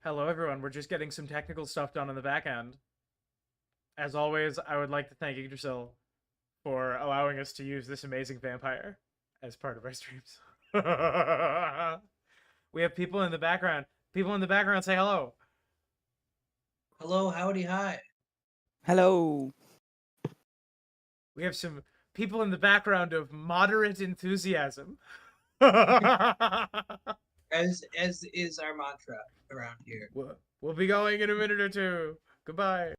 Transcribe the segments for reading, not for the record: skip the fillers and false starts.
Hello, everyone. We're just getting some technical stuff done on the back end. As always, I would like to thank Yggdrasil for allowing us to use this amazing vampire as part of our streams. We have people in the background. People in the background say hello. Hello, howdy, hi. Hello. We have some people in the background of moderate enthusiasm. we'll, As is our mantra around here. we'll be going in a minute or two. Goodbye.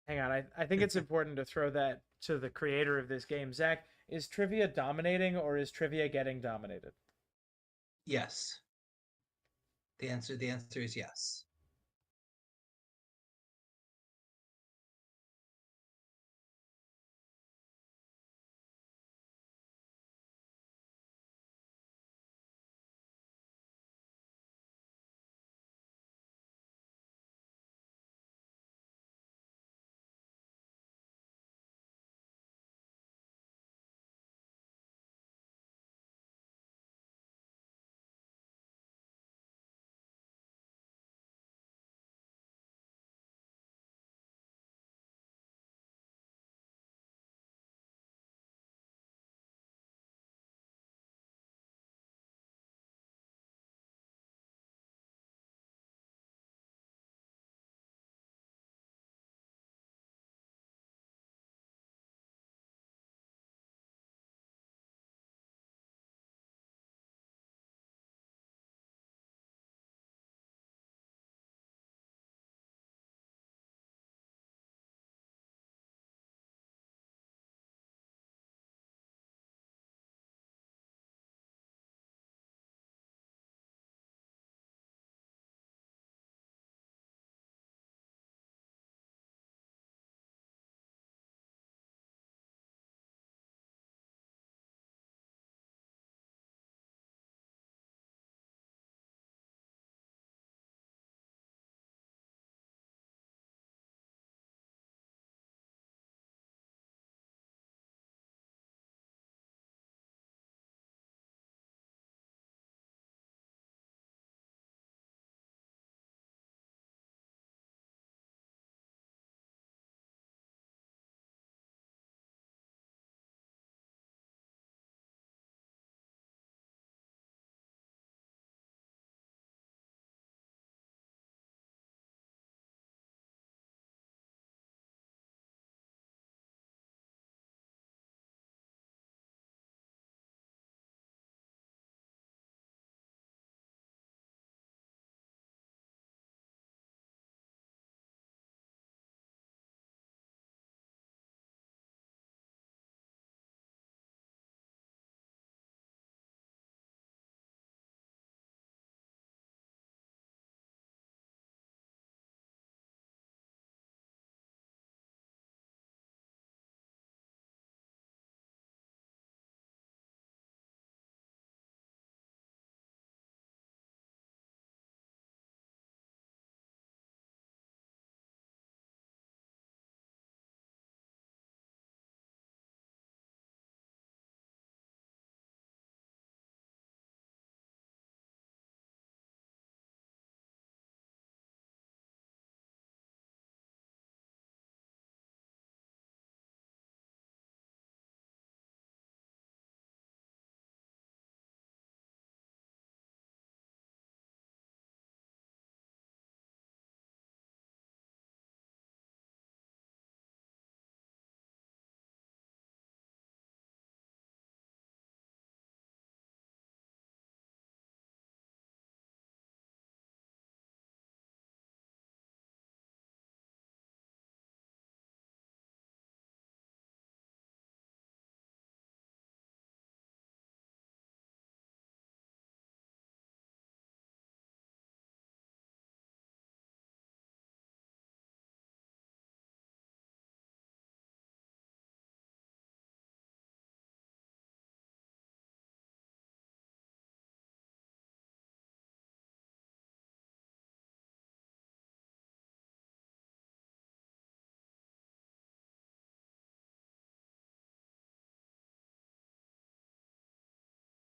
Hang on, I think it's important to throw that to the creator of this game. Zach, is trivia dominating or is trivia getting dominated? Yes. The answer is yes.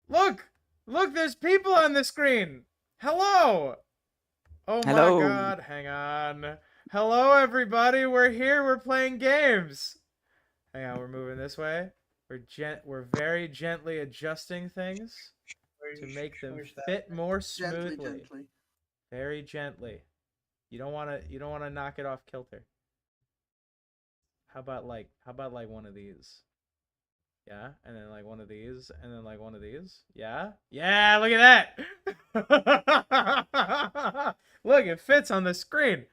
Look! Look, there's people on the screen! Hello! Oh my Hello. god, hang on. Hello, everybody, we're here, we're playing games! Hang on, we're moving this way. We're very gently adjusting things to make them fit more smoothly. Gently. Very gently. You don't wanna knock it off kilter. How about like one of these? Yeah, and then like one of these, and then like one of these. Yeah? Yeah, look at that! Look, it fits on the screen.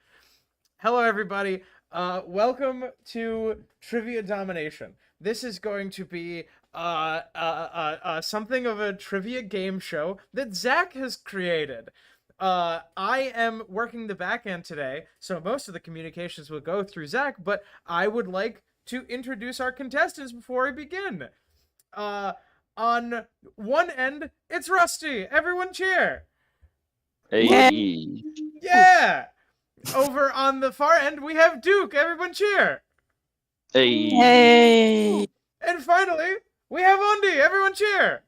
Hello, everybody. Welcome to Trivia Domination. This is going to be something of a trivia game show that Zach has created. I am working the back end today, so most of the communications will go through Zach, but I would like to introduce our contestants before we begin. On one end, it's Rusty. Everyone cheer. Hey. Yeah. Over on the far end, we have Duke. Everyone cheer. Hey. Hey. And finally, we have Undi. Everyone cheer.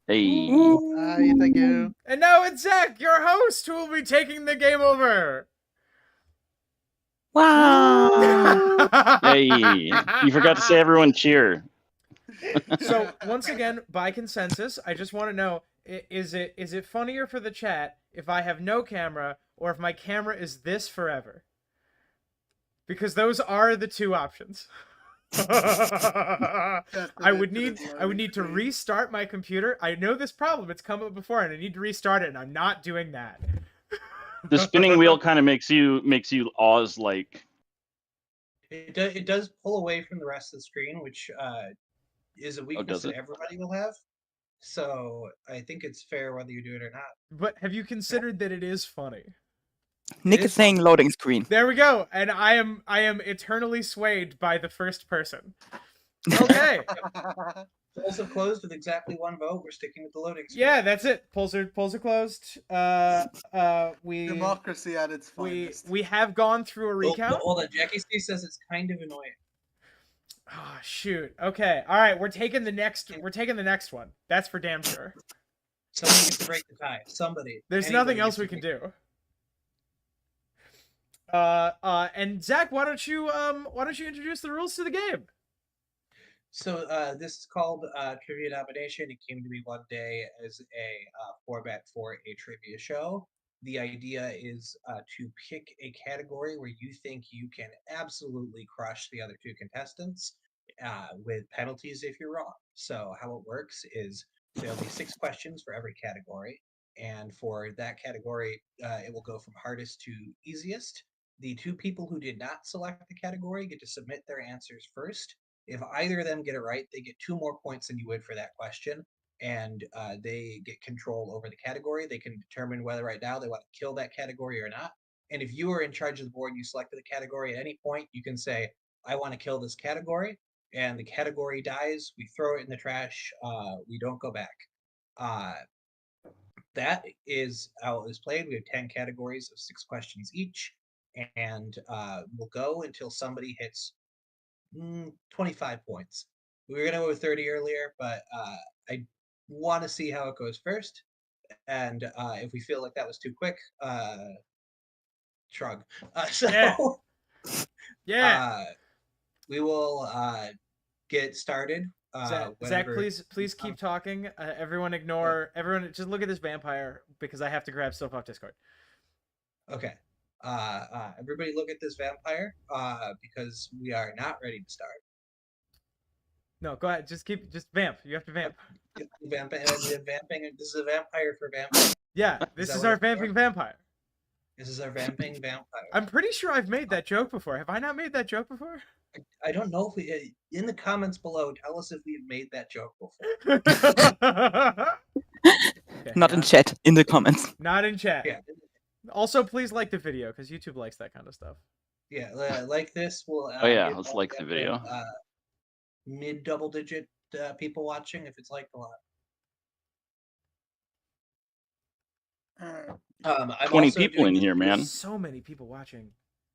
Hey. Hi, thank you. And now it's Zach, your host, who will be taking the game over. Wow. Hey. You forgot to say everyone cheer. So once again, by consensus, I just want to know: is it funnier for the chat if I have no camera or if my camera is this forever? Because those are the two options. I would need to restart my computer. I know this problem; it's come up before, and I need to restart it, and I'm not doing that. The spinning wheel kind of makes you Oz like. It does pull away from the rest of the screen, which is a weakness does that it? everybody will have. So I think it's fair whether you do it or not. But have you considered that it is funny? Nick It is is saying loading screen. There we go. And I am eternally swayed by the first person. Okay. Polls have closed with exactly one vote. We're sticking with the loading screen. Yeah, that's it. Polls are closed. We Democracy at its we finest. we have gone through a recount. Hold on. Jackie C says it's kind of annoying. Oh shoot. Okay. All right. We're taking the next one. That's for damn sure. Somebody gets to break the tie. Somebody. There's Anybody nothing else gets we to can break- do. And Zach, why don't you introduce the rules to the game? So this is called Trivia Domination. It came to me one day as a format for a trivia show. The idea is to pick a category where you think you can absolutely crush the other two contestants with penalties if you're wrong. So how it works is there'll be 6 questions for every category. And for that category, it will go from hardest to easiest. The 2 people who did not select the category get to submit their answers first. If either of them get it right, they get 2 more points than you would for that question, and they get control over the category. They can determine whether right now they want to kill that category or not. And if you are in charge of the board and you selected the category at any point, you can say, I want to kill this category, and the category dies. We throw it in the trash. We don't go back. That is how it is played. We have 10 categories of 6 questions each, and we'll go until somebody hits 25 points. We were going to go with 30 earlier, but I want to see how it goes first. And if we feel like that was too quick, shrug. Yeah. We will get started. Zach, please keep talking. Everyone just look at this vampire because I have to grab stuff off Discord. Okay. Everybody look at this vampire because we are not ready to start. No, go ahead. Just vamp. You have to vamp. Vamping. This is a vampire for vampire. Yeah, this is our vamping vampire. This is our vamping vampire. I'm pretty sure I've made that joke before. Have I not made that joke before? I don't know if we. In the comments below, tell us if we've made that joke before. Okay, Not in chat, in the comments. Not in chat. Yeah. Also, please like the video because YouTube likes that kind of stuff. Yeah, like this will. Oh yeah, let's like the video. Mid double digit people watching if it's liked a lot. I'm 20 also people doing in here, man. So many people watching.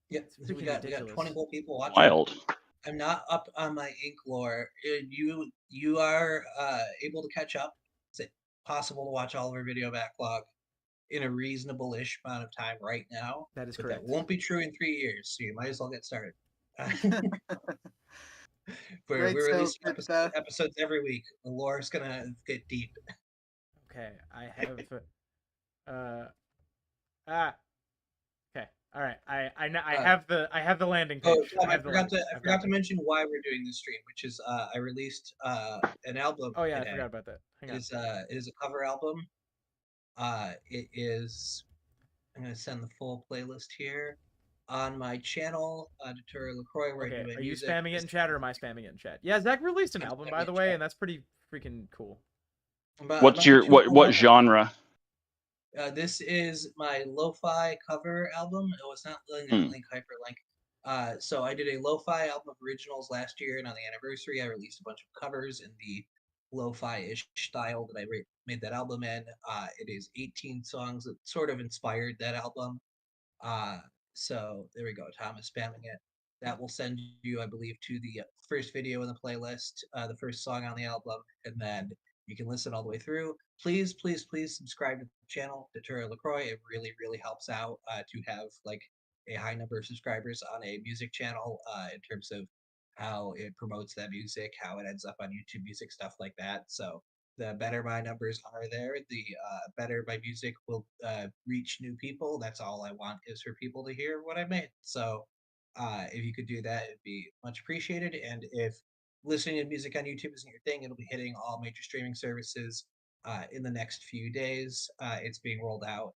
Yeah, It's we freaking got ridiculous. 20 more people watching. Wild. I'm not up on my ink lore. You are able to catch up. possible to watch all of our video backlog in a reasonable-ish amount of time right now. That is But correct. that won't be true in 3 years, so you might as well get started. Great, We're so releasing it's, episodes every week. The lore's gonna get deep. Okay, I have. Okay, all right. I have the landing page. Oh, Tom, I have the forgot landing- to I I've forgot got to it. mention why we're doing this stream, which is I released an album Oh yeah, I today. forgot about that. Hang on. It is a cover album. It is. I'm gonna send the full playlist here on my channel, Tutorial LaCroix, where I Okay, do my are you music. spamming it in chat or am I spamming it in chat? Yeah, Zach released an I'm album, spamming by it the in way, chat. and that's pretty freaking cool. What's your what genre? This is my lo-fi cover album. It was not link hyperlink. So I did a lo-fi album of originals last year, and on the anniversary, I released a bunch of covers in the lo-fi-ish style that I made that album in. It is 18 songs that sort of inspired that album. So there we go. Tom is spamming it. That will send you, I believe, to the first video in the playlist, the first song on the album, and then you can listen all the way through. Please, please, please subscribe to the channel, Tutorial LaCroix. It really, really helps out to have like a high number of subscribers on a music channel in terms of how it promotes that music, how it ends up on YouTube Music, stuff like that. So the better my numbers are there, the better my music will reach new people. That's all I want is for people to hear what I made. So if you could do that, it'd be much appreciated. And if listening to music on YouTube isn't your thing, it'll be hitting all major streaming services in the next few days. It's being rolled out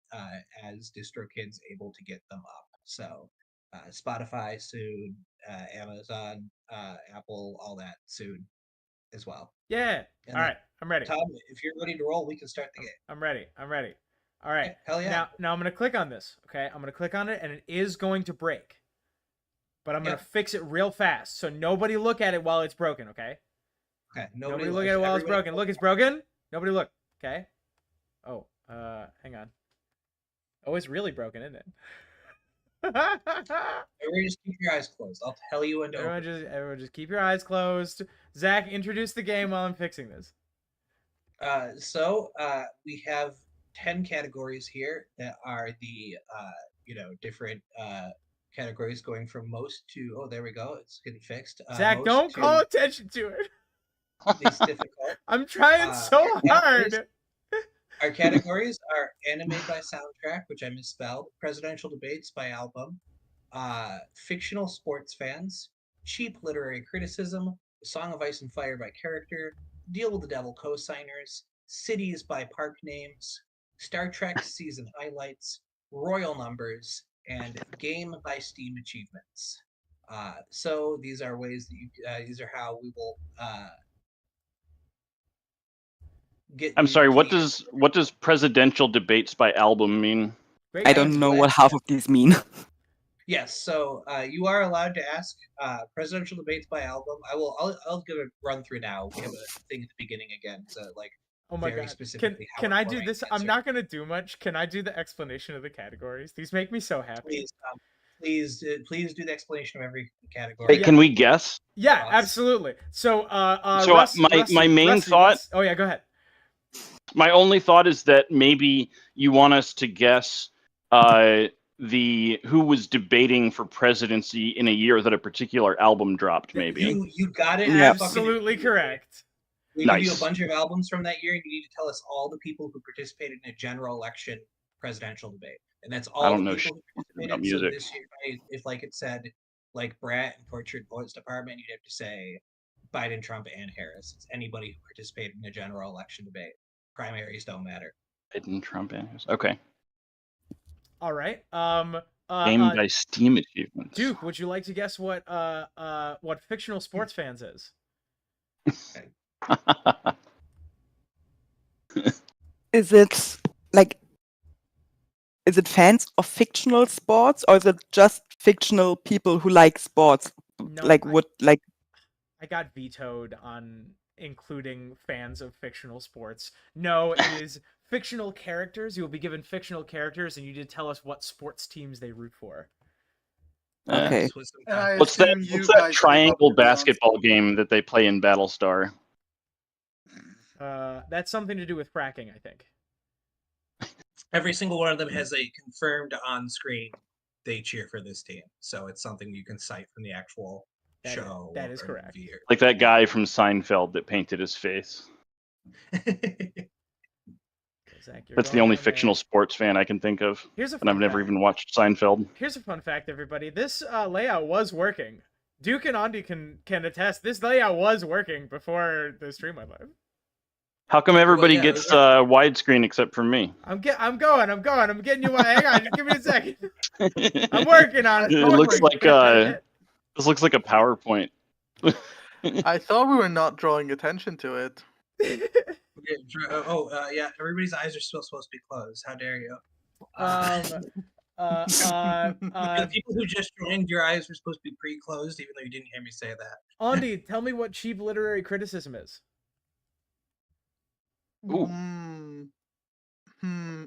as DistroKid's able to get them up. So Spotify soon, Amazon, Apple, all that soon as well. Yeah. And All right, I'm ready. Tom, if you're ready to roll, we can start the game. I'm ready. I'm ready. All right. Okay, hell yeah. Now I'm gonna click on this. Okay, I'm gonna click on it, and it is going to break. But I'm gonna fix it real fast, so nobody look at it while it's broken. Okay. Okay. Nobody look at it while it's broken. Look, it's broken. Nobody look. Okay. Oh, hang on. Oh, it's really broken, isn't it? Everybody just keep your eyes closed. I'll tell you when to open. Everyone just keep your eyes closed. Zach, introduce the game while I'm fixing this. So we have 10 categories here that are the different categories going from most to there we go. It's getting fixed. Zach, don't call attention to it. Least difficult. I'm trying so hard. Our categories are anime by soundtrack, which I misspelled, presidential debates by album, fictional sports fans, cheap literary criticism, Song of Ice and Fire by character, Deal with the Devil co-signers, cities by park names, Star Trek season highlights, royal numbers, and game by Steam achievements. So these are ways that these are how we will get. I'm sorry. What does presidential debates by album mean? Great I don't know what half of these mean. Yes, so you are allowed to ask presidential debates by album. I'll give a run through now. We have a thing at the beginning again to like. Oh my very god! specifically how Can we're I do forming this? the I'm answer. not gonna do much. Can I do the explanation of the categories? These make me so happy. Please do the explanation of every category. Hey, can we guess? Yeah, Ross? absolutely. So, So, Russ, my main thought- Oh yeah, go ahead. My only thought is that maybe you want us to guess who was debating for presidency in a year that a particular album dropped. Maybe. You got it. Yeah. Absolutely correct. We give you a Nice. bunch of albums from that year, and you need to tell us all the people who participated in a general election presidential debate, and that's all I don't the know people who participated. about music. So this year, if like it said like Brat and Tortured Poets Department, you'd have to say Biden, Trump, and Harris. It's anybody who participated in a general election debate. Primaries don't matter. Biden, Trump, and Harris. Okay. All right. Game by Steam achievements. Duke, would you like to guess what fictional sports fans is? Is it fans of fictional sports, or is it just fictional people who like sports? No, I got vetoed on including fans of fictional sports. No, it is fictional characters. You will be given fictional characters, and you need to tell us what sports teams they root for. Okay. And I What's assume you that guys triangle probably basketball game that they play in Battlestar? That's something to do with fracking, I think. Every single one of them has a confirmed on-screen they cheer for this team, so it's something you can cite from the actual show. That is or correct. movie or- Like that guy from Seinfeld that painted his face. Zach, you're That's the going only down fictional there. sports fan I can think of. Here's a And I've fun never fact. even watched Seinfeld. Here's a fun fact, everybody. This layout was working. Duke and Andy can attest. This layout was working before the stream went live. How come everybody yeah, it gets was widescreen except for me? I'm going. I'm getting you one. Hang on, just give me a second. I'm working on it. It I'm looks working. like this looks like a PowerPoint. I thought we were not drawing attention to it. Yeah, everybody's eyes are still supposed to be closed. How dare you? For the people who just joined, your eyes were supposed to be pre-closed, even though you didn't hear me say that. Andy, tell me what cheap literary criticism is. Ooh.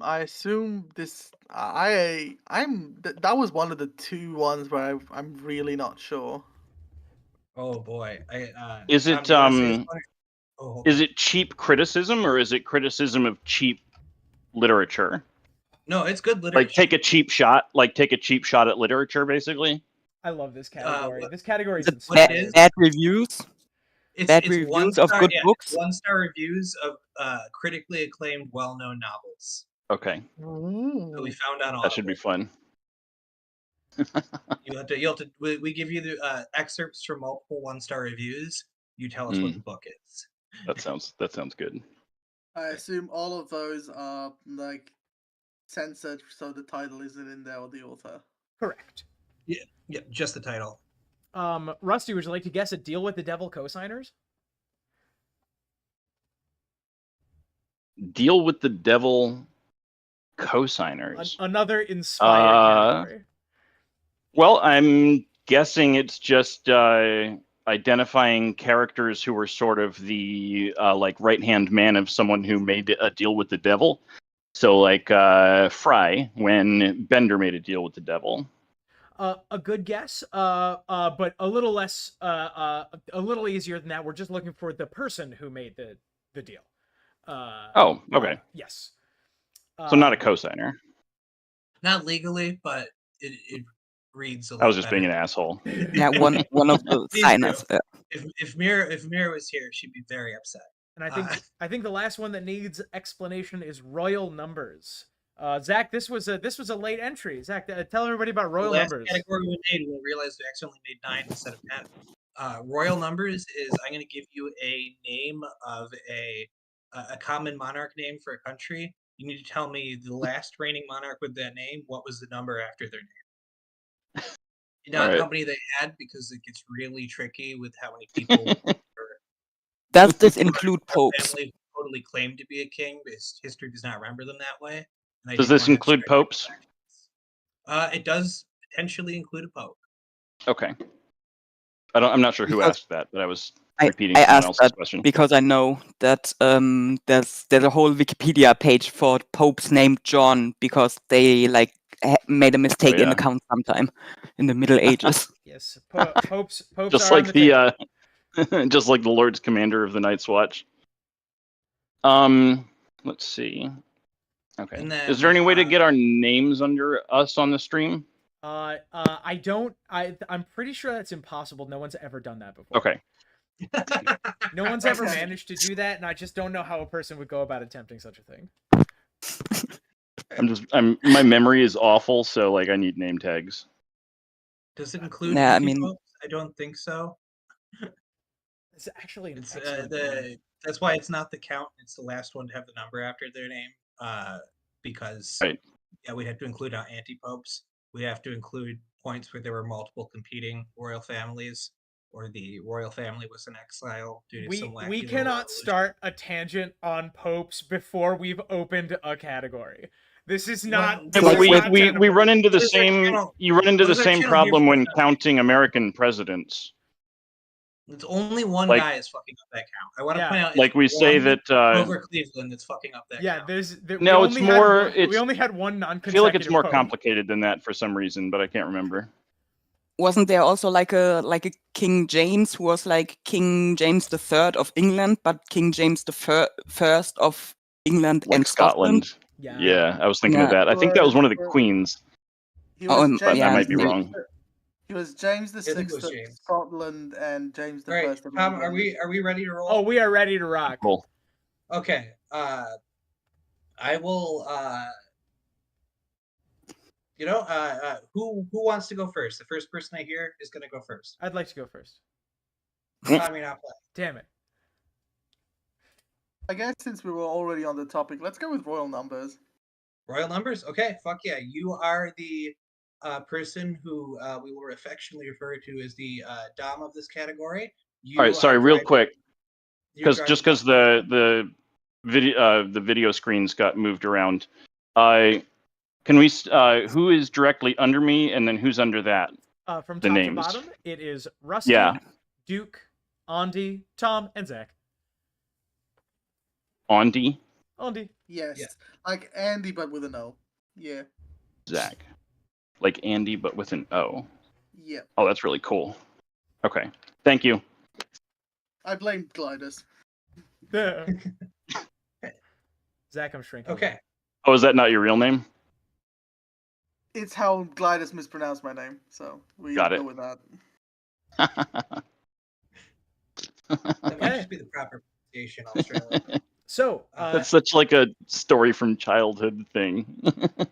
I assume this. That was one of the two ones where I'm really not sure. Oh boy, Is Tom, it do you wanna say this one? Oh, hold is on. it cheap criticism or is it criticism of cheap literature? No, it's good literature. Like take a cheap shot at literature, basically. I love this category. what- This category is Is it inspired. it is? bad reviews? bad It's reviews of good books? 1-star reviews of critically acclaimed, well-known novels Okay, that we found on that should be fun. You have to. We give you the excerpts from multiple 1-star reviews. You tell us what the book is. That sounds good. I assume all of those are like censored, so the title isn't in there or the author. Correct. Yeah, just the title. Rusty, would you like to guess a Deal with the Devil cosigners? Deal with the Devil cosigners. Another inspired category. Well, I'm guessing it's just identifying characters who were sort of the like right-hand man of someone who made a deal with the devil. So like Fry when Bender made a deal with the devil. A good guess, but a little less, a little easier than that. We're just looking for the person who made the deal. Oh, okay. Yes. So not a cosigner. Not legally, but it reads a lot I was just being an better. asshole. Yeah, one of the Please signers. If Mira was here, she'd be very upset. And I think the last one that needs explanation is Royal Numbers. Zach, this was a late entry. Zach, tell everybody about Royal the last Numbers. category we made, we realized we accidentally made 9 instead of 10. Royal Numbers is I'm going to give you a name of a common monarch name for a country. You need to tell me the last reigning monarch with that name. What was the number after their name? Not how many they had, because it gets really tricky with how many people. Does this include popes? Family totally claimed to be a king, but history does not remember them that way. Does this include popes? It does potentially include a pope. Okay. I'm not sure who asked that, but I was repeating I someone asked else's that question. because I know that there's a whole Wikipedia page for popes named John because they like made a mistake in the count sometime in the Middle Ages. Yes, popes just are like on the just like the Lord's Commander of the Night's Watch. Let's see. Okay. Is there any way to get our names under us on the stream? I don't. I'm pretty sure that's impossible. No one's ever done that before. Okay. No one's ever managed to do that, and I just don't know how a person would go about attempting such a thing. My memory is awful, so like I need name tags. Does it include popes? I don't think so. It's actually an that's why it's not the count. It's the last one to have the number after their name. Because we'd have to include anti-popes. We'd have to include points where there were multiple competing royal families, or the royal family was in exile due to some wacky we cannot start a tangent on popes before we've opened a category. This is not. We run into the same. You run into the same problem when counting American presidents. It's only one guy is fucking up that count. I want to point out. Like we say that Grover Cleveland that's fucking up that. Yeah, count. it's more. We only had one non-consecutive. I feel like it's more pope. complicated than that for some reason, but I can't remember. wasn't there also like a King James who was like King James III of England, but King James First of England Like and Scotland? Scotland. Yeah. Yeah, I was thinking of Yeah. that. I think that was one of the queens, He Oh, was but I yeah, James. might be maybe. wrong. He was James the I think it was Sixth of James. Scotland and James the All right, First of Tom, England. are we ready to roll? Oh, we are ready to rock. Cool. Okay. I will. Who wants to go first? The first person I hear is gonna go first. I'd like to go first. Tom, you're not playing. Damn it. I guess since we were already on the topic, let's go with royal numbers. Royal numbers? Okay, fuck yeah. You are the person who we will affectionately refer to as the Dom of this category. You All right, sorry, are real driving- quick, you're because driving- the video screens got moved around. Can we? Who is directly under me, and then who's under that? From The top names. to bottom, it is Rusty, Yeah. Duke, Andy, Tom, and Zach. Andy, Andy. Yes, Yeah. like Andy, but with an O. Yeah, Zach, like Andy, but with an O. yeah. Oh, that's really cool. Okay, thank you. I blamed Glidus. Zach, I'm shrinking. Okay. Oh, is that not your real name? It's how Glidus mispronounced my name, so we Got go it. with that. That might Okay. just be the proper pronunciation, Australia. So, That's such like a story from childhood thing.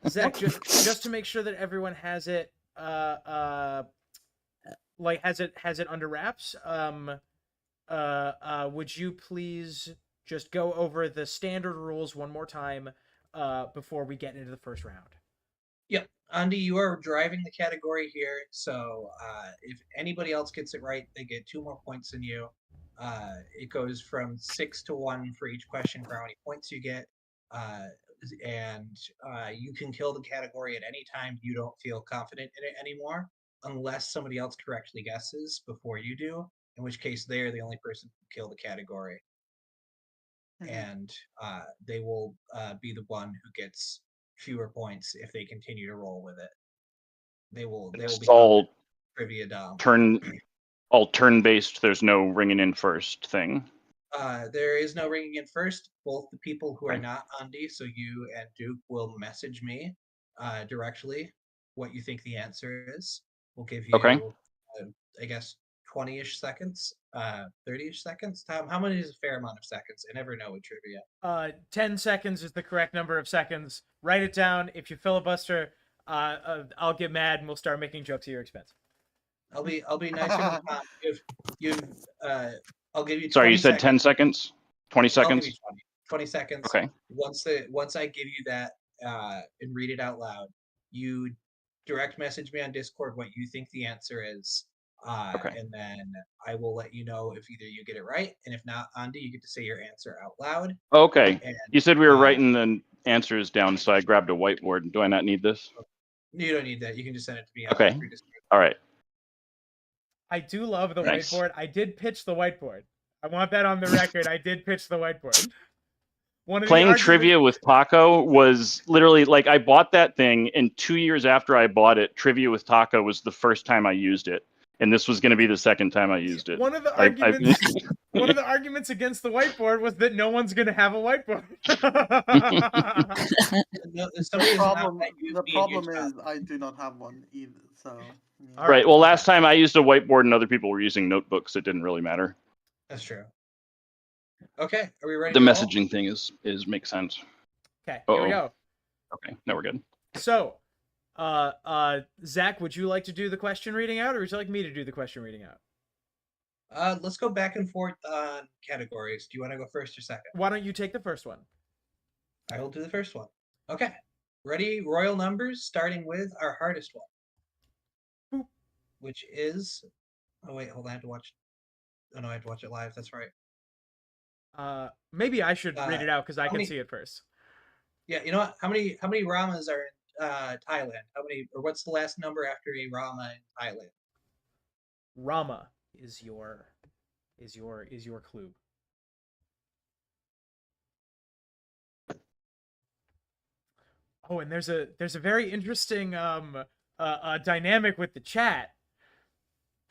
Zach, just to make sure that everyone has it, like has it under wraps. Would you please just go over the standard rules one more time, before we get into the first round? Yep. Andy, you are driving the category here, so if anybody else gets it right, they get 2 more points than you. It goes from 6 to 1 for each question for how many points you get. And you can kill the category at any time you don't feel confident in it anymore, unless somebody else correctly guesses before you do, in which case they're the only person who can kill the category. Mhm. And they will be the one who gets fewer points if they continue to roll with it. They will It's become all trivia Dom. turn-based. There's no ringing in first thing. There is no ringing in first. Both the people who are Okay. not Andy, so you and Duke, will message me directly what you think the answer is. We'll give you, Okay. I guess, 20-ish seconds, 30-ish seconds. Tom, how many is a fair amount of seconds? I never know with trivia. 10 seconds is the correct number of seconds. Write it down. If you filibuster, I'll get mad and we'll start making jokes at your expense. I'll be nicer than Tom. I'll give you. Sorry, 20 you said seconds. 10 seconds? 20 I'll give seconds? you 20 seconds. Okay. Once I give you that and read it out loud, you direct message me on Discord what you think the answer is. Okay. And then I will let you know if either you get it right, and if not, Andy, you get to say your answer out loud. Okay. And You said we were writing the answers down, so I grabbed a whiteboard. Do I not need this? you don't need that. You can just send it to me. Okay. Through Discord. All right. I do love the Nice. whiteboard. I did pitch the whiteboard. I want that on the record. I did pitch the whiteboard. One of the Playing arguments- trivia with Taco was literally like I bought that thing, and 2 years after I bought it, trivia with Taco was the first time I used it, and this was going to be the second time I used it. One of the I- arguments. One of the arguments against the whiteboard was that no one's gonna have a whiteboard. No, The somebody is not problem, that used the me in your problem job. is I do not have one either. So yeah. All Right. Well, last time I used a whiteboard and other people were using notebooks. It didn't really matter. That's true. Okay, are we ready? The to roll? messaging thing is makes sense. Okay, here we Uh-oh. go. Okay, now we're good. So, Zach, would you like to do the question reading out, or would you like me to do the question reading out? Let's go back and forth on categories. Do you want to go first or second? Why don't you take the first one? I will do the first one. Okay. Ready? Royal numbers, starting with our hardest one. Boop. Which is. Oh, wait, hold on. I have to watch. Oh, no, I have to watch it live. That's right. Maybe I should read it out because I how can many- see it first. Yeah, you know what? How many Ramas are in Thailand? How many, or what's the last number after a Rama in Thailand? Rama is your clue. Oh, and there's a very interesting dynamic with the chat.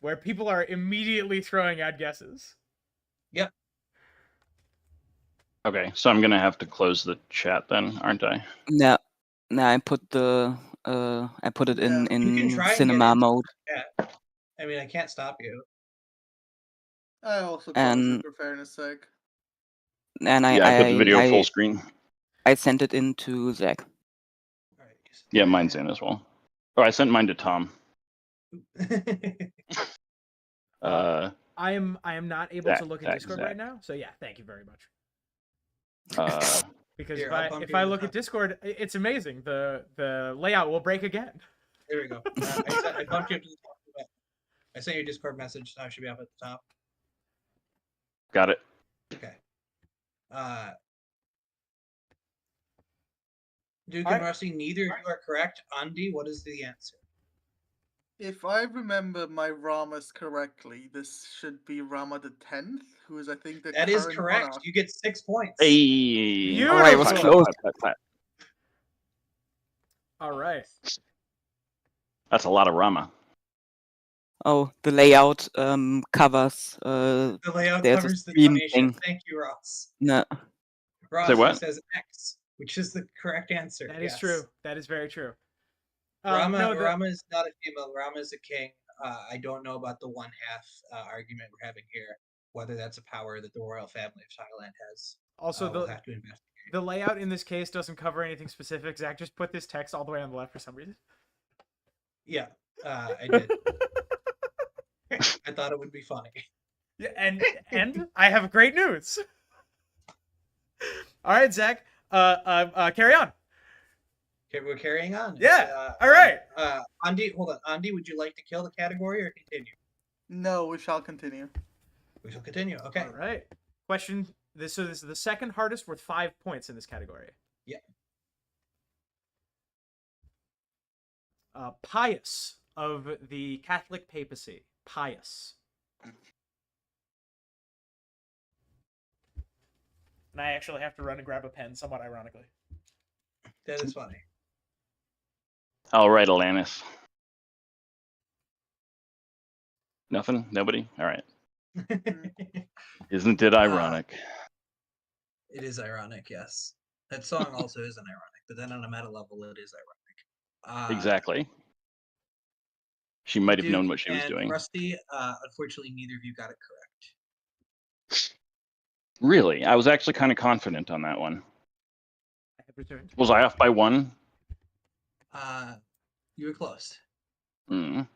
where people are immediately throwing out guesses. Yep. Okay, so I'm gonna have to close the chat then, aren't I? No, I put the I put it Yeah. in You can try and get cinema into mode. Yeah. I mean, I can't stop you. I also closed And- it for fairness sake. And Yeah, I put the video full I screen. sent it into Zach. All right. Yeah, mine's in as well. Oh, I sent mine to Tom. I am not able to look at Zach, Discord Zach. right now, so yeah, thank you very much. Because Here, I'll bump if you I to the look at top. Discord, it's amazing. The layout will break again. There we go. I bumped you up to the top. I sent you a Discord message. Now it should be up at the top. Got it. Okay. Duke All and right. Rusty, neither of you are correct. Andy, what is the answer? If I remember my Ramas correctly, this should be Rama the 10th, who is I think the That is current correct. monarch. You get 6 points. Hey. All right, it was Clap, close. clap, clap, clap. All right. That's a lot of Rama. Oh, the layout covers The layout there's a covers the stream donation. thing. Thank you, Ross. No. Ross Say what? says X, which is the correct answer. That is yes. true. That is very true. Rama is not a female. Rama is a king. I don't know about the one half argument we're having here. Whether that's a power that the royal family of Thailand has. Also, we'll have to investigate. the layout in this case doesn't cover anything specific. Zach just put this text all the way on the left for some reason. Yeah, I did. I thought it would be funny. Yeah, and I have great news. All right, Zach. Carry on. Okay, we're carrying on. Yeah. All right. Andy, hold on. Andy, would you like to kill the category or continue? No, we shall continue. We shall continue. Okay. All right. Question. This is the second hardest, worth 5 points in this category. Yeah. Pius of the Catholic papacy. Pius. And I actually have to run and grab a pen, somewhat ironically. That is funny. All right, Alanis. Nothing? Nobody? All right. Isn't it ironic? It is ironic, yes. That song also isn't ironic, but then on a meta level, it is ironic. Exactly. She might have Duke known what she was and doing. Rusty, unfortunately, neither of you got it correct. Really? I was actually kind of confident on that one. I have returned. Was I off by one? You were close. Mm.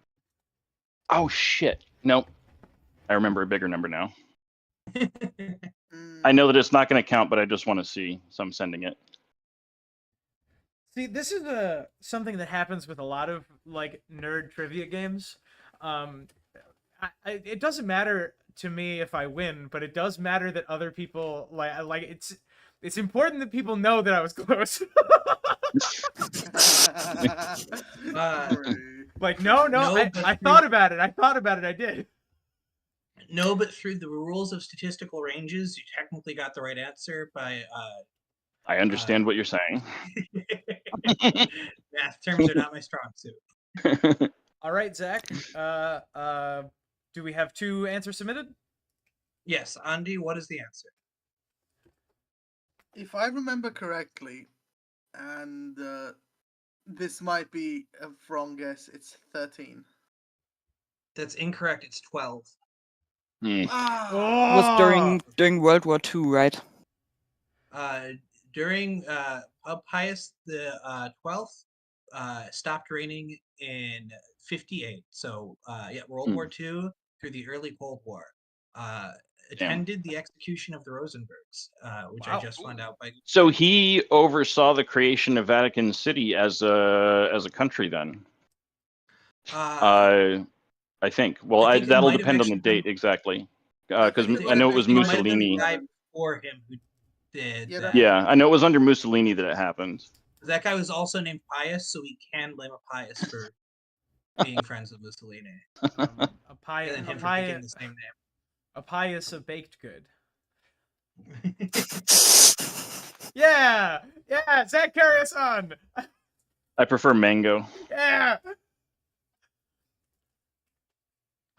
Oh, shit. Nope. I remember a bigger number now. I know that it's not going to count, but I just want to see, so I'm sending it. See, this is something that happens with a lot of like nerd trivia games. It doesn't matter to me if I win, but it does matter that other people like it's important that people know that I was close. Like no, I thought about it. I did. No, but through the rules of statistical ranges, you technically got the right answer by. I understand what you're saying. Math terms are not my strong suit. All right, Zach. Do we have 2 answers submitted? Yes, Andy, what is the answer? If I remember correctly, and this might be a wrong guess, it's 13. That's incorrect. It's 12. Hmm. Ah, It was during World War II, right? During Pope Pius the 12th stopped reigning in 58. So yeah, World War II through the early Cold War. Attended the execution of the Rosenbergs, which I just found out by. So he oversaw the creation of Vatican City as a country then. I think. Well, I think it that'll might have depend on the actually date exactly, because think I know it was might have been the Mussolini. guy before him who did Yeah, that. Yeah, I know it was under Mussolini that it happened. That guy was also named Pius, so we can blame a Pius for being friends with Mussolini. A And then him for picking the same a pious of baked good. name. Yeah, Zach, carry us on. I prefer mango. Yeah.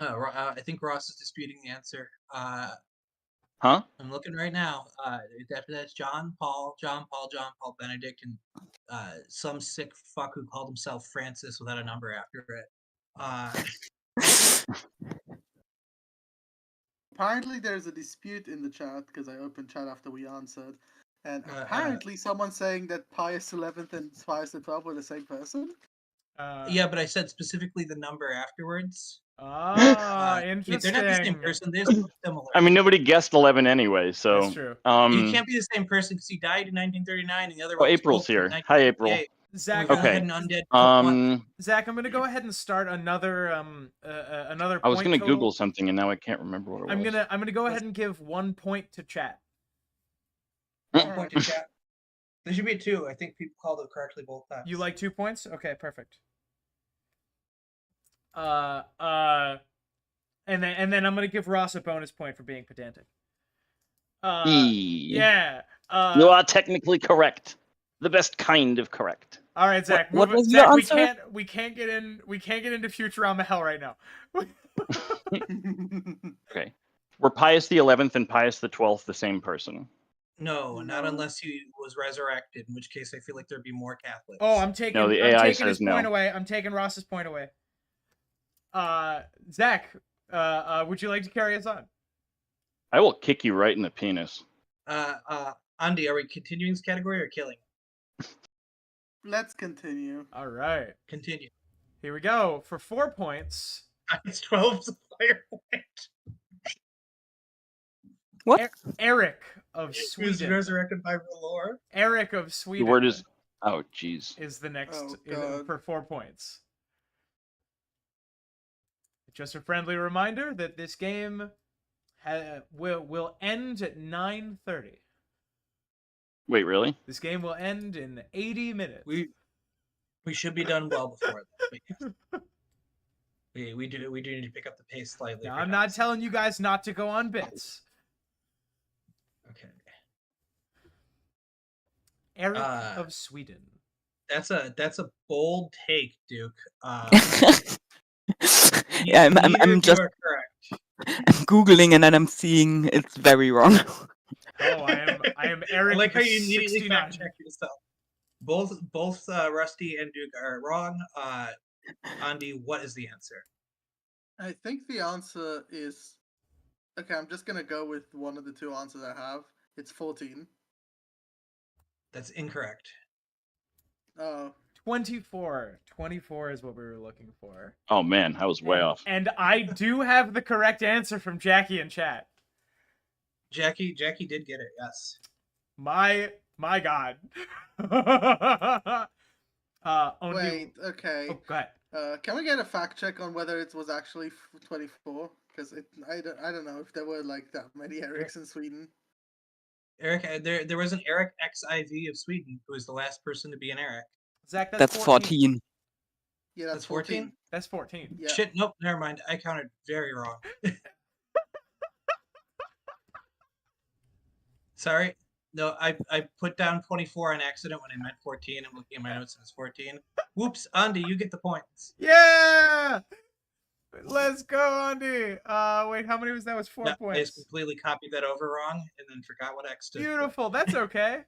I think Ross is disputing the answer. Huh? I'm looking right now. That's John Paul Benedict, and some sick fuck who called himself Francis without a number after it. Apparently, there's a dispute in the chat because I opened chat after we answered, and Uh, uh, apparently, someone's saying that Pius XI and Pius XII were the same person. Yeah, but I said specifically the number afterwards. Interesting. They're not the same person. They're so similar. I mean, nobody guessed 11 anyway, so. That's true. You can't be the same person because he died in 1939 and the other Oh, one was April's both in here. Hi, April. 1958. Zach, We've only Okay. had an undead Zach, I'm gonna go ahead and start another another. I was point gonna total. Google something and now I can't remember what it was. I'm gonna go ahead and give 1 point to chat. 1 point to chat. There should be 2. I think people called it correctly both times. You like 2 points? Okay, perfect. And then I'm gonna give Ross a bonus point for being pedantic. Yeah. You are technically correct. The best kind of correct. All right, Zach. What move it. was your Zach, answer? we can't get into Futurama hell right now. Okay. Were Pius the 11th and Pius the 12th the same person? No, not unless he was resurrected, in which case I feel like there'd be more Catholics. Oh, I'm taking. No, the I'm AI taking his says no. point away. I'm taking Ross's point away. Zach, would you like to carry us on? I will kick you right in the penis. Andy, are we continuing this category or killing? Let's continue. All right. Continue. Here we go for 4 points. It's 12 player point. What? Eric of He was Sweden. resurrected by Valor. Eric of The Sweden. word is. Oh, jeez. Is the next Oh, God. for 4 points. Just a friendly reminder that this game will end at 9:30. Wait, really? This game will end in 80 minutes. We should be done well before that. We do need to pick up the pace slightly. Now, I'm not telling you guys not to go on bits. Okay. Eric of Sweden. That's a bold take, Duke. Yeah, I'm just You're correct. I'm googling and then I'm seeing it's very wrong. Oh, I am Eric. I like how the you immediately 69. fact check yourself. Both Rusty and Duke are wrong. Andy, what is the answer? I think the answer is. Okay, I'm just gonna go with one of the 2 answers I have. It's 14. That's incorrect. Oh. 24. 24 is what we were looking for. Oh man, I was way off. And I do have the correct answer from Jackie in chat. Jackie did get it. Yes. My God. Only... Wait. Okay. Oh, go ahead. Can we get a fact check on whether it was actually 24? Because I don't know if there were like that many Erics in Sweden. Eric, there was an Eric XIV of Sweden who was the last person to be an Eric. Zach, That's 14. Yeah, That's 14? That's 14. Yeah. Shit, nope, never mind. I counted very wrong. Sorry. No, I put down 24 on accident when I meant 14. I'm looking at my notes and it's 14. Whoops, Andy, you get the points. Yeah! Let's go, Andy. Wait, how many was that? Was 4 No, I points. just completely copied that over wrong and then forgot what X stood for. Beautiful. That's okay.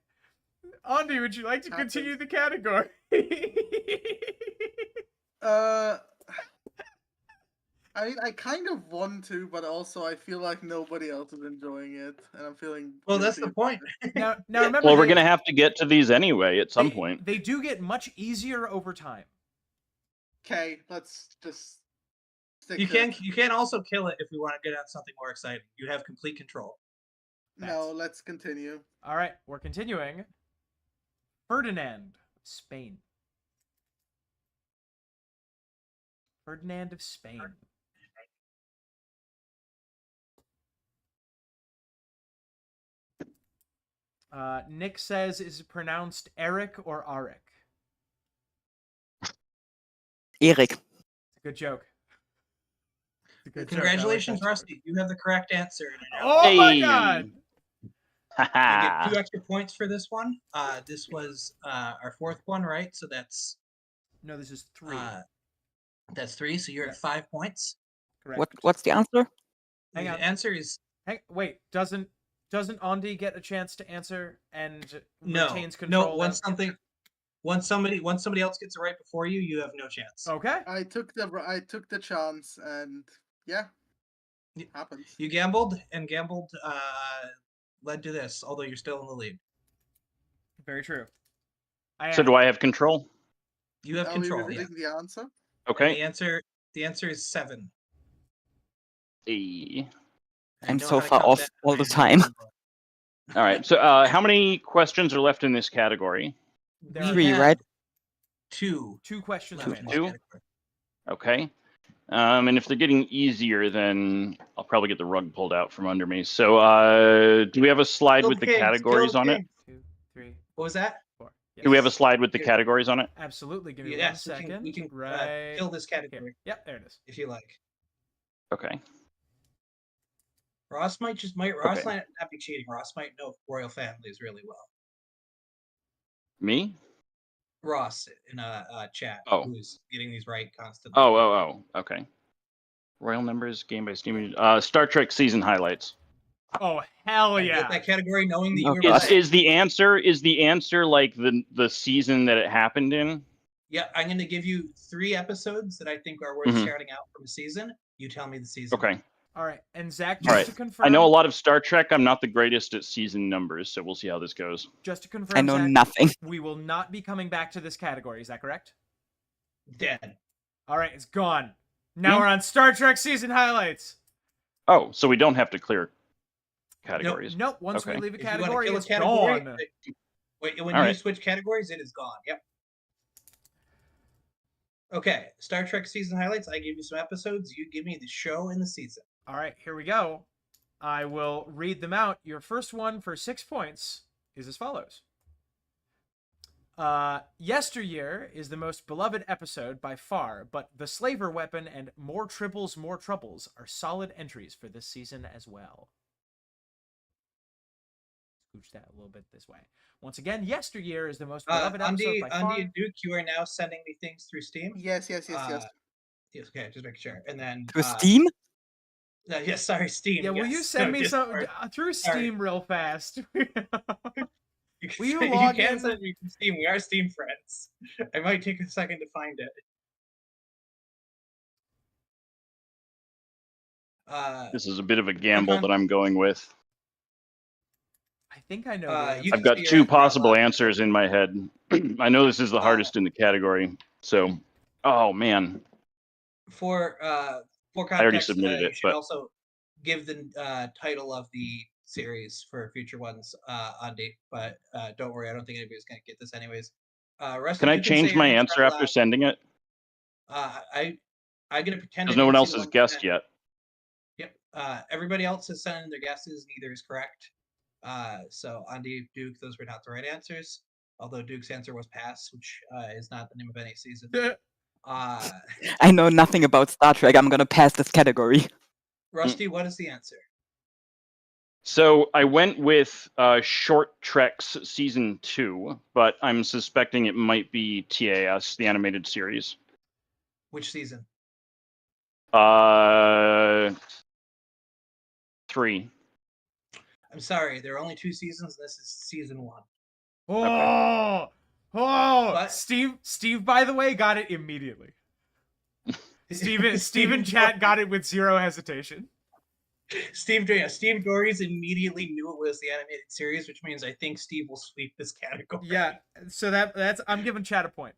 Andy, would you like to continue the category? I mean, I kind of want to, but also I feel like nobody else is enjoying it, and I'm feeling. Well, that's the point. Now remember. Well, we're gonna have to get to these anyway at some point. They do get much easier over time. Okay, let's just. You can also kill it if we want to get at something more exciting. You have complete control. No, let's continue. All right, we're continuing. Ferdinand of Spain. Ferdinand of Spain. Nick says, is it pronounced Eric or Arik? Eric. It's a good joke. It's a good joke. Congratulations, I like that Rusty. You have the correct answer. joke. Oh my Hey. God! You Haha. get 2 extra points for this one. This was our 4th one, right? So that's No, this is 3. that's 3. So you're at 5 points. Correct. What's the answer? Hang The on. answer is Wait, doesn't Andy get a chance to answer and no. retains control? No, once somebody else gets it right before you, you have no chance. Okay. I took the chance, and yeah, Y- happens. You gambled, and gambled led to this, although you're still in the lead. Very true. So do I have control? You have Are we control, yeah. revealing the answer? Okay. And the answer is 7. E. I I'm know so how to far count off that all the behind time. the number. All right. So how many questions are left in this category? There We are 3, have right? 2 2 questions left in remaining. this Two? category. Okay. And if they're getting easier, then I'll probably get the rug pulled out from under me. So do we have a slide Kill with the the kings, categories kill on the it? kings. 2, 3, What was that? 4. Do we have a Yes. slide with the Here. categories on it? Absolutely. Give me Yes, 1 second. we can right. kill this Here. category Yep, there it is. if you like. Okay. Ross might not be cheating. Ross might know royal families really well. Me? Ross in a chat Oh. who's getting these right constantly. Oh. Okay. Royal numbers, game by Steam. Star Trek season highlights. Oh, hell I get yeah. that category knowing that you Oh, were God. playing. Is the answer like the season that it happened in? Yeah, I'm going to give you 3 episodes that I think are worth Mhm. shouting out from a season. You tell me the season. Okay. All right. And Zach, All just right. to confirm. I know a lot of Star Trek. I'm not the greatest at season numbers, so we'll see how this goes. Just to confirm, I know Zach, nothing. we will not be coming back to this category. Is that correct? Dead. All right, it's gone. Now Hmm? we're on Star Trek season highlights. Oh, so we don't have to clear categories. Nope. Once we Okay. leave a If you want to category, kill a it's category, gone. when All you right. switch categories, it is gone. Yep. Okay, Star Trek season highlights. I give you some episodes. You give me the show and the season. All right, here we go. I will read them out. Your first one for 6 points is as follows. Yesteryear is the most beloved episode by far, but The Slaver Weapon and More Tribbles, More Troubles are solid entries for this season as well. Scooch that a little bit this way. Once again, Yesteryear is the most beloved episode by far. Andy and Duke, you are now sending me things through Steam. Yes. Yes, okay, just make sure. And then To Steam? yes, sorry, Steam. Yeah, will you yes. send No, me some Discord. through Sorry. Steam real fast? You can, Will you you log can in? send me from Steam. We are Steam friends. I might take a second to find it. This is a bit of a gamble that I'm going with. I think I know. You the can I've got see 2 your possible outline. answers in my head. I know this is the hardest in the category. So, oh man. For already context, submitted you it, should but- also give the title of the series for future ones, Andy. But don't worry, I don't think anybody's gonna get this anyways. Rusty, Can I you change say my your answer out after loud. sending it? I'm gonna pretend Because I no one didn't else see the has one you guessed sent. yet. Yep. Everybody else has sent in their guesses. Neither is correct. So Andy, Duke, those were not the right answers. Although Duke's answer was pass, which is not the name of any season. I know nothing about Star Trek. I'm gonna pass this category. Rusty, what is the answer? So I went with Short Treks season 2, but I'm suspecting it might be TAS, the animated series. Which season? 3. I'm sorry, there are only 2 seasons. This is season 1. Oh, But- Steve, by the way, got it immediately. Steven Chat got it with 0 hesitation. Steve Dories immediately knew it was the animated series, which means I think Steve will sweep this category. Yeah, so that's I'm giving Chat a point.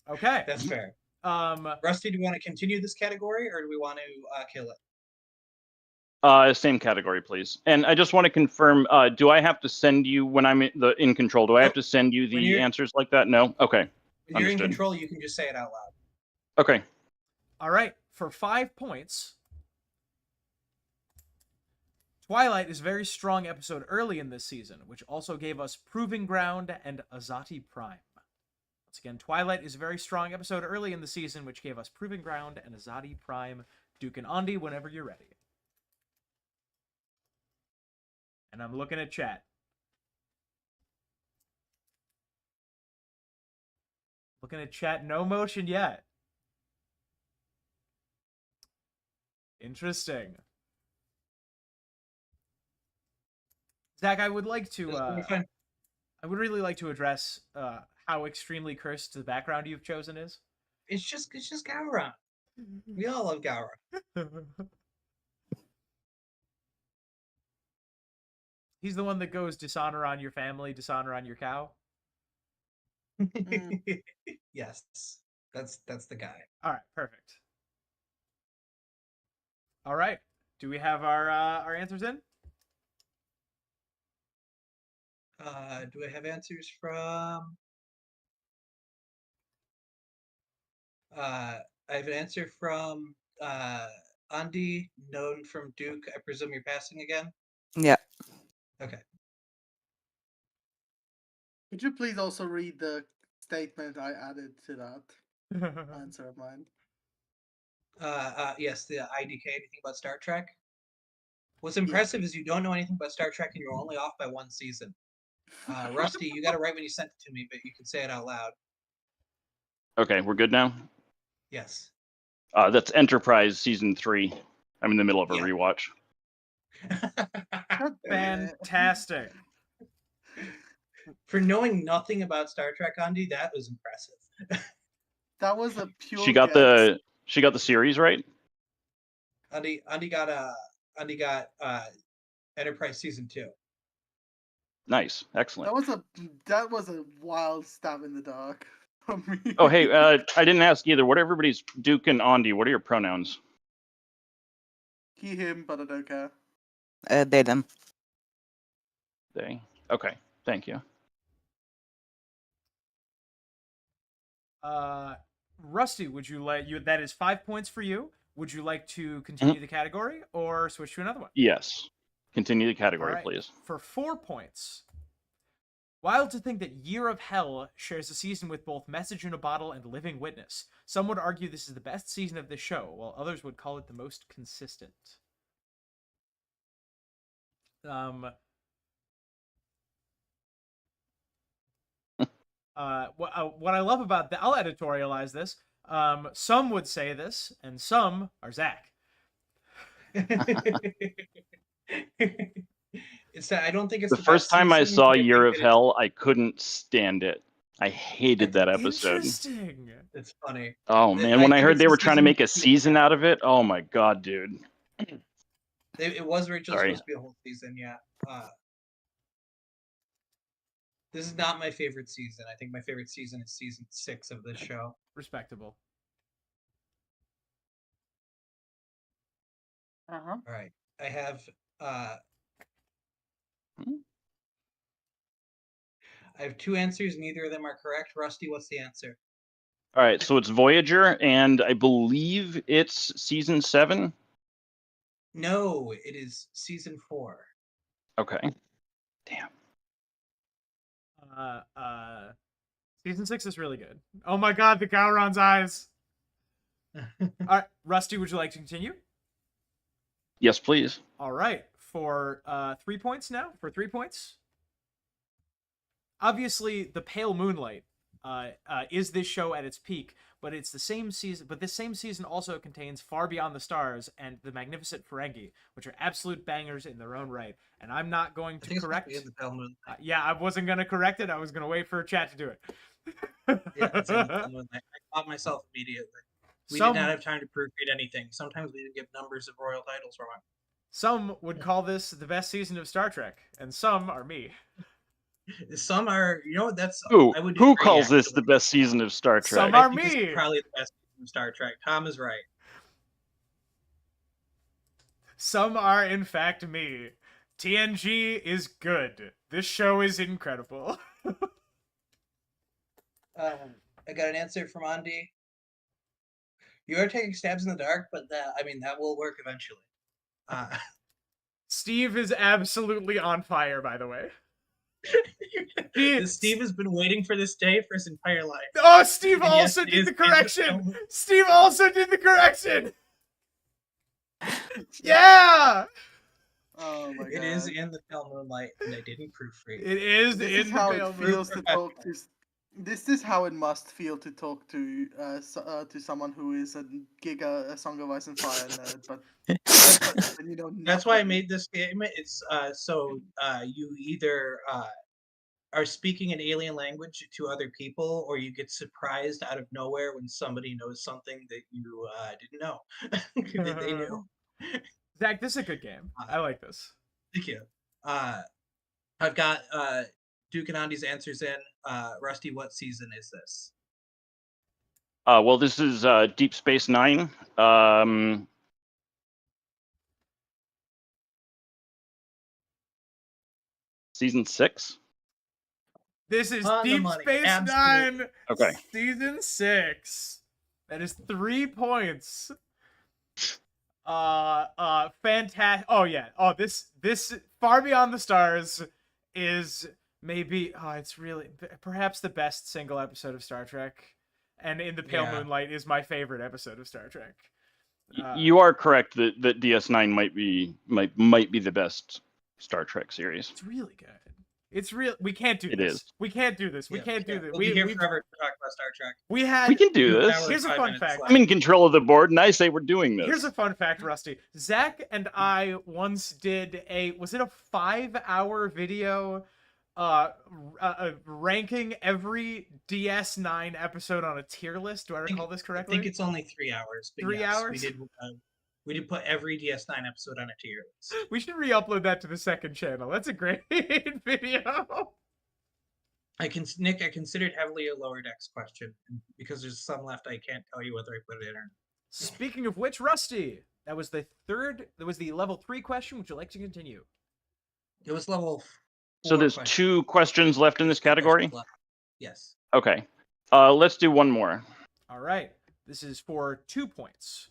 Okay. That's fair. Rusty, do you want to continue this category, or do we want to kill it? Same category, please. And I just want to confirm, do I have to send you, when I'm in control, do I have to send you When the you're- answers like that? No? Okay. When you're in Understood. control, you can just say it out loud. Okay. all right, for 5 points. Twilight is a very strong episode early in this season, which also gave us Proving Ground and Azati Prime. Once again, Twilight is a very strong episode early in the season, which gave us Proving Ground and Azati Prime. Duke and Andy, whenever you're ready. And I'm looking at chat. Looking at chat, no motion yet. Interesting. Zach, I would like to. I would really like to address how extremely cursed the background you've chosen is. It's just Gowron. We all love Gowron. He's the one that goes dishonor on your family, dishonor on your cow. Yes, that's the guy. All right, perfect. All right, do we have our answers in? Do I have answers from? I have an answer from Andy, known from Duke. I presume you're passing again. Yeah. Okay. Could you please also read the statement I added to that answer of mine? Yes, the IDK. Anything about Star Trek? What's impressive is you don't know anything about Star Trek and you're only off by one season. Rusty, you got it right when you sent it to me, but you can say it out loud. Okay, we're good now. Yes. That's Enterprise season 3. I'm in the middle of a Yeah. rewatch. Fantastic. For knowing nothing about Star Trek, Andy, that was impressive. That was a pure. She got the series right. Andy got Enterprise season 2. Nice, excellent. That was a wild stab in the dark from me. Oh, hey, I didn't ask either. What are everybody's Duke and Andy? What are your pronouns? He, him, but I don't care. They, them. They. Okay, thank you. Rusty, would you like that is 5 points for you. Would you like to continue the category or switch to another one? Yes. Continue the category, right. please. For 4 points. Wild to think that Year of Hell shares a season with both Message in a Bottle and Living Witness. Some would argue this is the best season of this show, while others would call it the most consistent. What I love about I'll editorialize this. Some would say this, and some are Zach. It's that I don't think it's the first time I saw Year of Hell, I couldn't stand it. I hated that episode. Interesting. It's funny. Oh man, when I heard they were trying to make a season out of it, oh my god, dude. It was originally supposed to be a whole season, yeah. This is not my favorite season. I think my favorite season is season 6 of this show. Respectable. All right. I have I have 2 answers. Neither of them are correct. Rusty, what's the answer? All right, so it's Voyager, and I believe it's season 7. No, it is season 4. Okay. Damn. Season 6 is really good. Oh my god, the Gowron's eyes. All right, Rusty, would you like to continue? Yes, please. All right, for 3 points now. For 3 points. Obviously, The Pale Moonlight is this show at its peak, but it's the same season. But this same season also contains Far Beyond the Stars and The Magnificent Ferengi, which are absolute bangers in their own right. And I'm not going to correct. The Pale Moonlight. Yeah, I wasn't going to correct it. I was going to wait for chat to do it. Yeah, it's in the Pale Moonlight. I caught myself immediately. We did not have time to proofread anything. Sometimes we didn't get numbers of royal titles wrong. Some would call this the best season of Star Trek, and some are me. Some are, that's Who agree, calls actually. this the best season of Star Trek? Some are I think this me. is probably the best season of Star Trek. Tom is right. Some are, in fact, me. TNG is good. This show is incredible. I got an answer from Andy. You are taking stabs in the dark, but that will work eventually. Steve is absolutely on fire, by the way. Steve has been waiting for this day for his entire life. Oh, Steve also did the correction. Steve also did the correction. Yeah. Oh my god. It is in the Pale Moonlight, and I didn't proofread. It is This in is how the it feels to talk to This is how it must feel to talk to someone who is a Song of Ice and Fire nerd, but then you know That's why I nothing. made this game. It's so you either are speaking an alien language to other people, or you get surprised out of nowhere when somebody knows something that you didn't know that they knew. Zach, this is a good game. I like this. Thank you. I've got Duke and Andy's answers in. Rusty, what season is this? Well, this is Deep Space Nine. Season 6. This is On the Deep money, Space absolutely. Nine, Okay. Season 6. That is 3 points. Fantastic. Oh yeah. Oh, this Far Beyond the Stars is maybe it's really perhaps the best single episode of Star Trek, and In the Pale Moonlight is my favorite episode of Star Trek. You are correct that DS9 might be the best Star Trek series. It's really good. It's real. We can't do It this. is. We can't do this. We can't do this. We'll be here forever to talk about Star Trek. We had. We can do this. Here's a fun fact. I'm in control of the board, and I say we're doing this. Here's a fun fact, Rusty. Zach and I once did was it a 5-hour video ranking every DS9 episode on a tier list? Do I recall this correctly? I think it's only 3 hours. But 3 yes, hours? We did put every DS9 episode on a tier list. We should re-upload that to the second channel. That's a great video. Nick, I considered heavily a lower decks question because there's some left. I can't tell you whether I put it in or not. Speaking of which, Rusty, that was the level 3 question. Would you like to continue? It was level 4. So there's 2 questions left in this category? Yes. Okay. Let's do one more. All right. This is for 2 points.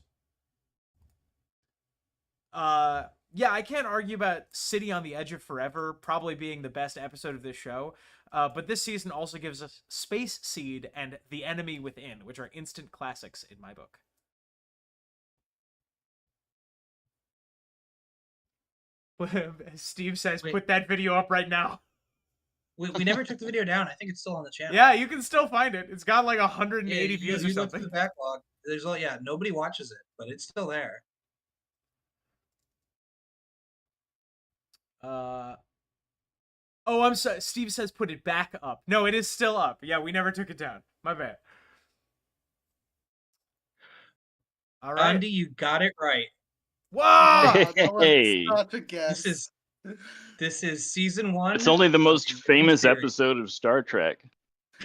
Yeah, I can't argue about City on the Edge of Forever probably being the best episode of this show. But this season also gives us Space Seed and The Enemy Within, which are instant classics in my book. Steve says, Wait. put that video up right now. We never took the video down. I think it's still on the channel. Yeah, you can still find it. It's got like 180 views or you look something. through the backlog. There's nobody watches it, but it's still there. Oh, I'm sorry. Steve says put it back up. No, it is still up. Yeah, we never took it down. My bad. All right. Andy, you got it right. Whoa! Hey. Such a guess. This is season 1. It's only the most famous series. episode of Star Trek.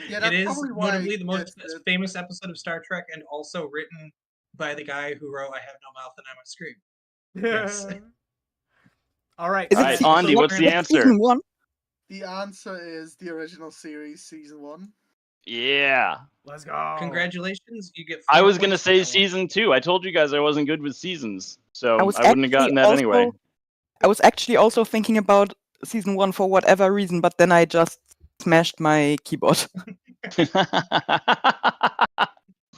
Yeah, It that's is probably why notably the most guessed it. famous episode of Star Trek, and also written by the guy who wrote "I Have No Mouth and I Must Scream." Yes. All right. Is it All right, season Andy, one? what's the What's answer? Season 1? The answer is the original series, season 1. Yeah. Let's go. Congratulations, you get. 4 I was going to points for say that one. season 2. I told you guys I wasn't good with seasons, so I was I wouldn't have gotten that actually anyway. I was actually also thinking about season 1 for whatever reason, but then I just smashed my keyboard.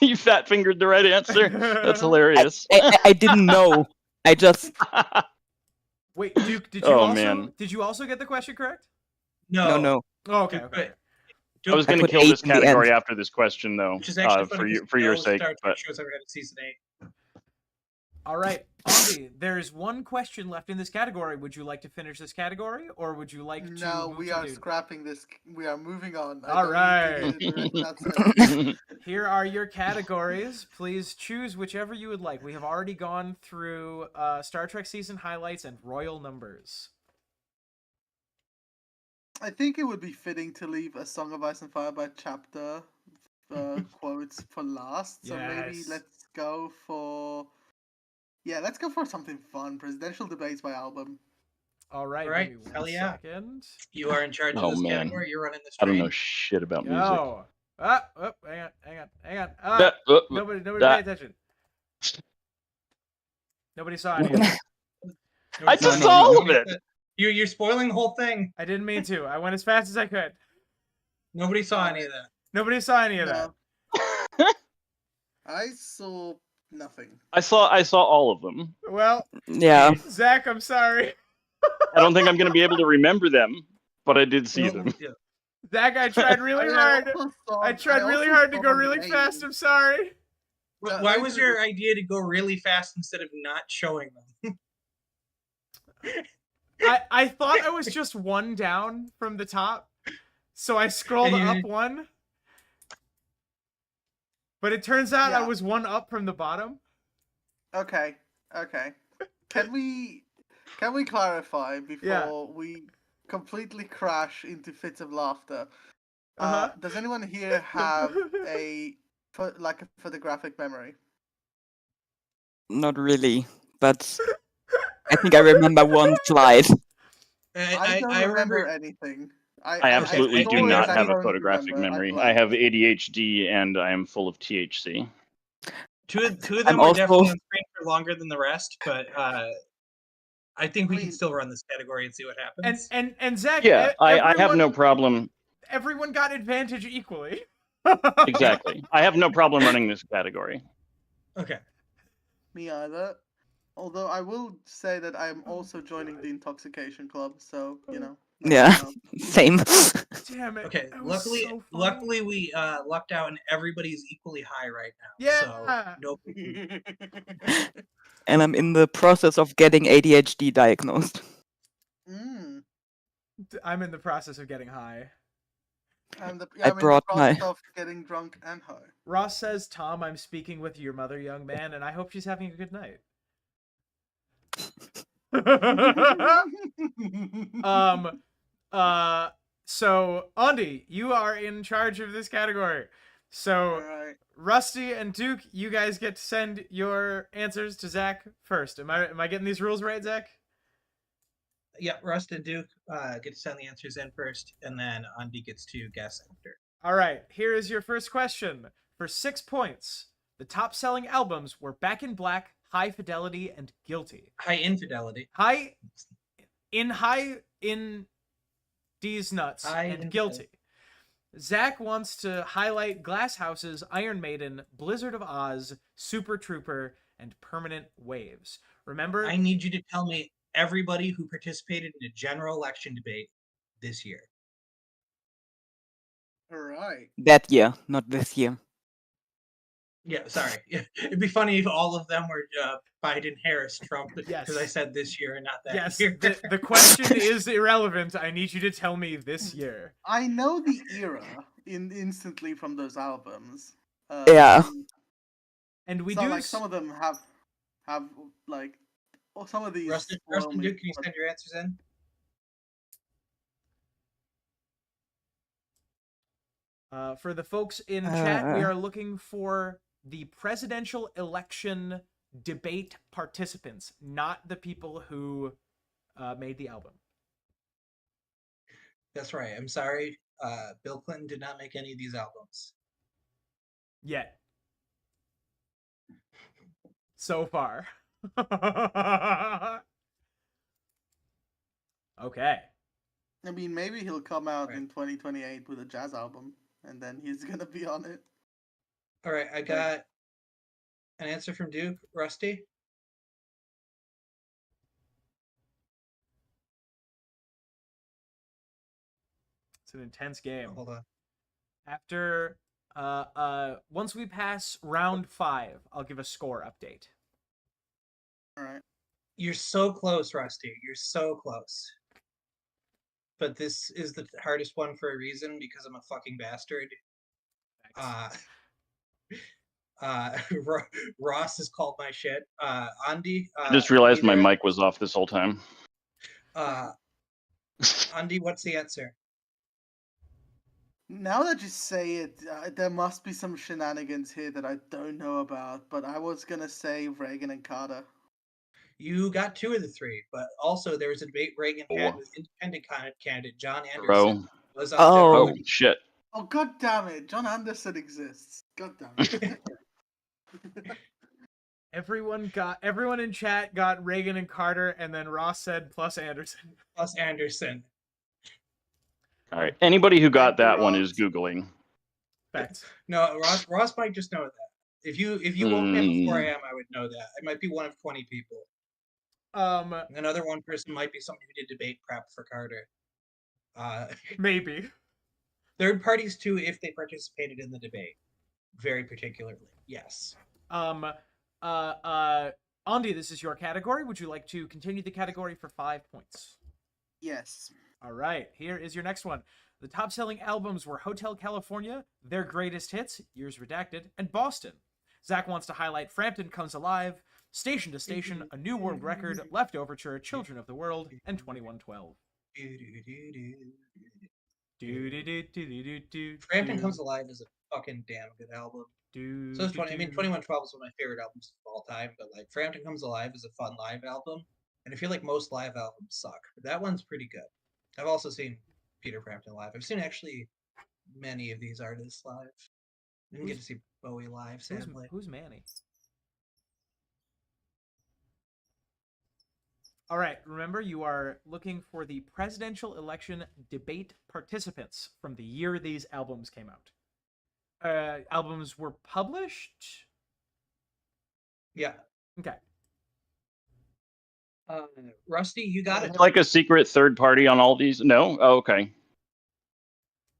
You fat fingered the right answer. That's hilarious. I didn't know. I just Wait, Duke, did you also get the question correct? no. Oh, okay. Duke, Okay. Duke, I was going to put kill 8 this in the end. category after this question, though, which is actually funny for your sake. Star Trek But shows ever had a season 8. All right, Andy, there's one question left in this category. Would you like to finish this category, or would you like to? No, move we to are Duke? scrapping this. We are moving on. I All don't right. need to get into it. That's it. Here are your categories. Please choose whichever you would like. We have already gone through Star Trek season highlights and royal numbers. I think it would be fitting to leave A Song of Ice and Fire by chapter quotes for last. So maybe Yes. let's go for something fun. Presidential debates by album. All right. All right, give me hell one yeah. second. You are in charge Oh, of this man. category. You're running this I don't train. know shit about music. Yo. Hang on. Nobody Ah. pay attention. Nobody saw any of it. I just saw all of it. You're spoiling the whole thing. I didn't mean to. I went as fast as I could. Nobody saw any of that. Nobody saw any of that. No. I saw nothing. I saw all of them. Well, Yeah. Zach, I'm sorry. I don't think I'm going to be able to remember them, but I did see Well, them. yeah. Zach, I tried really hard. I tried really hard to go really fast. I'm sorry. Why was your idea to go really fast instead of not showing them? I thought I was just one down from the top, so I scrolled up one. But it turns out I was one up from the bottom. Okay. Can we clarify before we completely crash into fits of laughter? Does anyone here have a photographic memory? Not really, but I think I remember one slide. I don't remember anything. I absolutely do not have a photographic memory. I have ADHD and I am full of THC. Two of them were definitely on screen for longer than the rest, but I think we can still run this category and see what happens. And Zach, yeah, I have no problem. Everyone got advantage equally. Exactly. I have no problem running this category. Okay. Me either. Although I will say that I am also joining the intoxication club, so you know. Yeah, same. Damn it. Okay, luckily we lucked out and everybody's equally high right now. Yeah. So nope. And I'm in the process of getting ADHD diagnosed. I'm in the process of getting high. I'm in the process of getting drunk and high. Ross says, Tom, I'm speaking with your mother, young man, and I hope she's having a good night. So Andy, you are in charge of this category. So Rusty and Duke, you guys get to send your answers to Zach first. Am I getting these rules right, Zach? Yeah, Rust and Duke get to send the answers in first, and then Andy gets to guess after. All right, here is your first question. For 6 points, the top-selling albums were Back in Black, High Fidelity, and Guilty. High Infidelity. High in D's Nuts and Guilty. Zach wants to highlight Glass House's Iron Maiden, Blizzard of Oz, Super Trooper, and Permanent Waves. Remember? I need you to tell me everybody who participated in a general election debate this year. All right. That year, not this year. Yeah, sorry. It'd be funny if all of them were Biden, Harris, Trump, because I said this year and not that year. Yes, the question is irrelevant. I need you to tell me this year. I know the era instantly from those albums. Yeah. And we like some of them have like some of these. Rustin Duke, can you send your answers in? For the folks in chat, we are looking for the presidential election debate participants, not the people who made the album. That's right. I'm sorry. Bill Clinton did not make any of these albums. Yet. So far. Okay. I mean, maybe he'll come out in 2028 with a jazz album, and then he's gonna be on it. All right, I got an answer from Duke. Rusty? It's an intense game. Hold on. After once we pass round 5, I'll give a score update. All right. You're so close, Rusty. You're so close. But this is the hardest one for a reason, because I'm a fucking bastard. Ross has called my shit. Andy. I just realized my mic was off this whole time. Andy, what's the answer? Now that you say it, there must be some shenanigans here that I don't know about, but I was gonna say Reagan and Carter. You got 2 of the 3, but also there was a debate Reagan had with independent candidate John Anderson. Was up oh, shit. Oh, god damn it. John Anderson exists. God damn it. Everyone in chat got Reagan and Carter, and then Ross said plus Anderson. Plus Anderson. All right. Anybody who got that one is Googling. Facts. No, Ross might just know that. If you woke me up before I am, I would know that. I might be one of 20 people. Another one person might be somebody who did debate prep for Carter. Maybe. Third parties too, if they participated in the debate, very particularly. Yes. Andy, this is your category. Would you like to continue the category for 5 points? Yes. All right, here is your next one. The top-selling albums were Hotel California, Their Greatest Hits, Years Redacted, and Boston. Zach wants to highlight Frampton Comes Alive, Station to Station, A New World Record, Left Overture, Children of the World, and 2112. Frampton Comes Alive is a fucking damn good album. So is 2112 is one of my favorite albums of all time, but like Frampton Comes Alive is a fun live album, and I feel like most live albums suck, but that one's pretty good. I've also seen Peter Frampton live. I've seen actually many of these artists live. Didn't get to see Bowie live, sadly. Who's Manny? All right, remember you are looking for the presidential election debate participants from the year these albums came out. Albums were published? Yeah. Okay. Rusty, you got it. Like a secret third party on all these? No? Oh, okay.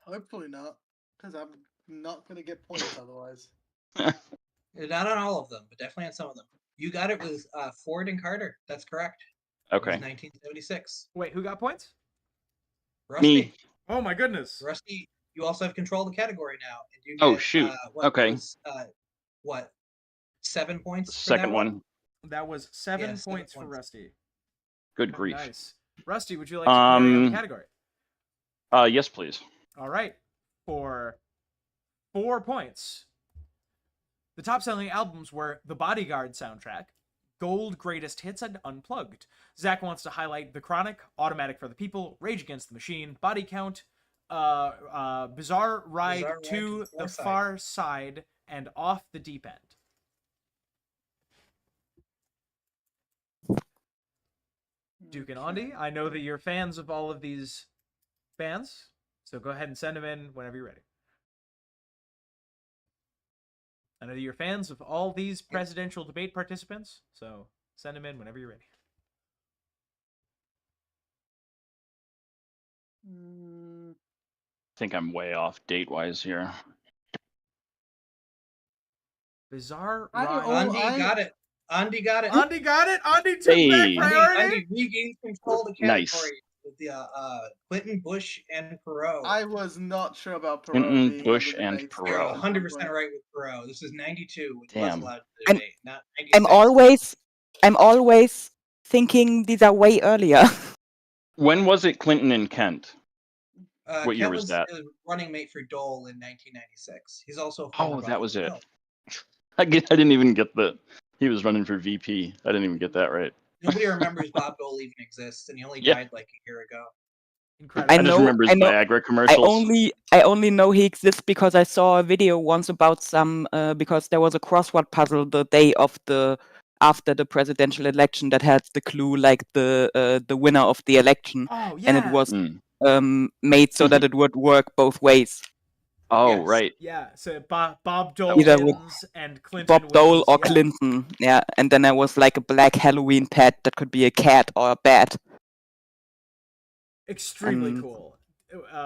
Hopefully not, because I'm not going to get points otherwise. Not on all of them, but definitely on some of them. You got it with Ford and Carter. That's correct. Okay. It was 1976. Wait, who got points? Rusty. Me. Oh my goodness. Rusty, you also have control of the category now. And you Oh, get, shoot. Okay. 7 points? for Second that one. That was 7 Yeah, 7 points for points. Rusty. Good Oh, grief. nice. Rusty, would you like to carry on the category? Yes, please. All right. For 4 points. The top-selling albums were The Bodyguard soundtrack, Gold Greatest Hits, and Unplugged. Zach wants to highlight The Chronic, Automatic for the People, Rage Against the Machine, Body Count, Bizarre Ride to the Far Side, and Off the Deep End. Duke and Andy, I know that you're fans of all of these bands, so go ahead and send them in whenever you're ready. I know that you're fans of all these presidential debate participants, so send them in whenever you're ready. I think I'm way off date-wise here. Bizarre I don't Ride. know. Andy got it. Andy got it. Andy got it. Andy took Hey. back priority. Andy regains control of the category Nice. with the Clinton, Bush, and Perot. I was not sure about Perot Clinton, being Bush, on the and debate, so You're Perot. I'm 100% going- right with Perot. This is 92, which Damn. was allowed to I'm- debate, not 96. I'm always thinking these are way earlier. When was it Clinton and Kent? What year Kent was that? a running mate for Dole in 1996. He's also a Oh, former that was it. Buffalo Bill. I didn't even get that. He was running for VP. I didn't even get that right. Nobody remembers Bob Dole even exists, and he only Yeah. died like a year ago. Incredible. I just remember his Viagra I commercials. only know he exists because I saw a video once about some because there was a crossword puzzle the day of after the presidential election that had the clue like the winner of the election, Oh, yeah. and it was Mm. made so that it would work both ways. Oh, Yes. right. Yeah, so Bob Dole Either with wins and Clinton Bob Dole wins. or Yeah. Clinton, yeah, and then there was like a black Halloween pet that could be a cat or a bat, Extremely cool.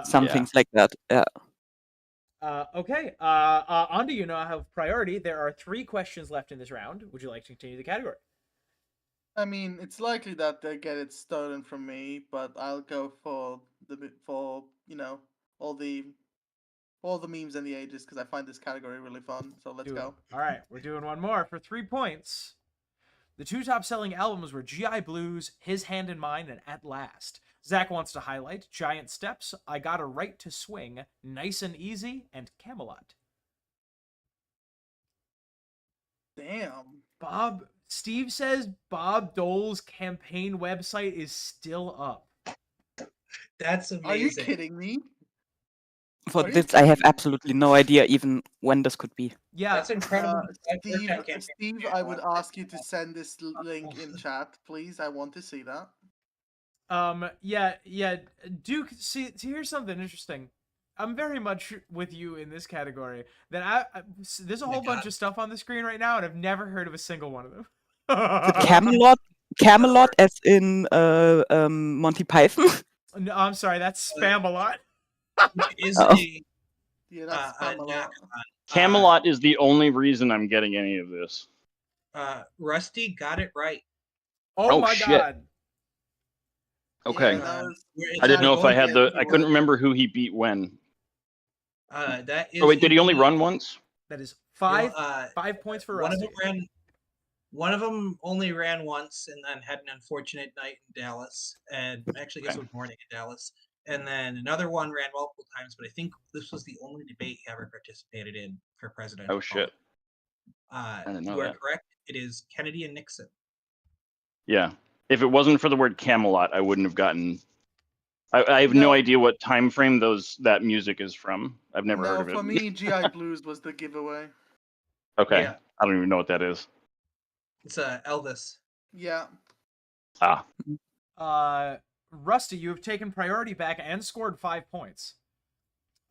some Yeah. things like that. Yeah. Okay. Andy, you now have priority. There are 3 questions left in this round. Would you like to continue the category? I mean, it's likely that they get it stolen from me, but I'll go for all the memes and the ages because I find this category really fun. So let's go. All right, we're doing one more for 3 points. The 2 top-selling albums were GI Blues, His Hand in Mine, and At Last. Zach wants to highlight Giant Steps, I Got a Right to Swing, Nice and Easy, and Camelot. Damn. Steve says Bob Dole's campaign website is still up. That's amazing. Are you kidding me? For Are you this, I have kidding me? absolutely no idea even when this could be. Yeah, That's incredible. Steve, I would ask you to send this link in chat, please. I want to see that. yeah. Duke, see, here's something interesting. I'm very much with you in this category. That there's a whole bunch of stuff on the screen right now, and I've never heard of a single one of them. Camelot, Camelot, as in Monty Python. No, I'm sorry, that's Spam-a-lot. which is Oh. Yeah, that's a Spamalot. knock on. Camelot is the only reason I'm getting any of this. Rusty got it right. Oh, Oh, my shit. god. Okay. Yeah, that was. I didn't know if I both had the. ends I of couldn't the- remember who he beat when. That is. Oh wait, did he only indeed- run once? That is well, 5 points for one Rusty. of them ran. One of them only ran once and then had an unfortunate night in Dallas, and actually, I guess it Okay. was morning in Dallas. And then another one ran multiple times, but I think this was the only debate he ever participated in for presidential. Oh shit. I didn't know you are that. correct. It is Kennedy and Nixon. Yeah. If it wasn't for the word Camelot, I wouldn't have gotten. I have no No. idea what time frame that music is from. I've never heard of it. For me, GI Blues was the giveaway. Okay. Yeah. I don't even know what that is. It's Elvis. Yeah. Ah. Rusty, you have taken priority back and scored 5 points.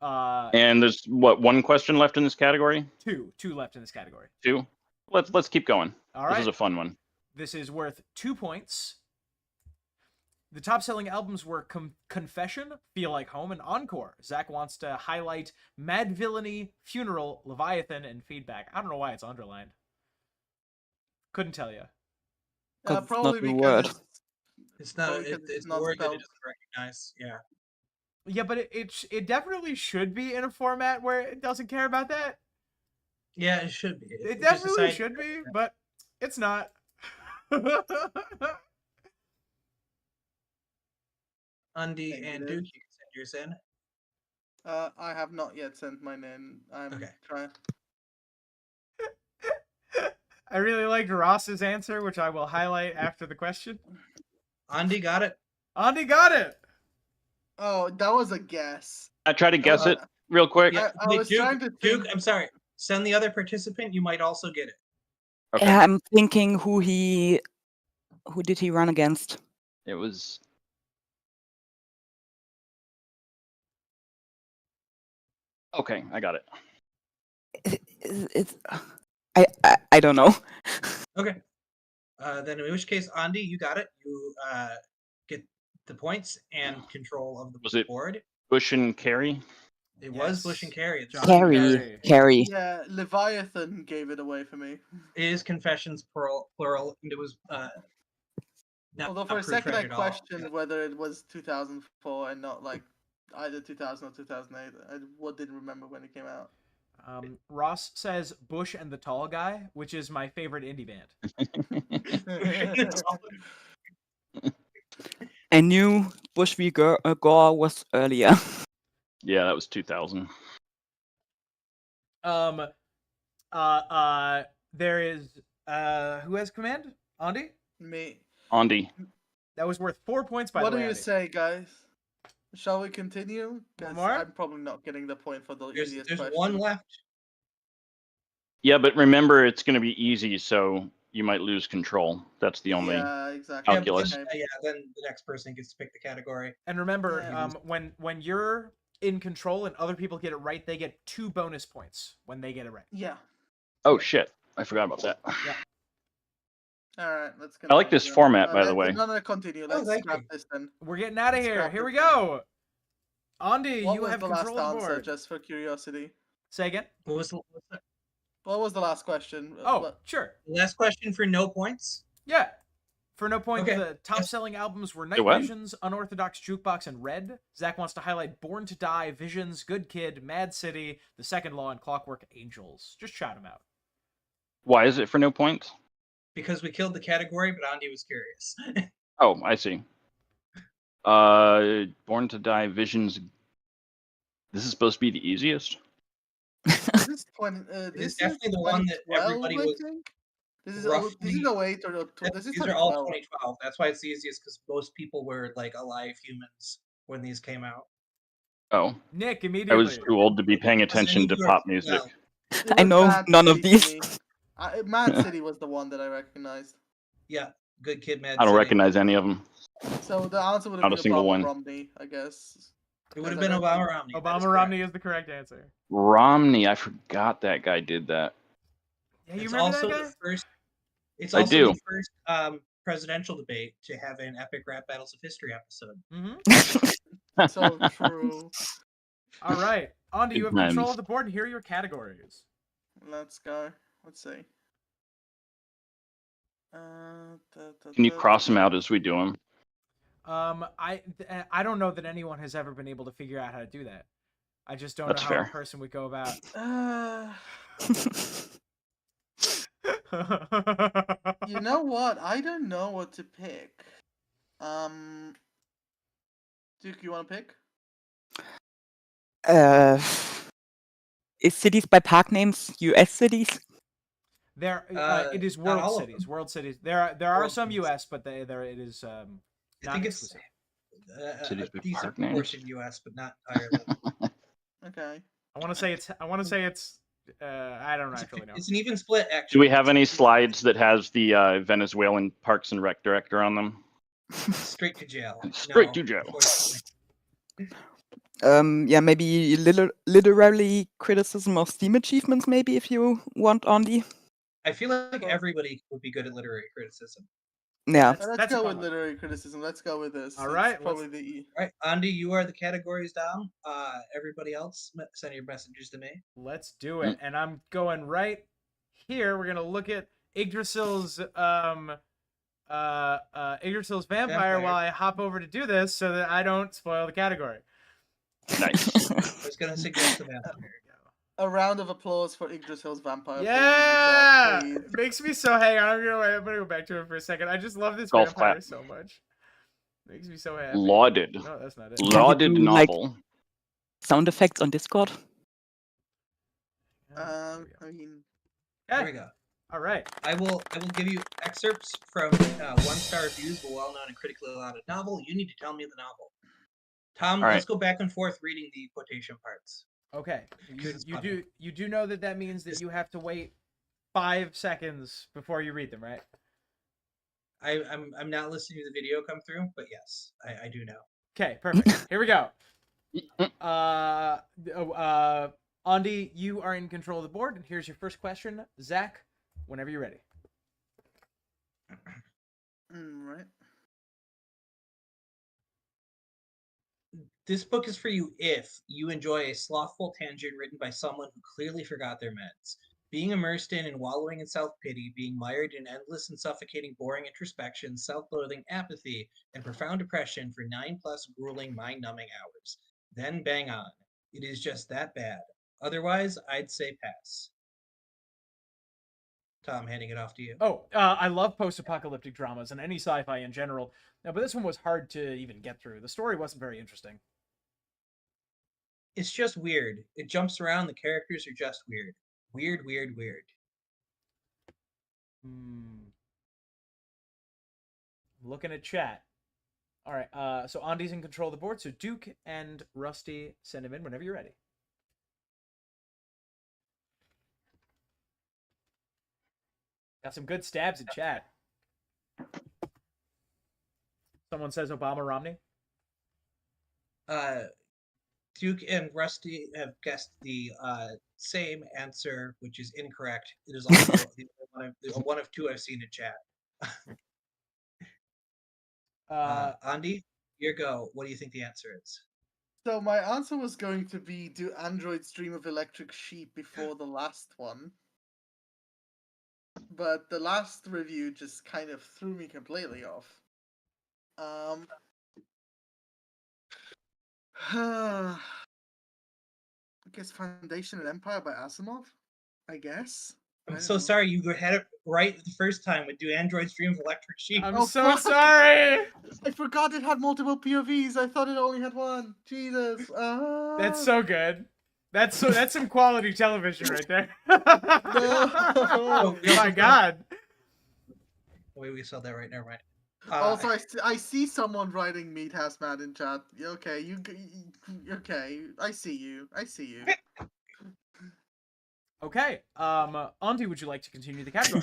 And there's what, one question left in this category? Two left in this category. 2? Let's keep going. All This right. is a fun one. This is worth 2 points. The top-selling albums were Confession, Feel Like Home, and Encore. Zach wants to highlight Mad Villainy, Funeral, Leviathan, and Feedback. I don't know why it's underlined. Couldn't tell you. 'Cause it's Probably not the because word. It's not. Probably 'cause It's not a word that it spelled. doesn't recognize. Yeah. Yeah, but it definitely should be in a format where it doesn't care about that. Yeah, it should be. It just definitely decided- should be, but it's not. Undy Thank you, and Dave. Duke, you can send yours in. I have not yet sent mine in. I'm Okay. trying. I really liked Ross's answer, which I will highlight after the question. Andy got it. Andy got it. Oh, that was a guess. I try to guess Uh, it real quick. Yeah, I wait, was Duke, trying to Duke, think. I'm sorry. Send the other participant. You might also get it. Okay. Yeah, I'm thinking who did he run against? It was. Okay, I got it. It's I don't know. Okay. Then in which case, Andy, you got it. You get the points and control of the Was it- board. Bush and Carey. It was Yes. Bush and Carey. John Carrie. Yeah, Leviathan gave it away for me. It is Confessions plural, and it was not Although for a second I proofread at all. questioned whether it was 2004 and not like either 2000 or 2008. I didn't remember when it came out. Ross says Bush and the Tall Guy, which is my favorite indie band. I knew Bush v. Gore was earlier. Yeah, that was 2000. There is who has command? Andy? Me. Andy. That was worth 4 points by What the do way. you Andy. say, guys? Shall we continue? 'Cause more? I'm probably not getting the point for the easiest There's question. one left. Yeah, but remember, it's going to be easy, so you might lose control. That's the only. Yeah, exactly. Calculus. Okay. Yeah, then the next person gets to pick the category. And remember, Yeah. when you're in control and other people get it right, they get 2 bonus points when they get it right. Yeah. Oh shit! I forgot about that. All right, let's continue. I like this then. format, by the way. No, continue. Let's thank scrap you. this then. We're getting out of Let's here. scrap Here we this go. Andy, What you was have the last control of the answer, board. just for curiosity? Say again. What was the What was the last question? Oh, sure. last question for no points? Yeah. For no points, Okay. the top-selling albums were Night what? Visions, Unorthodox Jukebox, and Red. Zach wants to highlight Born to Die, Visions, Good Kid, Mad City, The Second Law, and Clockwork Angels. Just shout them out. Why is it for no points? Because we killed the category, but Andy was curious. Oh, I see. Born to Die, Visions. This is supposed to be the easiest. This is 20. It's This is definitely the one that 2012, everybody I was think. This is roughly- this is 08 or this is These are all 2012. 2012. That's why it's the easiest, because most people were like alive humans when these came out. Oh, Nick, I immediately. was too old to be paying attention to pop music. Well, It I was know Mad none of City these. to me. Mad City was the one that I recognized. yeah, Good Kid, Mad I don't City. recognize any of them. So the answer would Not have a been single Obama one. Romney, I guess. It would have Because been I Obama Romney. that is Obama correct. Romney is the correct answer. Romney, I forgot that guy did that. Yeah, you It's remember also that guy? the first. It's I also do. the first presidential debate to have an epic rap battles of history episode. Mm-hmm. So true. All right. Andy, you have Good control times. of the board, and here are your categories. Let's go. Let's see. Can you cross them out as we do them? I don't know that anyone has ever been able to figure out how to do that. I just don't That's know how a fair. person would go about. You know what? I don't know what to pick. Duke, you want to pick? Is cities by park names US cities? There, it is Not world all of cities. them. World cities. There are World some cities. U.S., but it is I not think it's exclusive. a Cities with decent park names. portion U.S., but not entirely. Okay. I want to say it's. I don't actually know. It's an even split, Do actually. we have any slides that has the Venezuelan Parks and Rec director on them? Straight to jail. Straight No, to jail. unfortunately. Yeah, maybe literary criticism of Steam achievements, maybe, if you want, Andy. I feel like Well- everybody would be good at literary criticism. Yeah. That's Let's a go fun with one. literary criticism. Let's go with this. All It's right, probably the. All right, Andy, you are the categories down. Everybody else, send your messages to me. Let's do it. And I'm going right here. We're gonna look at Yggdrasil's Yggdrasil's vampire while I hop over to do this so that I don't spoil the category. Nice. I was gonna suggest the vampire. There you go. A round of applause for Yggdrasil's vampire. Yeah, Please. it makes me so. Hang on, I'm gonna go back to it for a second. I just love this Golf vampire clap. so much. Makes me so happy. Lauded. No, that's not it. Can you Lauded do, like, novel. sound effects on Discord? There we go. I mean, There we Okay. go. All right. I will give you excerpts from 1-star reviews of a well-known and critically lauded novel. You need to tell me the novel. Tom, All right. let's go back and forth reading the quotation parts. Okay. Because it's funny. You do know that means that you have to wait 5 seconds before you read them, right? I'm not listening to the video come through, but yes, I do know. Okay, perfect. Here we go. Andy, you are in control of the board, and here's your first question. Zach, whenever you're ready. right. This book is for you if you enjoy a slothful tangent written by someone who clearly forgot their meds. Being immersed in and wallowing in self-pity, being mired in endless and suffocating boring introspection, self-loathing, apathy, and profound depression for 9+ grueling, mind-numbing hours. Then bang on. It is just that bad. Otherwise, I'd say pass. Tom, handing it off to you. Oh, I love post-apocalyptic dramas and any sci-fi in general. No, but this one was hard to even get through. The story wasn't very interesting. It's just weird. It jumps around. The characters are just weird. Weird, weird, weird. Looking at chat. All right, so Andy's in control of the board, so Duke and Rusty, send him in whenever you're ready. Got some good stabs in chat. Someone says Obama Romney. Duke and Rusty have guessed the same answer, which is incorrect. It is also one of two I've seen in chat. Andy, your go. What do you think the answer is? So my answer was going to be, do androids dream of electric sheep before the last one? But the last review just kind of threw me completely off. I guess Foundation and Empire by Asimov? I guess? I I'm don't so know. sorry you had it right the first time with Do Androids Dream of Electric Sheep. I'm Oh, so fuck. sorry. I forgot it had multiple POVs. I thought it only had one. Jesus. That's so good. That's some quality television right there. Oh my god. Wait, we saw that right. Never mind. Also, I see someone writing Meat House Man in chat. Okay, okay. I see you. Okay. Andy, would you like to continue the category?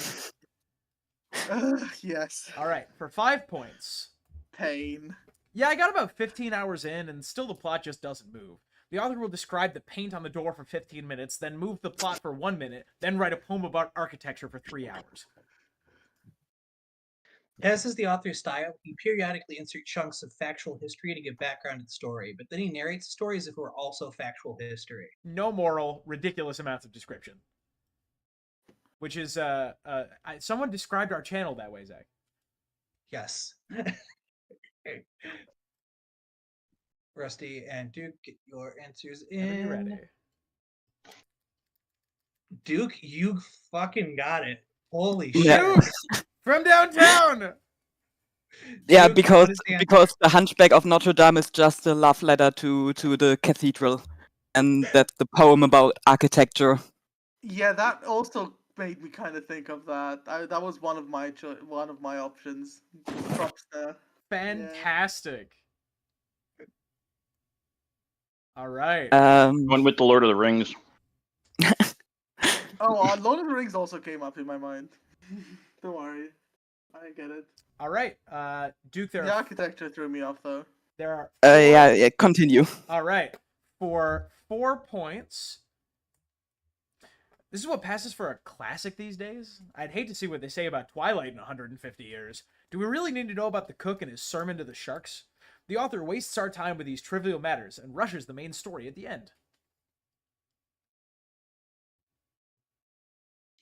Yes. All right, for 5 points. Pain. Yeah, I got about 15 hours in, and still the plot just doesn't move. The author will describe the paint on the door for 15 minutes, then move the plot for 1 minute, then write a poem about architecture for 3 hours. As is the author's style, he periodically inserts chunks of factual history to give background to the story, but then he narrates the story as if it were also factual history. No moral, ridiculous amounts of description. Which is someone described our channel that way, Zach. Yes. Rusty and Duke, get your answers Whenever in. you're ready. Duke, you fucking got it. Holy Yeah. shit. From downtown. Yeah, Duke, because what is the answer? because the Hunchback of Notre Dame is just a love letter to the cathedral, and that's the poem about architecture. Yeah, that also made me kind of think of that. That was one of my options. Props there. Fantastic. All right. Went with the Lord of the Rings. Oh, Lord of the Rings also came up in my mind. Don't worry, I get it. All right. Duke, The architecture threw me off though. there are Yeah, continue. All right. For 4 points. This is what passes for a classic these days. I'd hate to see what they say about Twilight in 150 years. Do we really need to know about the cook and his sermon to the sharks? The author wastes our time with these trivial matters and rushes the main story at the end.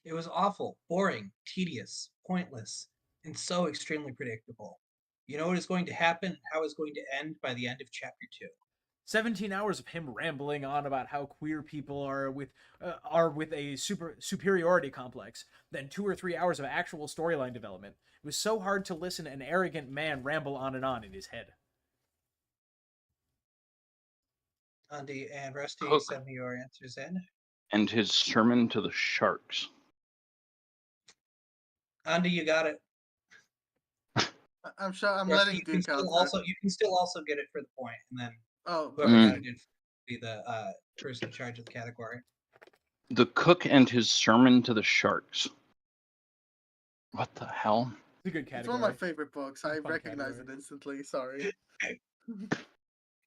It was awful, boring, tedious, pointless, and so extremely predictable. You know what is going to happen and how it's going to end by the end of chapter 2. 17 hours of him rambling on about how queer people are with a superiority complex, then 2 or 3 hours of actual storyline development. It was so hard to listen an arrogant man ramble on and on in his head. Andy and Rusty, Cook. send me your answers in. And his sermon to the sharks. Andy, you got it. I'm sure I'm Rusty, letting you can Duke still answer. you can still also get it for the point, and then Oh, whoever Mm. got it did be the person in charge of the category. The Cook and his sermon to the sharks. What the hell? It's a good it's category. one of my favorite books. I Fun recognize category. it instantly. Sorry.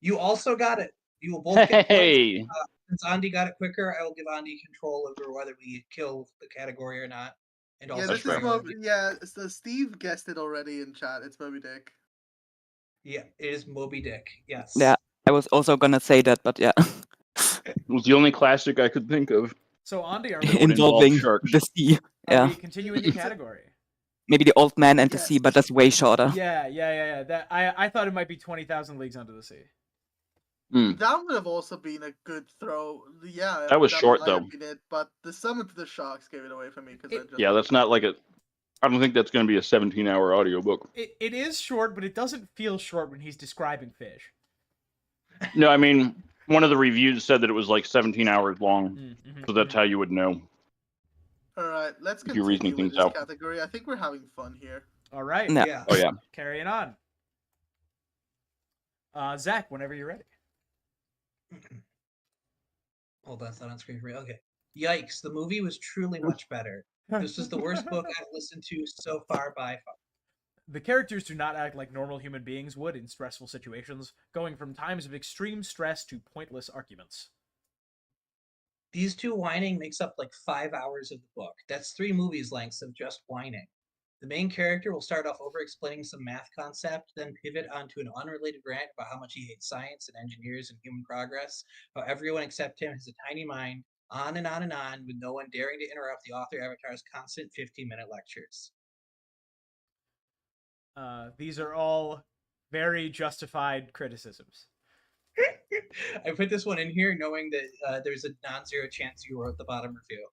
You also got it. You will both get points. Hey! Since Andy got it quicker, I will give Andy control over whether we kill the category or not. And Yeah, also this is right. Moby. Yeah, so Steve guessed it already in chat. It's Moby Dick. Yeah, it is Moby Dick. Yes. Yeah, I was also gonna say that, but yeah, It was the only classic I could think of. So, Andy, are It we, would involve involving sharks. the sea. are Yeah, we continuing the category? maybe the Old Man and the Sea, Yes. but that's way shorter. Yeah. That I thought it might be 20,000 Leagues Under the Sea. That would have also been a good throw. Yeah, That was short, might have though. been it, but the Summon to the Sharks gave it away for me because I just Yeah, that's not like a... I don't think that's going to be a 17-hour audiobook. It is short, but it doesn't feel short when he's describing fish. No, I mean, one of the reviews said that it was like 17 hours long, Mm-hmm. so that's how you would know. All right, let's If you're continue reasoning with things this out. category. I think we're having fun here. All right. Yeah. Yeah. Oh, yeah. Carrying on. Zach, whenever you're ready. Hold on, it's not on screen for you. Okay. Yikes, the movie was truly much better. This was the worst book I've listened to so far by far. The characters do not act like normal human beings would in stressful situations, going from times of extreme stress to pointless arguments. These two whining makes up like 5 hours of the book. That's 3 movies lengths of just whining. The main character will start off over explaining some math concept, then pivot onto an unrelated rant about how much he hates science and engineers and human progress, how everyone except him has a tiny mind, on and on and on, with no one daring to interrupt the author avatar's constant 15-minute lectures. These are all very justified criticisms. I put this one in here knowing that there's a non-zero chance you wrote the bottom review.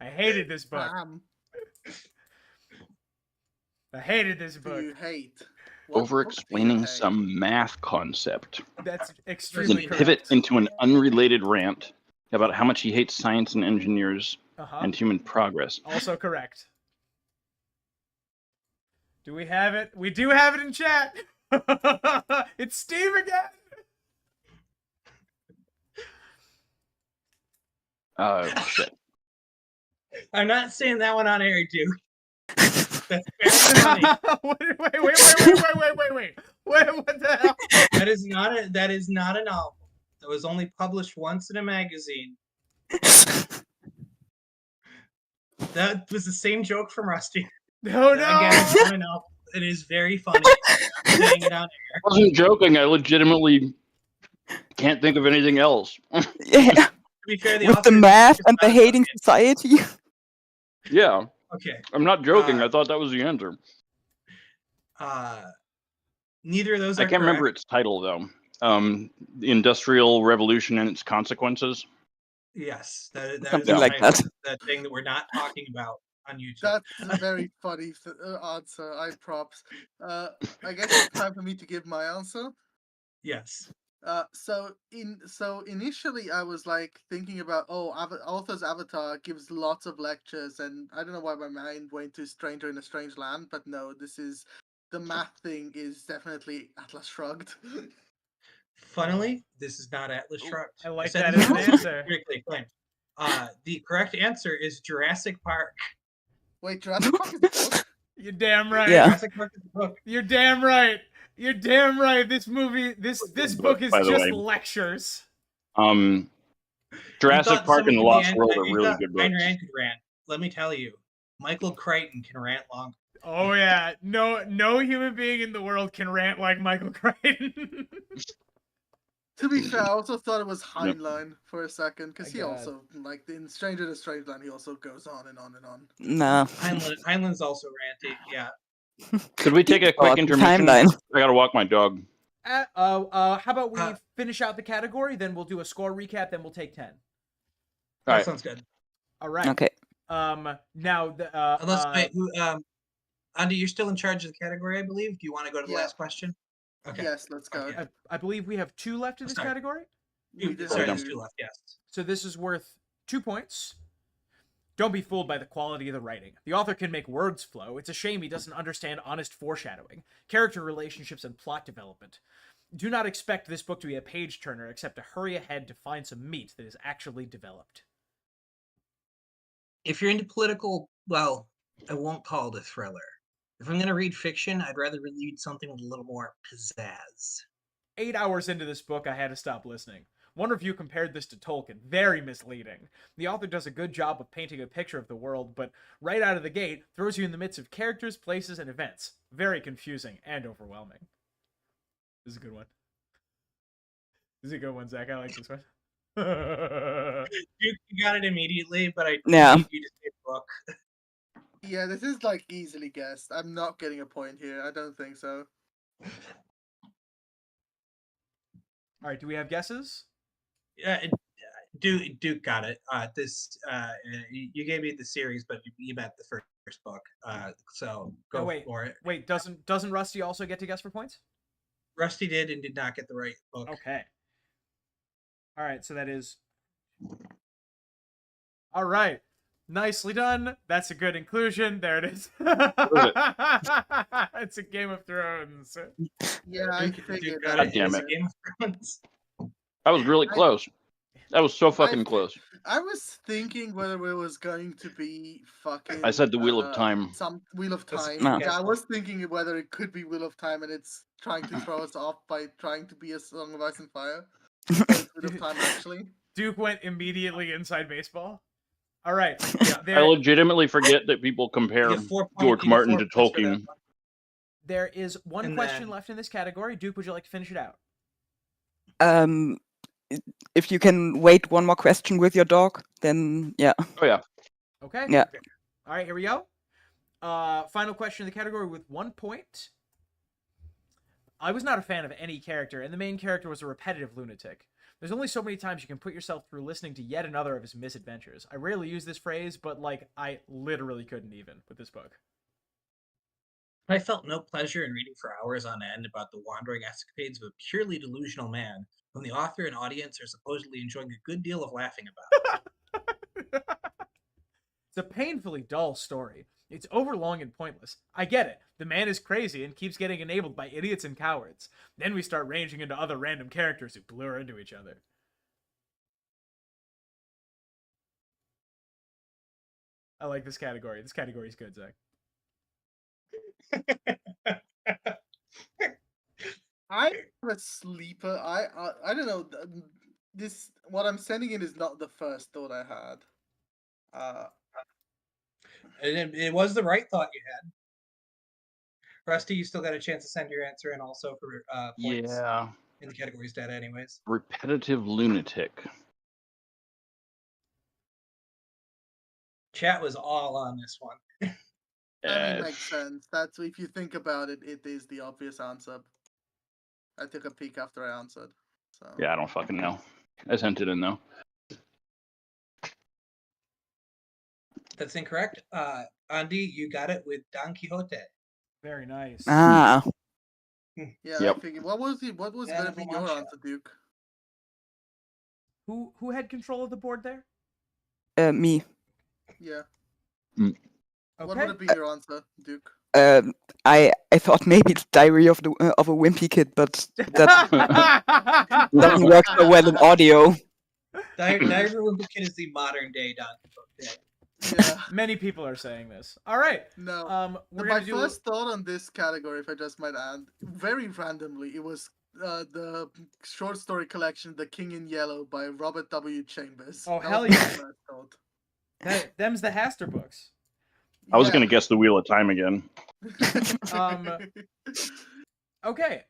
I hated this book. I hated this Do book. you hate? What book do you Over-explaining hate? some math concept. That's Then extremely pivot correct. into an unrelated rant about how much he hates science and engineers Uh-huh. and human progress. Also correct. Do we have it? We do have it in chat. It's Steve again. Shit. I'm not saying that one on air, Duke. That's very funny. Wait. What the hell? That is not a novel. That was only published once in a magazine. That was the same joke from Rusty. Oh Again, no! coming up. It is very funny. I'm saying it on I wasn't joking. I legitimately can't think of anything else. Yeah, To be fair, the with the author is math and the not hating about society. Yeah, it. Okay. I'm not joking. I thought that was the answer. Neither of those I are can't remember correct. its title though. The Industrial Revolution and its Consequences. Yes, that is Something the like title. that. That thing that we're not talking about on YouTube. That's a very funny answer. I props. I guess it's time for me to give my answer. Yes. So initially I was like thinking about author's avatar gives lots of lectures, and I don't know why my mind went to Stranger in a Strange Land, but no, this is the math thing is definitely Atlas Shrugged. Funnily, this is not Atlas Shrugged. I like said that this as an is answer. critically acclaimed. The correct answer is Jurassic Park. Wait, Jurassic Park is a book? You're damn right. Yeah. Jurassic Park is a book. You're damn right. You're damn right. This movie, this book is by the just way. lectures. Jurassic Park and The Lost World are you really thought good Ayn books. Rand could rant. Let me tell you, Michael Crichton can rant longer. Oh yeah, no human being in the world can rant like Michael Crichton. To be fair, I also thought it was Yep. Heinlein for a second, because My he God. also, like, in Stranger in a Strange Land, he also goes on and on and on. No. Heinlein's also ranty. Yeah. Could we take a quick intermission? Timeline. I gotta walk my dog. How about we Uh, finish out the category, then we'll do a score recap, then we'll take 10. That Alright. sounds good. All right. Okay. Now the Unless wait, who Andy, you're still in charge of the category, I believe. Do you want to go to the Yeah. last question? Okay. Yes, let's go. Okay. I believe we have 2 left in this Sorry. category. We did Sorry, have there's to- 2 left. Yes. So this is worth 2 points. Don't be fooled by the quality of the writing. The author can make words flow. It's a shame he doesn't understand honest foreshadowing, character relationships, and plot development. Do not expect this book to be a page turner, except to hurry ahead to find some meat that is actually developed. If you're into political, well, I won't call it a thriller. If I'm going to read fiction, I'd rather read something with a little more pizzazz. 8 hours into this book, I had to stop listening. One review compared this to Tolkien. Very misleading. The author does a good job of painting a picture of the world, but right out of the gate, throws you in the midst of characters, places, and events. Very confusing and overwhelming. This is a good one. This is a good one, Zach. I like this one. You got it immediately, but I Yeah. need you to say book. Yeah, this is, like, easily guessed. I'm not getting a point here. I don't think so. All right, do we have guesses? Duke got it. You gave me the series, but you meant the first book. So go wait. for it. Wait, doesn't Rusty also get to guess for points? Rusty did and did not get the right book. Okay. All right, so that is... All right. Nicely done. That's a good inclusion. There it is. It's a Game of Thrones. Yeah, I Duke figured got that. it. damn It's it. Game of Thrones. That was really close. That was so fucking close. I was thinking whether it was going to be fucking. I said the Wheel of Time. Some Wheel of That's- Time. No. Yeah, I was thinking whether it could be Wheel of Time, and it's trying to throw us off by trying to be a Song of Ice and Fire. So it's Wheel of Time, actually. Duke went immediately inside baseball. All right. Yeah. I legitimately forget that people compare You get 4 points- George you get Martin 4 to points for that Tolkien. one. There is one And question then- left in this category. Duke, would you like to finish it out? If you can wait one more question with your dog, then yeah. Oh yeah. Okay. Yeah. All right, here we go. Final question in the category with 1 point. I was not a fan of any character, and the main character was a repetitive lunatic. There's only so many times you can put yourself through listening to yet another of his misadventures. I rarely use this phrase, but, like, I literally couldn't even with this book. I felt no pleasure in reading for hours on end about the wandering escapades of a purely delusional man, whom the author and audience are supposedly enjoying a good deal of laughing about. It's a painfully dull story. It's overlong and pointless. I get it. The man is crazy and keeps getting enabled by idiots and cowards. Then we start ranging into other random characters who blur into each other. I like this category. This category is good, Zach. I have a sleeper. I don't know. This what I'm sending in is not the first thought I had. And it was the right thought you had. Rusty, you still got a chance to send your answer in also for points Yeah. in the categories data, anyways. Repetitive lunatic. Chat was all on this one. I mean, makes sense. That's if you think about it, it is the obvious answer. I took a peek after I answered. So Yeah, I don't fucking know. I sent it in though. That's incorrect. Andy, you got it with Don Quixote. Very nice. Ah, yeah, Yep. I figured. What was Yeah, gonna be your Lamantia. answer, Duke? Who had control of the board there? me. Yeah. Mm. What Okay. would it be your answer, Duke? I thought maybe it's Diary of a Wimpy Kid, but that doesn't work so well in audio. Diary of a Wimpy Kid is the modern day Don Quixote. Yeah. Many people are saying this. All right. No. We're My gonna do. first thought on this category, if I just might add, very randomly, it was the short story collection "The King in Yellow" by Robert W. Chambers. Oh, That hell was my yeah. first thought. Them's the Haster books. I was gonna guess the Wheel of Time again. Okay.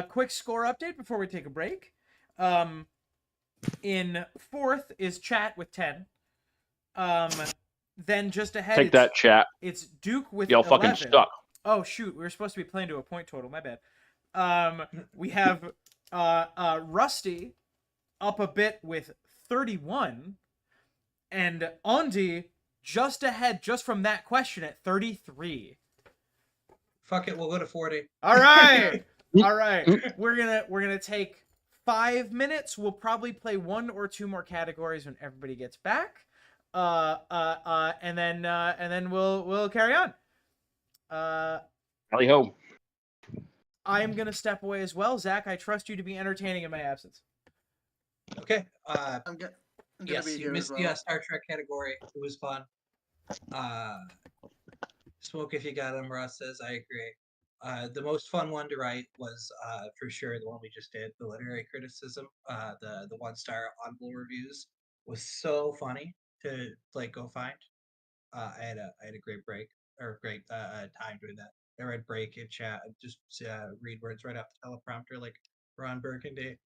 Quick score update before we take a break. In fourth is Chat with 10. Then just ahead. Take that, chat. It's Duke with Y'all 11. fucking stuck. Oh shoot, we were supposed to be playing to a point total. My bad. We have Rusty up a bit with 31, and Andy just ahead, just from that question at 33. Fuck it, we'll go to 40. All right, all right. We're gonna take 5 minutes. We'll probably play 1 or 2 more categories when everybody gets back. And then we'll carry on. Hally ho. I am gonna step away as well. Zach, I trust you to be entertaining in my absence. Okay. I'm gonna Yes, be you here missed as well. the Star Trek category. It was fun. Smoke if you got them, Russ says. I agree. The most fun one to write was for sure the one we just did, the literary criticism. The 1-star Audible reviews was so funny to go find. I had a great break or great time doing that. I read break in chat, just read words right off the teleprompter like Ron Burgundy.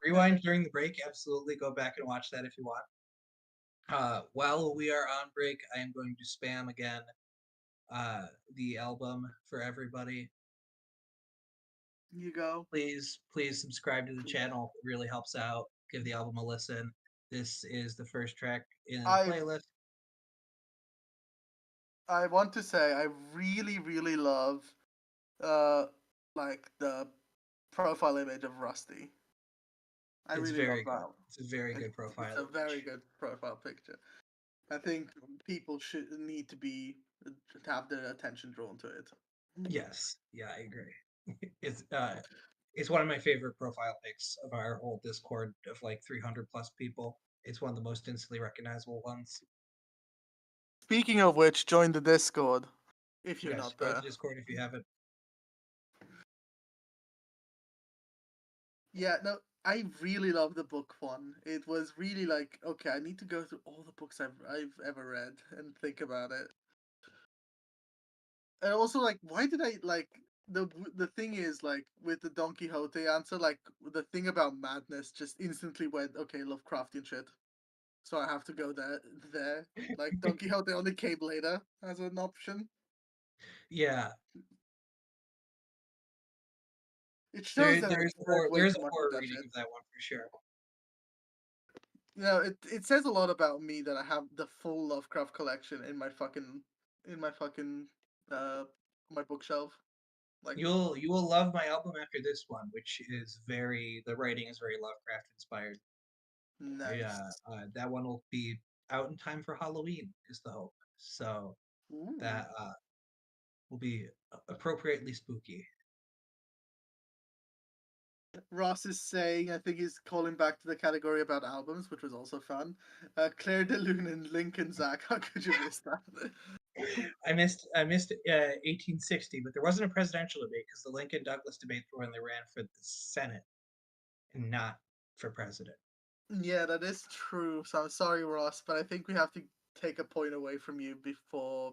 Rewind during the break. Absolutely, go back and watch that if you want. While we are on break, I am going to spam again the album for everybody. You go. Please subscribe to the channel. It really helps out. Give the album a listen. This is the first track in the playlist. I want to say I really love like the profile image of Rusty. I It's really very love good. that. It's a very good profile. It's a very good profile picture. I think people should need to have their attention drawn to it. Yes, yeah, I agree. It's one of my favorite profile pics of our whole Discord of like 300 plus people. It's one of the most instantly recognizable ones. Speaking of which, join the Discord if you're Yes, not go there. to Discord if you haven't. Yeah, no, I really love the book one. It was really like, okay, I need to go through all the books I've ever read and think about it. And also, like, why did I like the thing is like with the Don Quixote answer, like the thing about madness just instantly went, okay, Lovecraftian shit. So I have to go there. Like Don Quixote only came later as an option. Yeah, It shows that there's I've read way there's too a much horror of that reading shit. of that one for sure. You know, it says a lot about me that I have the full Lovecraft collection in my fucking my bookshelf. Like You will love my album after this one, which is the writing is very Lovecraft inspired. nice. Yeah, that one will be out in time for Halloween is the hope. So Ooh. that will be appropriately spooky. Ross is saying, I think he's calling back to the category about albums, which was also fun. Claire de Lune and Lincoln Zach. How could you miss that? I missed 1860, but there wasn't a presidential debate because the Lincoln Douglas debates were when they ran for the Senate and not for president. Yeah, that is true. So I'm sorry, Ross, but I think we have to take a point away from you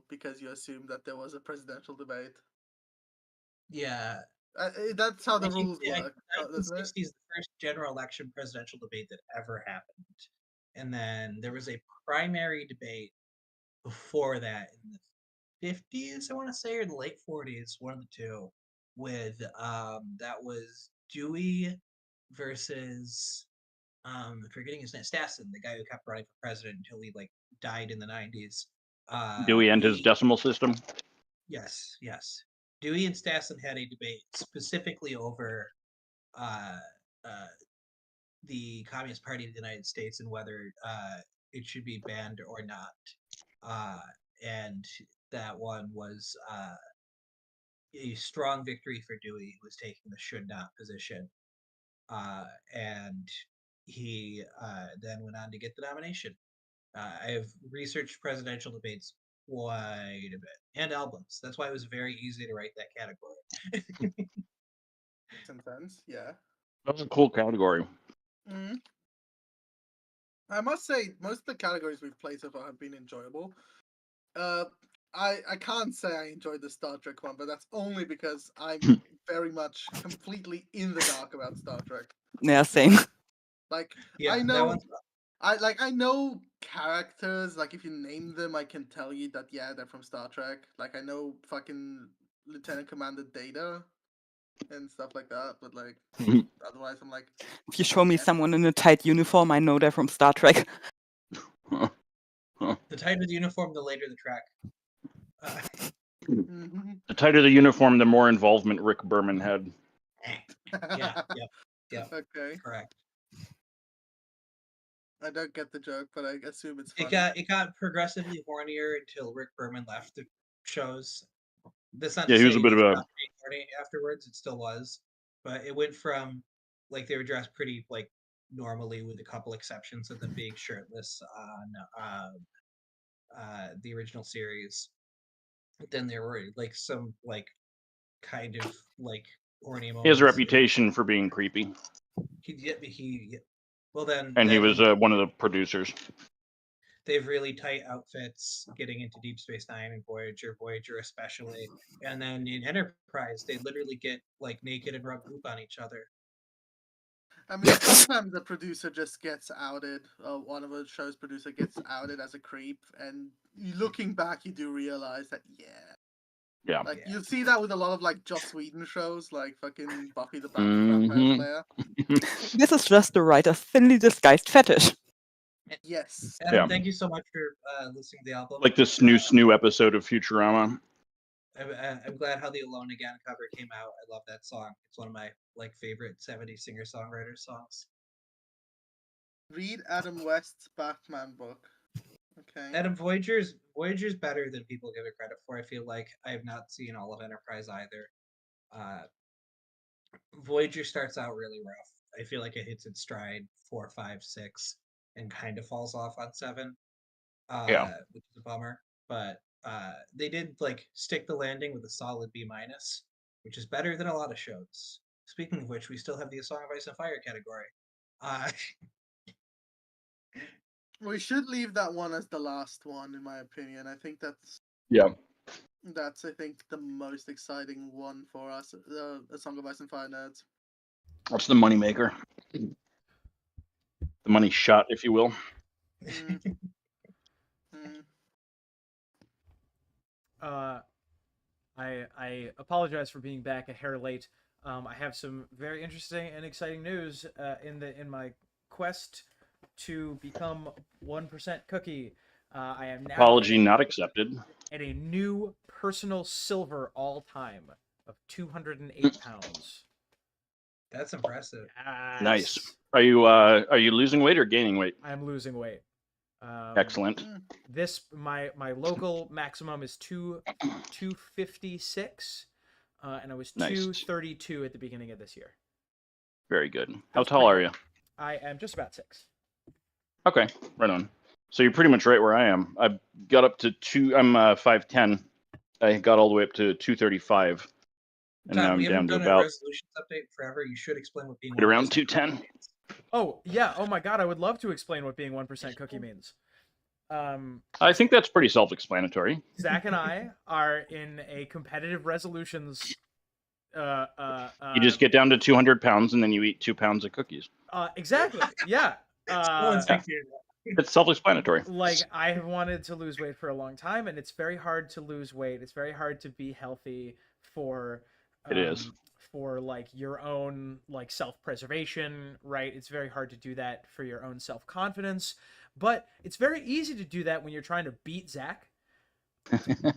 because you assumed that there was a presidential debate. Yeah. That's how the 19 rules work, doesn't it? 1960 is the first general election presidential debate that ever happened. And then there was a primary debate before that in the 50s, I want to say, or the late 40s, one of the two, with that was Dewey versus I'm forgetting his name, Stassen, the guy who kept running for president until he like died in the 90s. Dewey and his decimal system. Yes, yes. Dewey and Stassen had a debate specifically over uh, the Communist Party of the United States and whether it should be banned or not. And that one was a strong victory for Dewey, who was taking the should not position. And he then went on to get the nomination. I have researched presidential debates quite a bit and albums. That's why it was very easy to write that category. Sometimes, yeah. That's a cool category. Mm. I must say, most of the categories we've played so far have been enjoyable. I can't say I enjoyed the Star Trek one, but that's only because I'm very much completely in the dark about Star Trek. Yeah, same. Like, Yeah, I that know, one's I know characters. Like, if you name them, I can tell you that yeah, they're from Star Trek. Like, I know fucking Lieutenant Commander Data and stuff like that. But like, otherwise, I'm like, If you show me Yeah. someone in a tight uniform, I know they're from Star Trek. the tighter the uniform, the later the track. mhm. The tighter the uniform, the more involvement Rick Berman had. Yeah, yeah, Okay. correct. I don't get the joke, but I assume it's funny. It got progressively hornier until Rick Berman left the shows. That's not Yeah, to he was say a bit of a- stopped being horny afterwards. It still was, but it went from like they were dressed pretty like normally, with a couple exceptions of them being shirtless on the original series. But then there were like some like kind of like horny moments. He has a reputation for being creepy, Well, then and he then was one of the producers. they have really tight outfits getting into Deep Space Nine and Voyager especially. And then in Enterprise, they literally get like naked and rub goop on each other. I mean, sometimes the producer just gets outed. One of the show's producer gets outed as a creep, and looking back, you do realize that Yeah. like Yeah. you see that with a lot of like Joss Whedon shows, like fucking Buffy the Mhm. Vampire Slayer. This is just the writer's thinly disguised fetish. Yes. Adam, Yeah. thank you so much for listening to the album. Like the snoo episode of Futurama. I'm glad how the Alone Again cover came out. I love that song. It's one of my like favorite 70s singer-songwriter songs. Read Adam West's Batman book. Okay. Adam, Voyager's better than people give it credit for. I feel like I have not seen all of Enterprise either. Voyager starts out really rough. I feel like it hits its stride 4, 5, 6, and kind of falls off on 7. Yeah. Which is a bummer. But they did like stick the landing with a solid B-, which is better than a lot of shows. Speaking of which, we still have the A Song of Ice and Fire category. We should leave that one as the last one, in my opinion. I think that's Yeah. I think the most exciting one for us. A Song of Ice and Fire nerds. That's the moneymaker. The money shot, if you will. Mm. Mm. I apologize for being back a hair late. I have some very interesting and exciting news in my quest to become 1% cookie. I am now Apology not accepted. at a new personal silver all time of 208 pounds. That's impressive. Yes. Nice. Are you losing weight or gaining weight? I'm losing weight. Excellent. This my local maximum is 256, and I was Nice. 232 at the beginning of this year. Very good. How That's tall pretty are good. you? I am just about 6. Okay, right on. So you're pretty much right where I am. I got up to I'm 5'10". I got all the way up to 235, and now Tom, I'm we down haven't to done a about resolutions update forever. You should explain what being right around 1% 210. Oh yeah. Oh my God. I would love to explain what being 1% cookie means. I think that's pretty self-explanatory. Zach and I are in a competitive resolutions. You just get down to 200 pounds and then you eat 2 pounds of cookies. Exactly. Yeah. Someone's yeah. figured it out. It's self-explanatory. Like, I have wanted to lose weight for a long time, and it's very hard to lose weight. It's very hard to be healthy for It is. for like your own like self-preservation, right? It's very hard to do that for your own self-confidence, but it's very easy to do that when you're trying to beat Zach.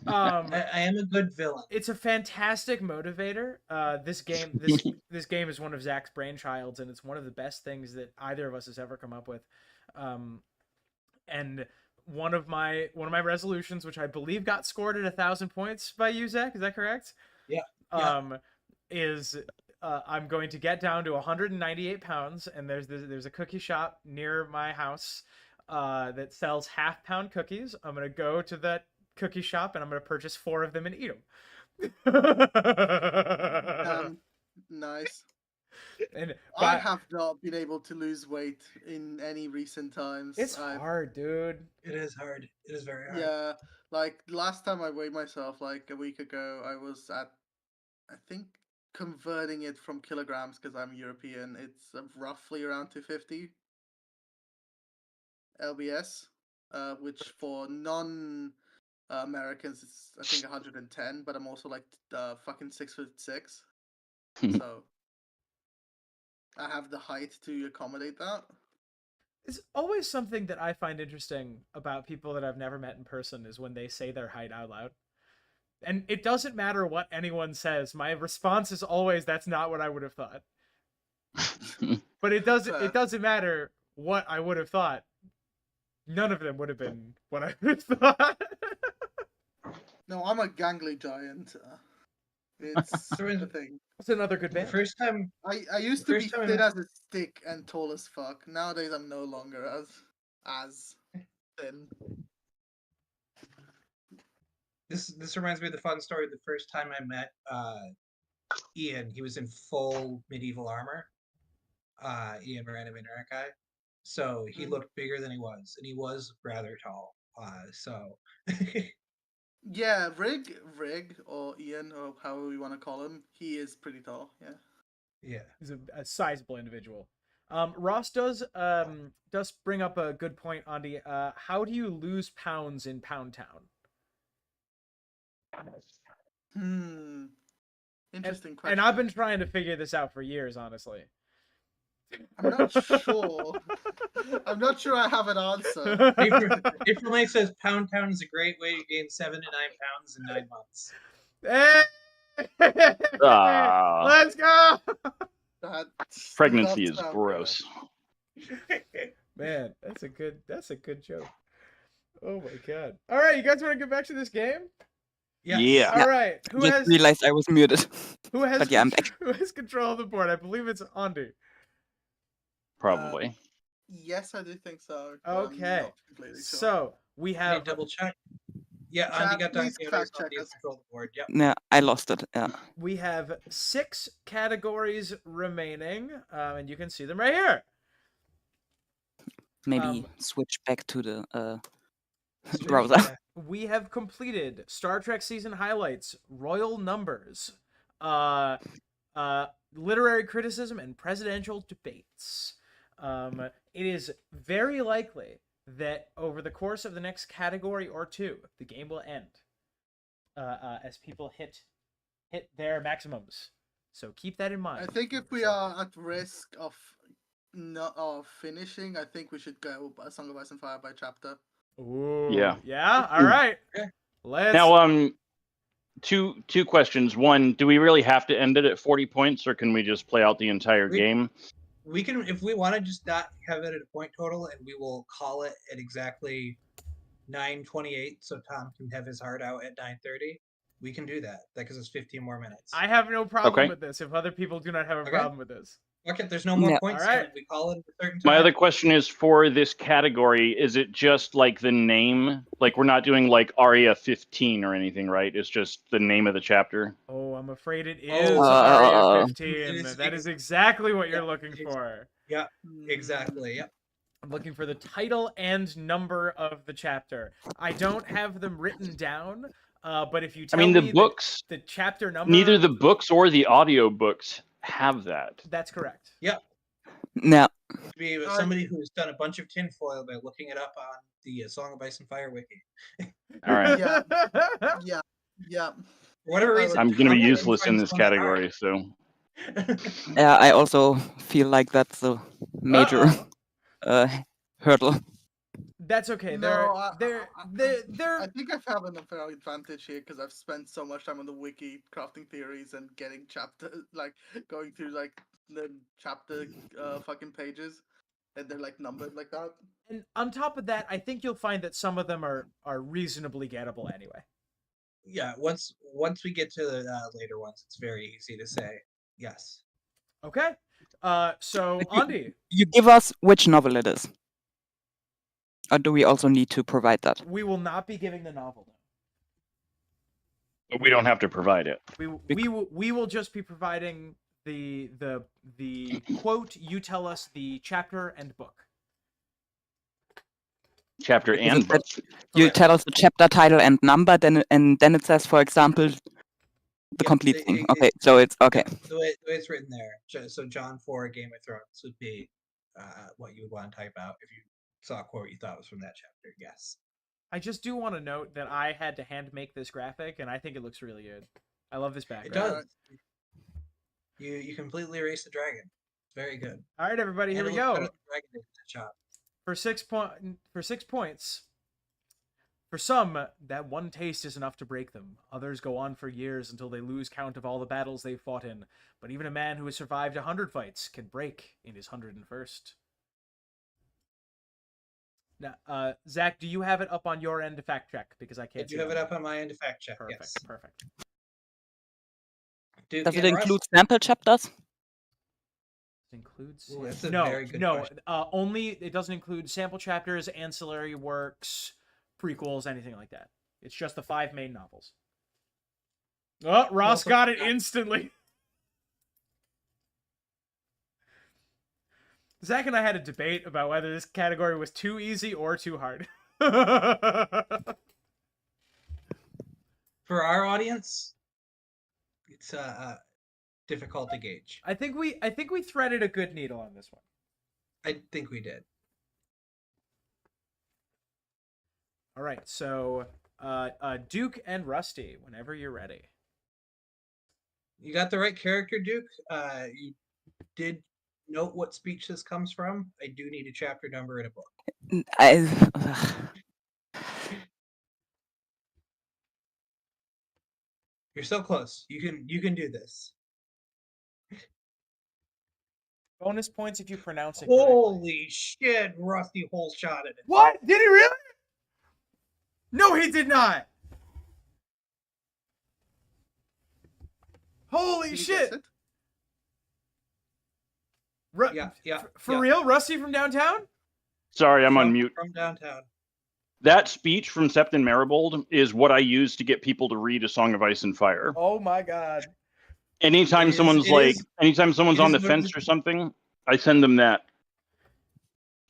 I am a good villain. It's a fantastic motivator. This game is one of Zach's brainchilds, and it's one of the best things that either of us has ever come up with. And one of my resolutions, which I believe got scored at 1,000 points by you, Zach, is that correct? Yeah. Is I'm going to get down to 198 pounds, and there's a cookie shop near my house that sells half-pound cookies. I'm gonna go to that cookie shop and I'm gonna purchase 4 of them and eat them. Nice. And I have not been able to lose weight in any recent times. It's hard, dude. It is hard. It is very hard. Yeah, like last time I weighed myself, like a week ago, I was at, I think, converting it from kilograms because I'm European. It's roughly around 250 lbs, which for non-Americans is I think 110. But I'm also like fucking 6'6", so I have the height to accommodate that. It's always something that I find interesting about people that I've never met in person is when they say their height out loud. And it doesn't matter what anyone says. My response is always, that's not what I would have thought. But it doesn't matter what I would have thought. None of them would have been what I would have thought. No, I'm a gangly giant. It's the thing. It's another good The band. first time I used to be First time I thin met- as a stick and tall as fuck. Nowadays I'm no longer as thin. this reminds me of the fun story. The first time I met Ian, he was in full medieval armor. Ian, random internet guy. So he looked bigger than he was, and he was rather tall. So Yeah, Rig, or Ian, or however you want to call him, he is pretty tall. Yeah. yeah. He's a sizable individual. Ross does bring up a good point, Andy. How do you lose pounds in Pound Town? Interesting question. And I've been trying to figure this out for years, honestly. I'm not sure. I'm not sure I have an answer. April May says Pound Town is a great way to gain 7 to 9 pounds in 9 months. Hey! Let's go! That's Pregnancy not is sound gross. Man, that's a good joke. Oh my god. All right, you guys want to get back to this game? Yes. Yeah. All right. Who Just has realized I was muted. who has But yeah, I'm back. who has control of the board? I believe it's Andy. Probably. Yes, I do think so. but I'm Okay. not completely sure. So we Can I have double check? Yeah, Chat, Andy got please Don fact Quixote check on us. control of the board. Yep. Yeah, I lost it. Yeah. we have 6 categories remaining, and you can see them right here. Maybe switch back to the Straight browser. back. We have completed Star Trek season highlights, royal numbers, literary criticism, and presidential debates. It is very likely that over the course of the next category or two, the game will end as people hit their maximums. So keep that in mind. I think if we are at risk of finishing, I think we should go A Song of Ice and Fire by chapter. Ooh, Yeah. Yeah. All right. Okay. Let's. Now, two questions. One, do we really have to end it at 40 points, or can we just play out the entire game? We can, if we want to, just not have it at a point total, and we will call it at exactly 9:28, so Tom can have his heart out at 9:30. We can do that. That gives us 15 more minutes. I have no problem Okay. with this. If other people do not have a Okay. problem with this. Okay, there's no more Yeah. points. All right. We call it at a certain time. My other question is, for this category, is it just like the name? Like, we're not doing like Aria 15 or anything, right? It's just the name of the chapter. Oh, I'm afraid it is Oh. Aria It 15. is That is exactly what you're Yeah, looking ex- for. Exactly. Yep. I'm looking for the title and number of the chapter. I don't have them written down, but if you I tell mean, the me books, the chapter number, neither the books or the audio books have that. that's correct. Yep. Yeah. To be somebody who's done a bunch of tinfoil by looking it up on the Song of Ice and Fire wiki. All right. Yeah. Yeah. Yeah. For whatever I reason, I'm going to be I couldn't useless find in this this one that hard. category, so. Yeah, I also feel like that's a major hurdle. That's okay. No, They're I think I have an unfair advantage here because I've spent so much time on the wiki crafting theories and getting going through like the chapter fucking pages, and they're like numbered like that. and on top of that, I think you'll find that some of them are reasonably gettable anyway. Yeah, once we get to the later ones, it's very easy to say yes. Okay. So Andy, You give us which novel it is. Or do we also need to provide that? we will not be giving the novel. But we don't have to provide it. We will just be providing the quote. You tell us the chapter and book. Chapter and book. You Correct. tell us the chapter title and number, then it says, for example, the Yep, complete it- thing. it- Okay, so it's okay. The way it's written there. So John 4 Game of Thrones would be what you would want to type out if you saw a quote you thought was from that chapter. Yes. I just do want to note that I had to hand make this graphic, and I think it looks really good. I love this It background. does. You completely erase the dragon. It's very good. All right, everybody, here And we it looks better go. than the dragon did in that shot. For 6 points. For some, that one taste is enough to break them. Others go on for years until they lose count of all the battles they've fought in. But even a man who has survived 100 fights can break in his 101st. Now, Zach, do you have it up on your end to fact check? Because I I can't do see have it on up on my end to fact check. Perfect, Yes. perfect. Duke Does it and Russ? include sample chapters? Includes Ooh, that's a no, very good no. question. Only it doesn't include sample chapters, ancillary works, prequels, anything like that. It's just the 5 main novels. Oh, Ross also got it forgot- instantly. Zach and I had a debate about whether this category was too easy or too hard. For our audience, it's difficult to gauge. I think we threaded a good needle on this one. I think we did. All right, so Duke and Rusty, whenever you're ready. You got the right character, Duke. You did note what speech this comes from. I do need a chapter number in a book. You're so close. You can do this. Bonus points if you pronounce it correctly. Holy shit, Rusty hole shot it. What? Did he really? No, he did not. Holy Did you shit. guess it? Yeah. For real? Rusty from downtown? Sorry, I'm on mute. From downtown. That speech from Septon Maribold is what I use to get people to read A Song of Ice and Fire. Oh my god. Anytime It is- someone's it like, is- anytime someone's it on is the what it fence is. or something, I send them that.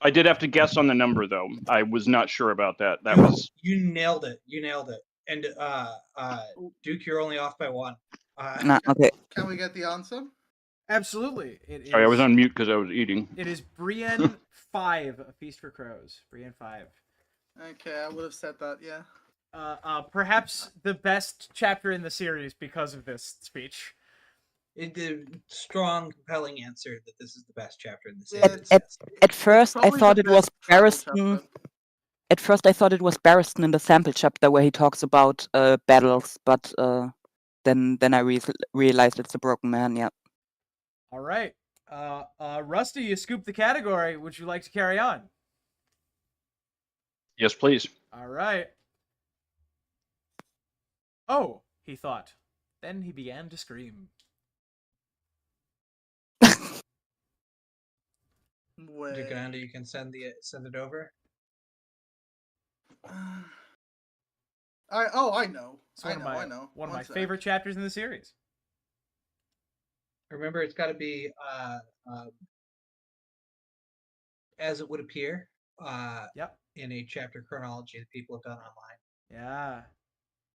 I did have to guess on the number though. I was not sure about that. That was You nailed it. You nailed it. And Duke, you're only off by 1. Nah, okay. Can we get the answer? Absolutely. It sorry. I was is- on mute because I was eating. It is Brienne 5, A Feast for Crows. Brienne 5. Okay, I would have said that. Yeah. Perhaps the best chapter in the series because of this speech. It's a strong, compelling answer that this is the best chapter in the Yeah, series. it's- At first, I Probably thought the it was best travel Barristan. chapter. At first, I thought it was Barristan in the sample chapter where he talks about battles, but then I realized it's the Broken Man. Yeah. All right. Rusty, you scooped the category. Would you like to carry on? Yes, please. All right. Oh, he thought. Then he began to scream. Wait. Duke and Andy, you can send it over. I know. It's one I know. One of my sec. favorite chapters in the series. Remember, it's got to be as it would appear Yep. in a chapter chronology that people have done online. Yeah.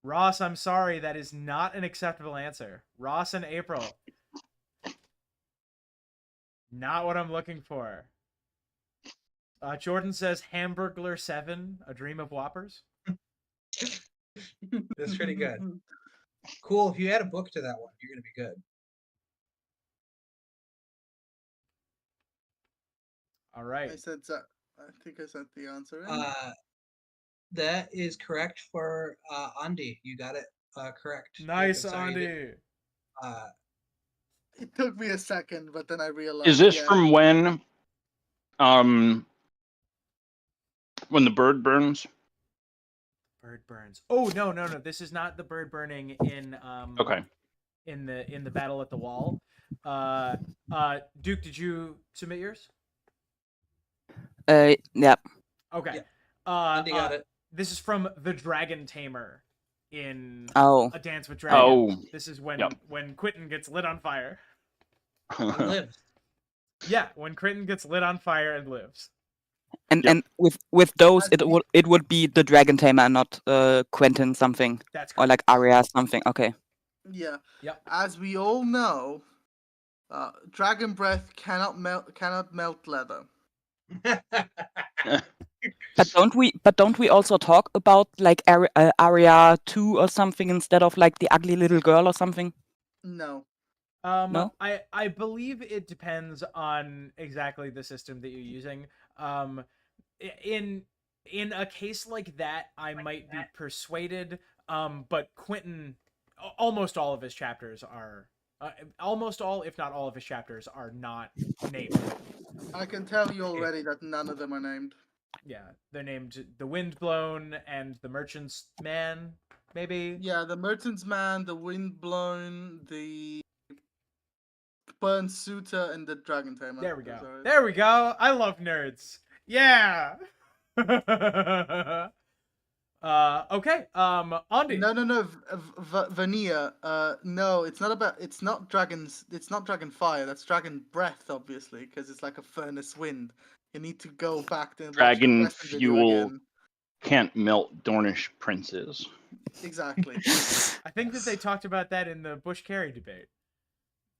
Ross, I'm sorry, that is not an acceptable answer. Ross and April. Not what I'm looking for. Jordan says Hamburglar 7, A Dream of Whoppers. That's pretty good. Cool. If you add a book to that one, you're going to be good. All right. I said that. I think I said the answer. In. That is correct for Andy. You got it correct. Duke, Nice, I'm sorry you Andy. didn't- It took me a second, but then I realized. Is this yeah. from when the bird burns? Bird burns. Oh, no. This is not the bird burning in Okay. in the battle at the wall. Duke, did you submit yours? Yeah. Okay. Yeah. Andy got it. This is from the Dragon Tamer in Oh. A Dance with Dragons. Oh. This is when Yep. when Quentin gets lit on fire. He lives. Yeah, when Quentin gets lit on fire and lives. And Yep. and with those, it would be the Dragon Tamer, not Quentin something, That's or correct. like Arya something. Okay. Yeah. Yep. As we all know, dragon breath cannot melt leather. But don't we also talk about like Arya 2 or something instead of like the ugly little girl or something? No. No? I believe it depends on exactly the system that you're using. In a case like that, I might be persuaded. But Quentin, almost all of his chapters are, almost all, if not all of his chapters are not named. I can tell you already that none of them are named. Yeah, they're named the Windblown and the Merchant's Man, maybe. Yeah, the Merchant's Man, the Windblown, the Burn Suitor, and the Dragon Tamer. There we go. Those are it. There we go. I love nerds. Yeah. Okay. Andy. No. Vanilla. No, it's not about. It's not dragons. It's not dragon fire. That's dragon breath, obviously, because it's like a furnace wind. You need to go back to watch the Dragon lesson video fuel again. can't melt Dornish princes. Exactly. I think that they talked about that in the Bush Kerry debate.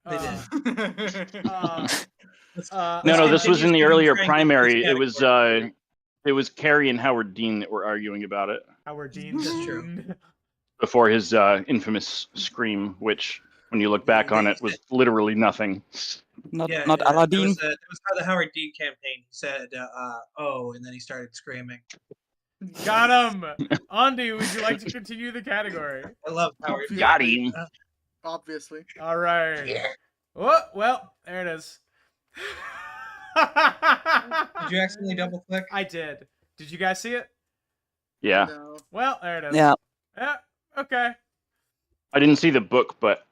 They did. No, this was in the earlier Trying to primary. get this It was Kerry and Howard Dean that were arguing about it Howard Dean. That's true. before his infamous scream, which, when you look back on it, was literally nothing. Not Yeah, Aladdin. It was how the Howard Dean campaign. He said, "Oh," and then he started screaming. Got him. Andy, would you like to continue the category? I love Howard. Obviously. Got him. Obviously. All right. Oh, well, there it is. Did you accidentally double click? I did. Did you guys see it? Yeah. No. Well, there it is. Yeah. Yeah. Okay. I didn't see the book, but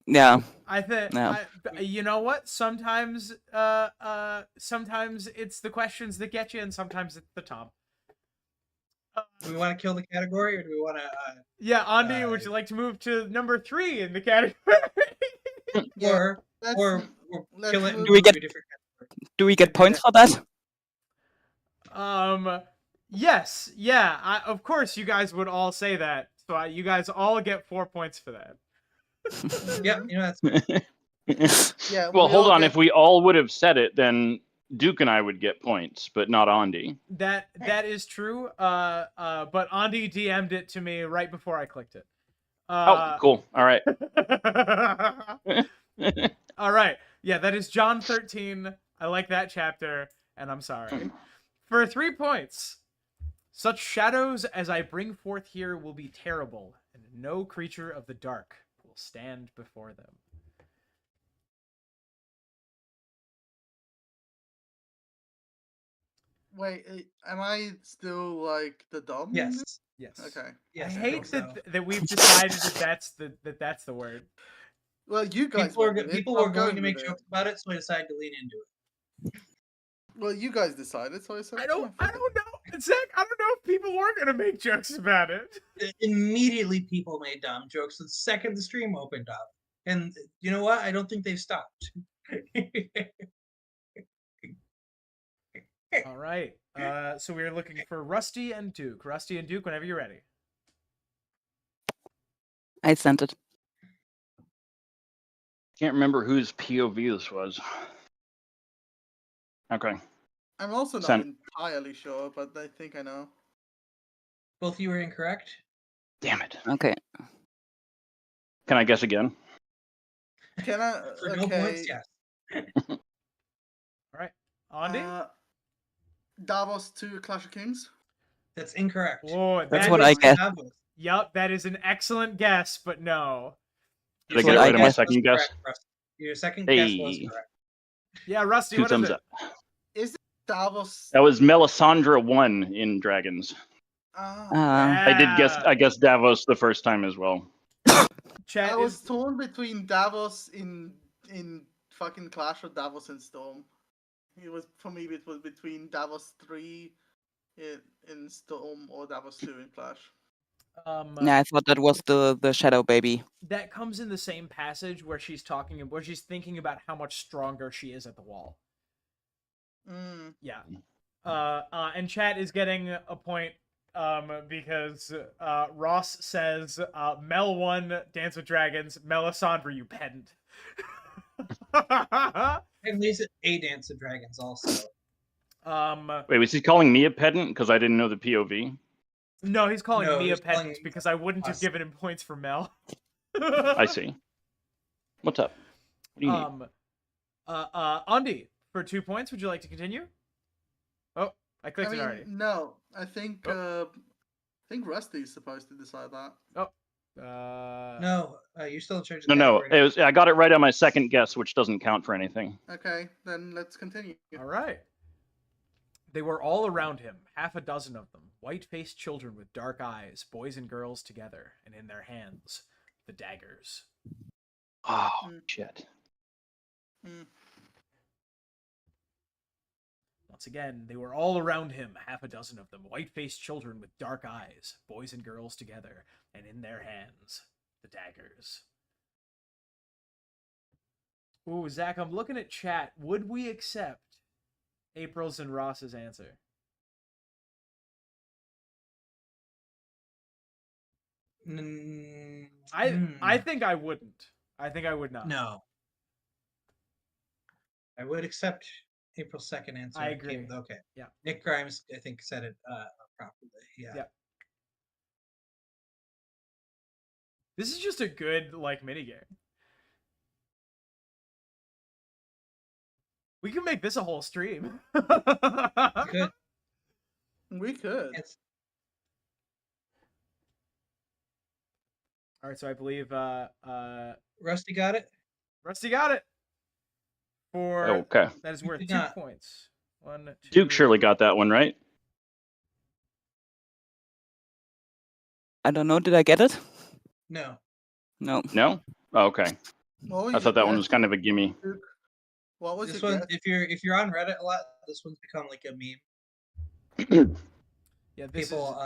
Yeah. I think. Yeah. You know what? Sometimes, sometimes it's the questions that get you, and sometimes it's the top. Do we want to kill the category, or do we want to? Yeah, Andy, would you like to move to number 3 in the category? Yeah. Or let's kill it and move- Do we move to get- a different category. Do we get points for that? Yes, yeah. Of course, you guys would all say that. So you guys all get 4 points for that. Yeah, you know that's Yeah. well, we hold all on. get- If we all would have said it, then Duke and I would get points, but not Andy. That is true. But Andy DM'd it to me right before I clicked it. Oh, cool. All right. All right. Yeah, that is John 13. I like that chapter, and I'm sorry. For 3 points. Such shadows as I bring forth here will be terrible, and no creature of the dark will stand before them. Wait, am I still like the dom? in yes. this? Yes. Okay. Yes, I I hate think so. that we've decided that's the word. Well, you guys. People went with it, people I'm were going to make with it. jokes about it, so I decided to lean into it. Well, you guys decided, so I said. I "Yeah, don't fuck it." know. Zach, I don't know if people were gonna make jokes about it. Immediately, people made dumb jokes the second the stream opened up, and you know what? I don't think they've stopped. All right. So we are looking for Rusty and Duke. Rusty and Duke, whenever you're ready. I sent it. Can't remember whose POV this was. Okay. I'm also not Sent. entirely sure, but I think I know. Both of you were incorrect. Damn it. Okay. Can I guess again? Can I? For no points, yes. All right. Andy? Davos to Clash of Kings. That's incorrect. Whoa, That's that what is- I guessed. Davos. Yup, that is an excellent guess, but no. Did I That's get it what I right on my guessed. second Was guess? correct, Rusty. Your second guess was Hey. correct. Yeah, Rusty, 2 what is thumbs it? up. Is it Davos? That was Melisandre 1 in Dragons. Ah. I did guess. Yeah. I guessed Davos the first time as well. Chat I was is torn between Davos in fucking Clash or Davos in Storm. It was for me. It was between Davos 3 in Storm or Davos 2 in Clash. Yeah, I thought that was the Shadow Baby. that comes in the same passage where she's thinking about how much stronger she is at the wall. Mm. Yeah. And chat is getting a point because Ross says Mel won Dance with Dragons, Melisandre, you pedant. At least a Dance of Dragons also. Wait, was he calling me a pedant because I didn't know the POV? No, he's calling No, me a he's calling pedant because I wouldn't have us. given him points for Mel. I see. What's up? What do you need? Andy, for 2 points, would you like to continue? Oh, I clicked I mean, it already. no. I think Oh. Rusty's supposed to decide that. No, you're still in charge of No, the no. category. It was. I got it right on my second guess, which doesn't count for anything. Okay, then let's continue. All right. They were all around him, 6 of them, white-faced children with dark eyes, boys and girls together, and in their hands, the daggers. Oh Mm. shit. Mm. Once again, they were all around him, 6 of them, white-faced children with dark eyes, boys and girls together, and in their hands, the daggers. Ooh, Zach, I'm looking at chat. Would we accept April's and Ross's answer? I think I wouldn't. I think I would not. No. I would accept April's second answer. I agree. Okay. Yeah. Nick Grimes, I think, said it properly. Yeah. Yeah. This is just a good minigame. We can make this a whole stream. Good. We could. It's All right, so I believe Rusty got it. Rusty got it. For Okay. that is You worth did 2 not. points. 1, 2. Duke surely got that one right. I don't know. Did I get it? No. No. No. Oh, okay. What was I thought your that one guess, was kind of a gimme. Duke? What was This your one, guess? if you're on Reddit a lot, this one's become like a meme. Yeah, this People,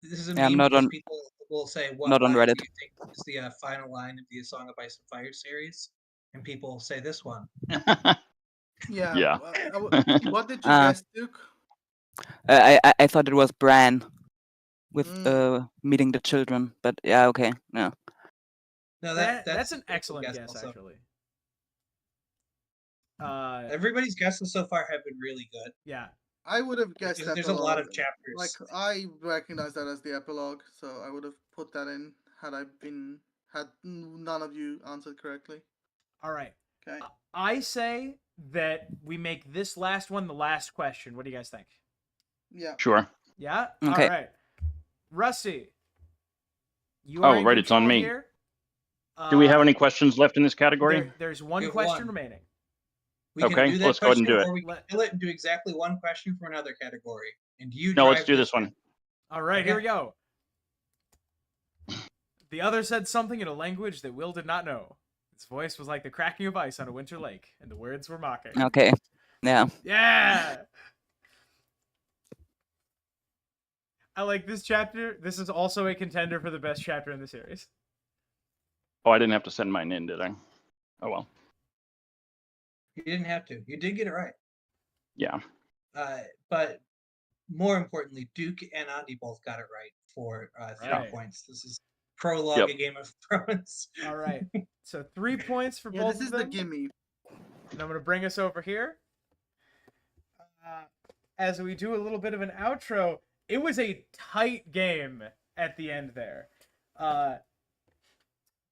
is this is a Yeah, I'm meme not because on- people will say, "What not on line Reddit. do you think is the final line of the Song of Ice and Fire series?" And people say this one. Yeah. Yeah. What did you Ah. guess, Duke? I thought it was Bran with Mm. meeting the children, but yeah, okay, yeah. No, that's a an good excellent guess also. actually. Everybody's guesses so far have been really good. Yeah. I would have guessed Because there's a lot of epilogue. chapters. Like I recognize that as the epilogue, so I would have put that in had none of you answered correctly. All right. Okay. I say that we make this last one the last question. What do you guys think? Yeah. Sure. Yeah? Okay. All right. Rusty. You Oh, are in right, it's on control me. Here. Do we have any questions left in this category? There's one We have question one. remaining. We can Okay, do that let's go ahead and question, do it. or we can kill it and do exactly one question for another category. And you No, let's drive do this one. All right, here we Okay. go. The other said something in a language that Will did not know. His voice was like the cracking of ice on a winter lake, and the words were mocking. Okay. Yeah. Yeah! I like this chapter. This is also a contender for the best chapter in the series. Oh, I didn't have to send mine in, did I? Oh well. You didn't have to. You did get it right. Yeah. but more importantly, Duke and Andy both got it right for 3 Right. points. This is prologue Yep. of Game of Thrones. All right. So 3 points for Yeah, both this of is the them. gimme. And I'm going to bring us over here. As we do a little bit of an outro, it was a tight game at the end there.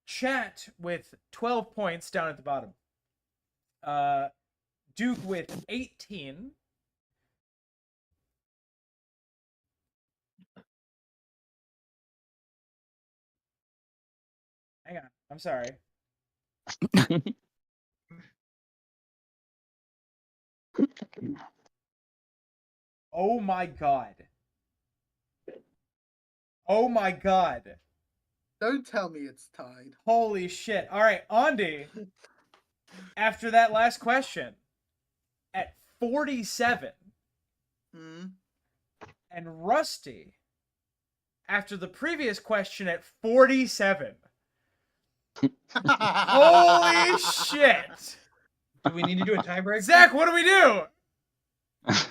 Chat with 12 points down at the bottom. Duke with 18. Hang on. I'm sorry. Oh my god. Oh my god. Don't tell me it's tied. Holy shit. All right, Andy, after that last question, at 47. Hmm. And Rusty, after the previous question, at 47. Holy shit. Do we need to do a tiebreaker? Zach, what do we do?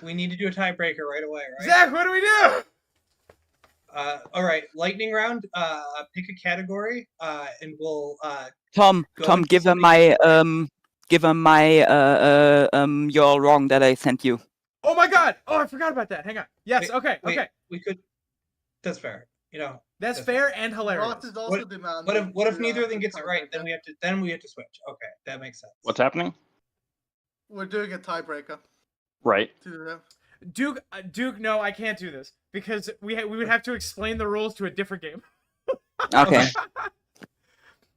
We need to do a tiebreaker right away, right? Zach, what do we do? All right, lightning round. Pick a category, and we'll Tom, Go Tom, into give her something- my you're wrong that I sent you. Oh my god. Oh, I forgot about that. Hang on. Yes, Wait, okay, wait, okay. we could. That's fair. You know. That's That's fair and Ross hilarious. is also demanding. What if to, neither of them to gets it right? Then tiebreaker. we have to switch. Okay, that makes sense. What's happening? We're doing a tiebreaker. Right. Duke, no, I can't do this because we would have to explain the rules to a different game. Okay.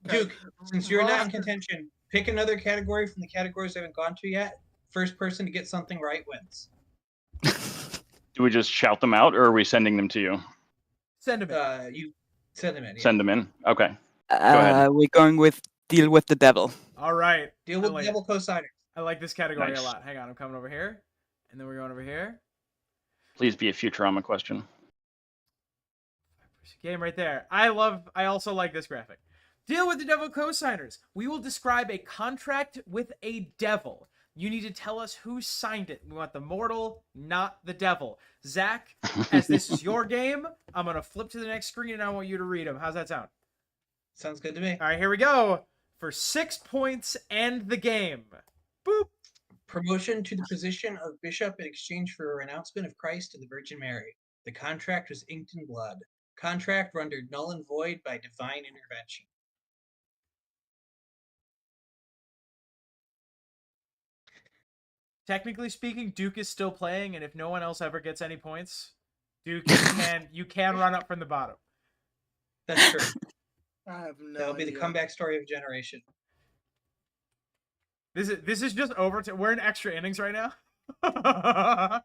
Duke, since you're not in Ross- contention, pick another category from the categories I haven't gone to yet. First person to get something right wins. Do we just shout them out, or are we sending them to you? Send him in. You send them in. Yeah. Send them in. Okay. ahead. We're going with deal with the devil. All right. Deal I with like double co-signers. I like this category Nice. a lot. Hang on, I'm coming over here. And then we're going over here. Please be a Futurama question. Game right there. I also like this graphic. Deal with the devil co-signers. We will describe a contract with a devil. You need to tell us who signed it. We want the mortal, not the devil. Zach, as this is your game, I'm going to flip to the next screen and I want you to read them. How's that sound? Sounds good to me. All right, here we go. For 6 points and the game. Boop. Promotion to the position of bishop in exchange for a renouncement of Christ and the Virgin Mary. The contract was inked in blood. Contract rendered null and void by divine intervention. Technically speaking, Duke is still playing, and if no one else ever gets any points, Duke, you can run up from the bottom. That's true. I have no That'll be the idea. comeback story of a generation. This is just over. We're in extra innings right now. I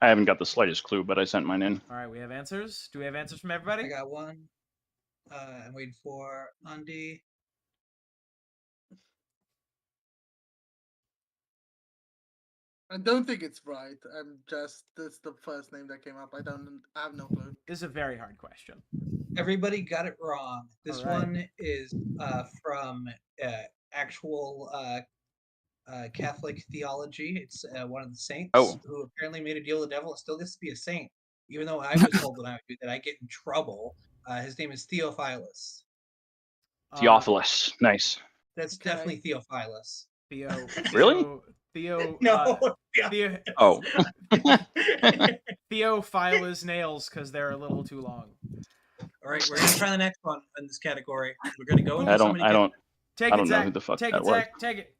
haven't got the slightest clue, but I sent mine in. All right, we have answers. Do we have answers from everybody? I got one. I'm waiting for Andy. I don't think it's right. That's the first name that came up. I have no clue. This is a very hard question. Everybody got it wrong. This All right. one is from actual Catholic theology. It's one of the saints who apparently made a deal with the devil and still gets to be a saint, even though I was told when I would do that I get in trouble. His name is Theophilus. Theophilus. Nice. That's Okay. definitely Theophilus. Really? Theo. No. Theo. Oh. Theo file his nails because they're a little too long. All right, we're gonna try the next one in this category. We're gonna go. I don't Take I it, don't know Zach. who the fuck Take that it, was. Zach. Take it.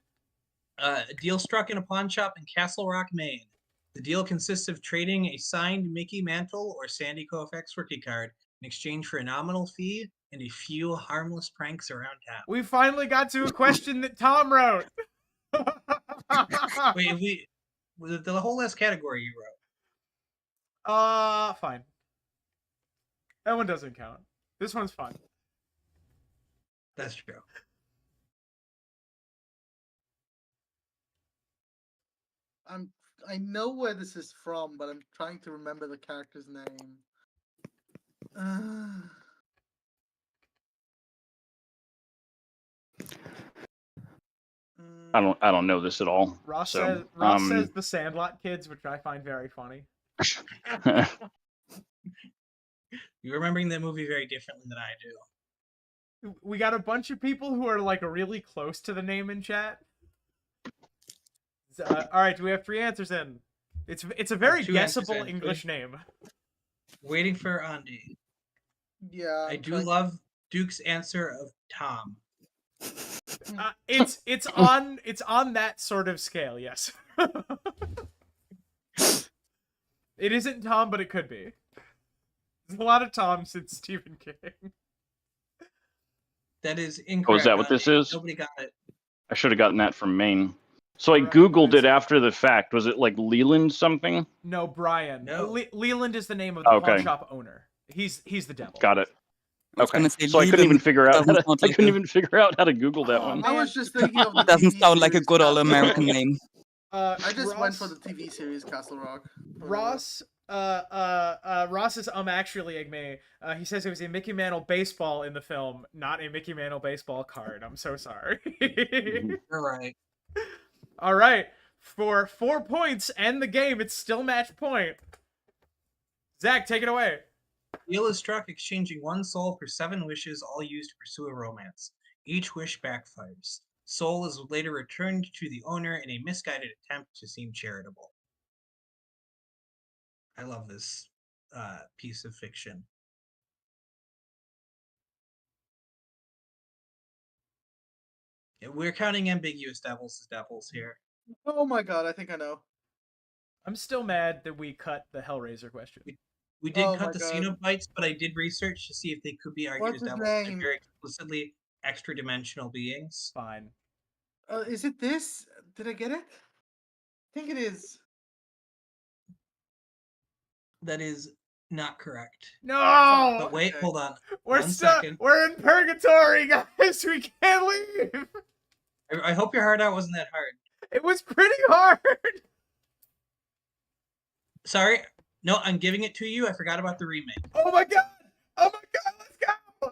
A deal struck in a pawn shop in Castle Rock, Maine. The deal consists of trading a signed Mickey Mantle or Sandy Koufax rookie card in exchange for a nominal fee and a few harmless pranks around town. We finally got to a question that Tom wrote. Wait, the whole last category you wrote. Fine. That one doesn't count. This one's fun. That's true. I know where this is from, but I'm trying to remember the character's name. I don't know this at all. Ross So, says the Sandlot Kids, which I find very funny. You're remembering that movie very differently than I do. We got a bunch of people who are like really close to the name in chat. All right, we have 3 answers in. It's a very 2 answers guessable in. English name. Waiting for Andy. Yeah. I I'm do trying- love Duke's answer of Tom. It's on that sort of scale, yes. It isn't Tom, but it could be. There's a lot of Toms in Stephen King. That is incorrect. Oh, is that what this Andy. is? Nobody got it. I should have gotten that from Maine. So I Right, googled nice. it after the fact. Was it like Leland something? No, Brian. No. Leland is the name of the pawn Okay. shop owner. He's the devil. Got it. I was Okay. gonna say So I couldn't even Leland figure out. doesn't sound I like couldn't a- even figure out how to Google that Oh, one. man. I was just thinking of the Doesn't TV sound like a series good old Castle American Rock. name. I just went Ross- for the TV series Castle Rock. Ross Ross is actually me. He says it was a Mickey Mantle baseball in the film, not a Mickey Mantle baseball card. I'm so sorry. You're right. All right, for 4 points and the game, it's still match point. Zach, take it away. Deal is struck, exchanging 1 soul for 7 wishes, all used to pursue a romance. Each wish backfires. Soul is later returned to the owner in a misguided attempt to seem charitable. I love this piece of fiction. Yeah, we're counting ambiguous devils as devils here. Oh my god, I think I know. I'm still mad that we cut the Hellraiser question. We did Oh cut my the God. Cenobites, but I did research to see if they could be argued What's as his devils. They're name? very explicitly extra-dimensional beings. Fine. Is it this? Did I get it? I think it is. That is not correct. No, But wait, okay. hold on. we're one stuck. second. We're in purgatory, guys. We can't leave. I hope your heart out wasn't that hard. It was pretty hard. Sorry. No, I'm giving it to you. I forgot about the remake. Oh my god. Oh my god. Let's go.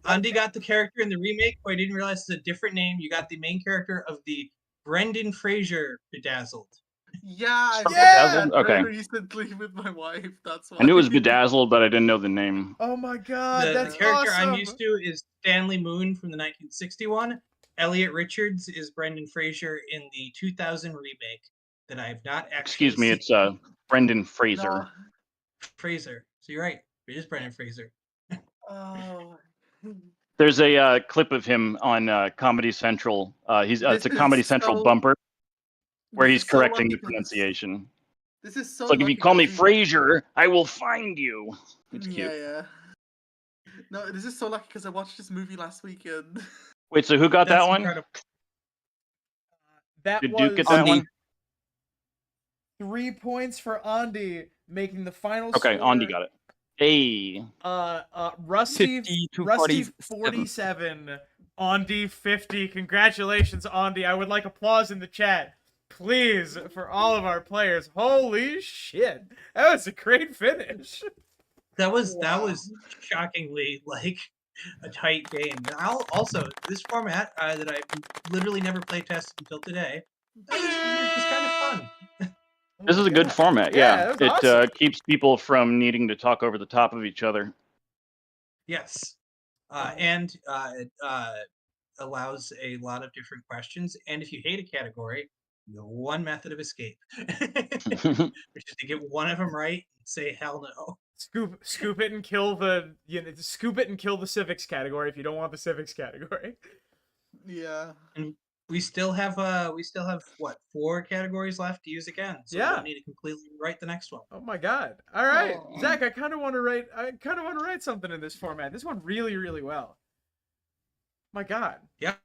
Andy got the character in the remake, but I didn't realize it's a different name. You got the main character of the Brendan Fraser Bedazzled. Yeah, I From saw Bedazzled? that very Okay. recently with my wife. That's why. I knew it was Bedazzled, but I didn't know the name. Oh my god. The That's character awesome. I'm used to is Stanley Moon from the 1961. Elliot Richards is Brendan Fraser in the 2000 remake that I have not actually Excuse me, seen. it's Brendan Fraser. No. Fraser. So you're right. It is Brendan Fraser. Oh. There's a clip of him on Comedy Central. It's a This Comedy is Central so- bumper where This he's is so correcting lucky the 'cause pronunciation. This is so It's like if you lucky call me 'cause Fraser, I will find you. It's cute. Yeah. No, this is so lucky because I watched this movie last weekend. Wait, so who got that That's one? incredible. That Did was Duke get that Andy. one? 3 points for Andy, making the final Okay, score. Andy got it. Hey. Rusty 50 to Rusty 47. 47, Andy 50. Congratulations, Andy. I would like applause in the chat, please, for all of our players. Holy shit, that was a great finish. That was Wow. shockingly like a tight game. Also, this format that I've literally never play tested until today, it was kind of fun. This is a good format, yeah. that was It awesome. keeps people from needing to talk over the top of each other. Yes, and it allows a lot of different questions. And if you hate a category, you have one method of escape, which is to get one of them right and say hell no. Scoop it and kill the scoop it and kill the civics category if you don't want the civics category. Yeah. We still have what, 4 categories left to use again. So Yeah. we don't need to completely write the next one. Oh my god. All right. Aw. Zach, I kind of want to write something in this format. This went really, really well. My god. Yeah.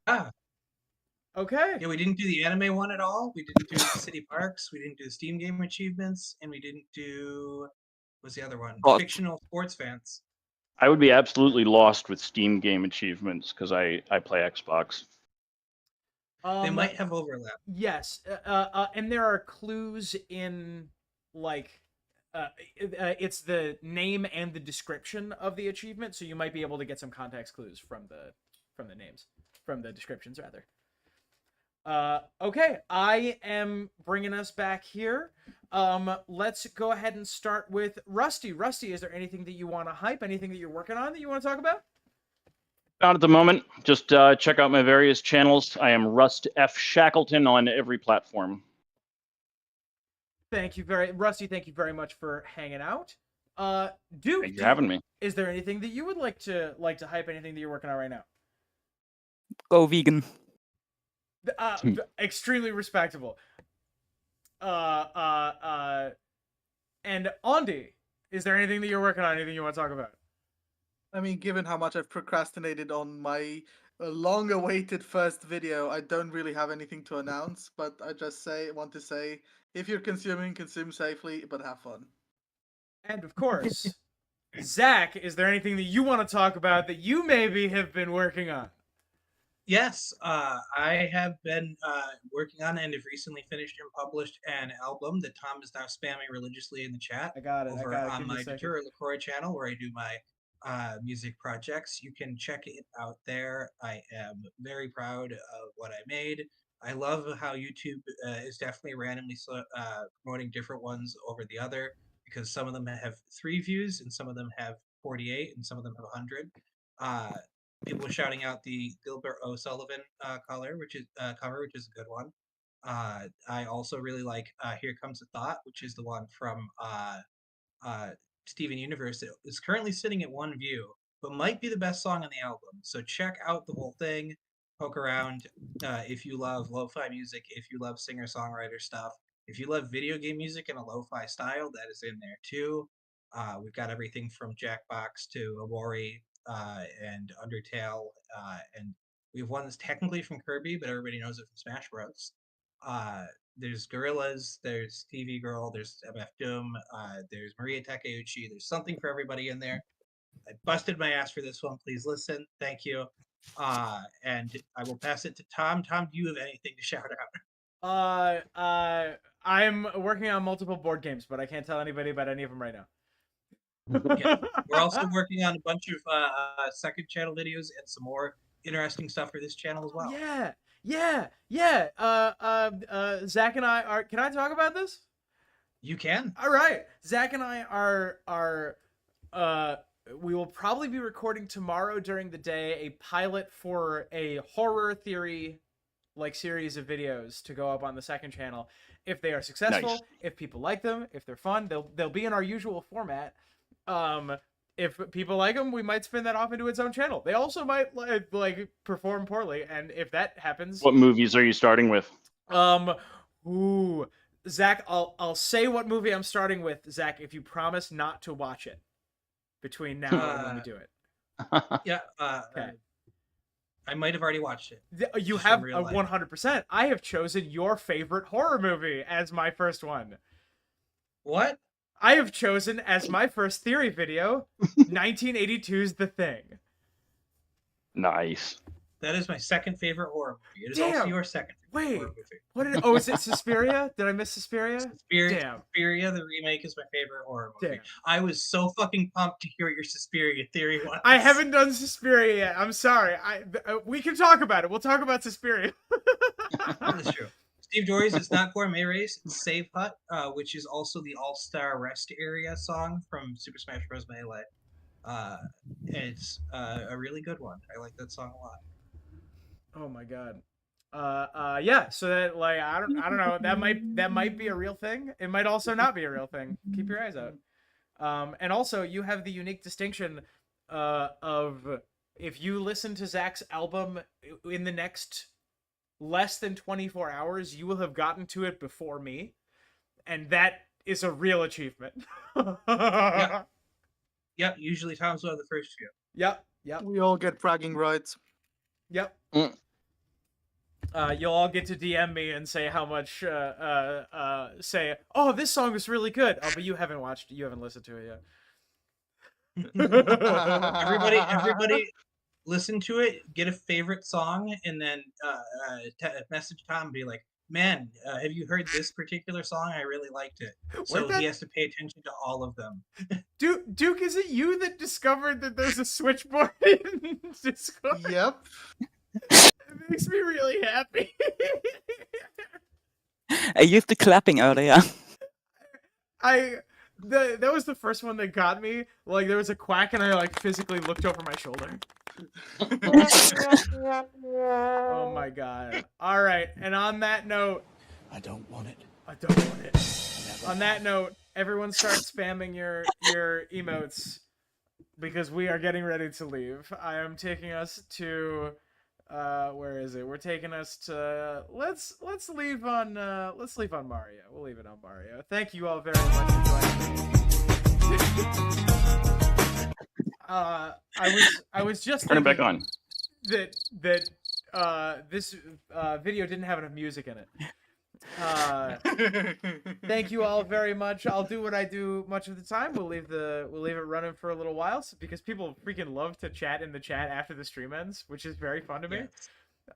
Okay. Yeah, we didn't do the anime one at all. We didn't do City Parks. We didn't do the Steam Game achievements, and we didn't do what's the other one? Sports. Fictional sports fans. I would be absolutely lost with Steam game achievements because I play Xbox. They might have overlap. Yes. And there are clues in like it's the name and the description of the achievement, so you might be able to get some context clues from the names, from the descriptions rather. Okay, I am bringing us back here. Let's go ahead and start with Rusty. Rusty, is there anything that you want to hype? Anything that you're working on that you want to talk about? Not at the moment. Just check out my various channels. I am Rust F. Shackleton on every platform. Rusty, thank you very much for hanging out. Duke, Thanks for having me. is there anything that you would like to hype? Anything that you're working on right now? Go vegan. Extremely respectable. And Andy, is there anything that you're working on? Anything you want to talk about? I mean, given how much I've procrastinated on my long-awaited first video, I don't really have anything to announce. But I just want to say, if you're consuming, consume safely, but have fun. And of course, Zach, is there anything that you want to talk about that you maybe have been working on? Yes, I have been working on and have recently finished and published an album that Tom is now spamming religiously in the chat. I got it. Over Give on me a my second. Deter LaCroix channel where I do my music projects. You can check it out there. I am very proud of what I made. I love how YouTube is definitely randomly promoting different ones over the other, because some of them have 3 views and some of them have 48 and some of them have 100. People are shouting out the Gilbert O'Sullivan cover, which is a good one. I also really like "Here Comes a Thought," which is the one from Steven Universe. It is currently sitting at 1 view, but might be the best song on the album. So check out the whole thing. Poke around if you love lo-fi music, if you love singer-songwriter stuff, if you love video game music in a lo-fi style, that is in there too. We've got everything from Jackbox to Awori and Undertale, and we have one that's technically from Kirby, but everybody knows it from Smash Bros. There's Gorillas, there's TV Girl, there's MF Doom, there's Maria Takeuchi. There's something for everybody in there. I busted my ass for this one. Please listen. Thank you. And I will pass it to Tom. Tom, do you have anything to shout out? I'm working on multiple board games, but I can't tell anybody about any of them right now. Yeah. We're also working on a bunch of second channel videos and some more interesting stuff for this channel as well. Yeah. Zach and I are. Can I talk about this? You can. All right. Zach and I are. We will probably be recording tomorrow during the day a pilot for a horror theory series of videos to go up on the second channel. If they are successful, Nice. if people like them, if they're fun, they'll be in our usual format. If people like them, we might spin that off into its own channel. They also might perform poorly, and if that happens, What movies are you starting with? Zach, I'll say what movie I'm starting with, Zach, if you promise not to watch it between now and when we do it. Yeah. Okay. I might have already watched it. You have 100%. I have chosen your favorite horror movie as my first one. What? I have chosen as my first theory video 1982's The Thing. Nice. That is my second favorite horror movie. It is Damn. also your second favorite horror movie. Is it Suspiria? Did I miss Suspiria? Damn. Suspiria, the remake, is my favorite horror movie. Damn. I was so fucking pumped to hear your Suspiria theory once. I haven't done Suspiria yet. I'm sorry. We can talk about it. We'll talk about Suspiria. That's true. Steve Dory's It's Not Gourmet Race, it's Save Hut, which is also the All-Star Rest Area song from Super Smash Bros. Melee. It's a really good one. I like that song a lot. Oh my god. Yeah, so that I don't know, that might be a real thing. It might also not be a real thing. Keep your eyes out. And also you have the unique distinction of if you listen to Zach's album in the next less than 24 hours, you will have gotten to it before me, and that is a real achievement. Yep, usually Tom's one of the first few. Yep. We all get bragging rights. Yep. You'll all get to DM me and say how much say, oh, this song is really good. Oh, but you haven't listened to it yet. Everybody listen to it, get a favorite song, and then message Tom and be like, man, have you heard this particular song? I really liked it. So he has to pay attention to all of them. Duke, is it you that discovered that there's a switchboard in Discord? Yep. makes me really happy. I used the clapping earlier. That was the first one that got me. Like there was a quack and I like physically looked over my shoulder. Oh my god. All right, and on that note, I don't want it. I don't want it. On that note, everyone start spamming your emotes because we are getting ready to leave. I am taking us to where is it? We're taking us to let's leave on Mario. We'll leave it on Mario. Thank you all very much for joining me. I was just Turn it back thinking on. that this video didn't have enough music in it. Thank you all very much. I'll do what I do much of the time. We'll leave it running for a little while because people freaking love to chat in the chat after the stream ends, which is very fun to me.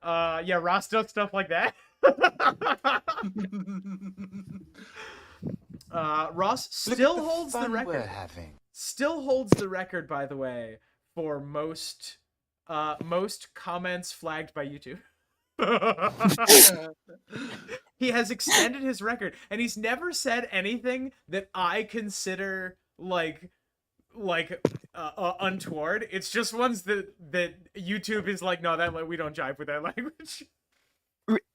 Yeah, Ross does stuff like that. Ross still holds the record. Still holds the record, by the way, for most comments flagged by YouTube. He has extended his record, and he's never said anything that I consider like untoward. It's just ones that YouTube is like, no, that we don't jive with that language.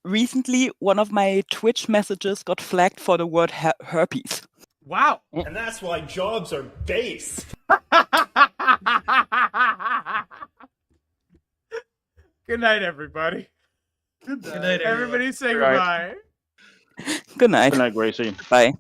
Recently, one of my Twitch messages got flagged for the word herpes. Wow. And that's why jobs are base. Good night, everybody. Good night. Good night, everyone. Everybody say Good night. goodbye. Good night. Good night, Gracie. Bye.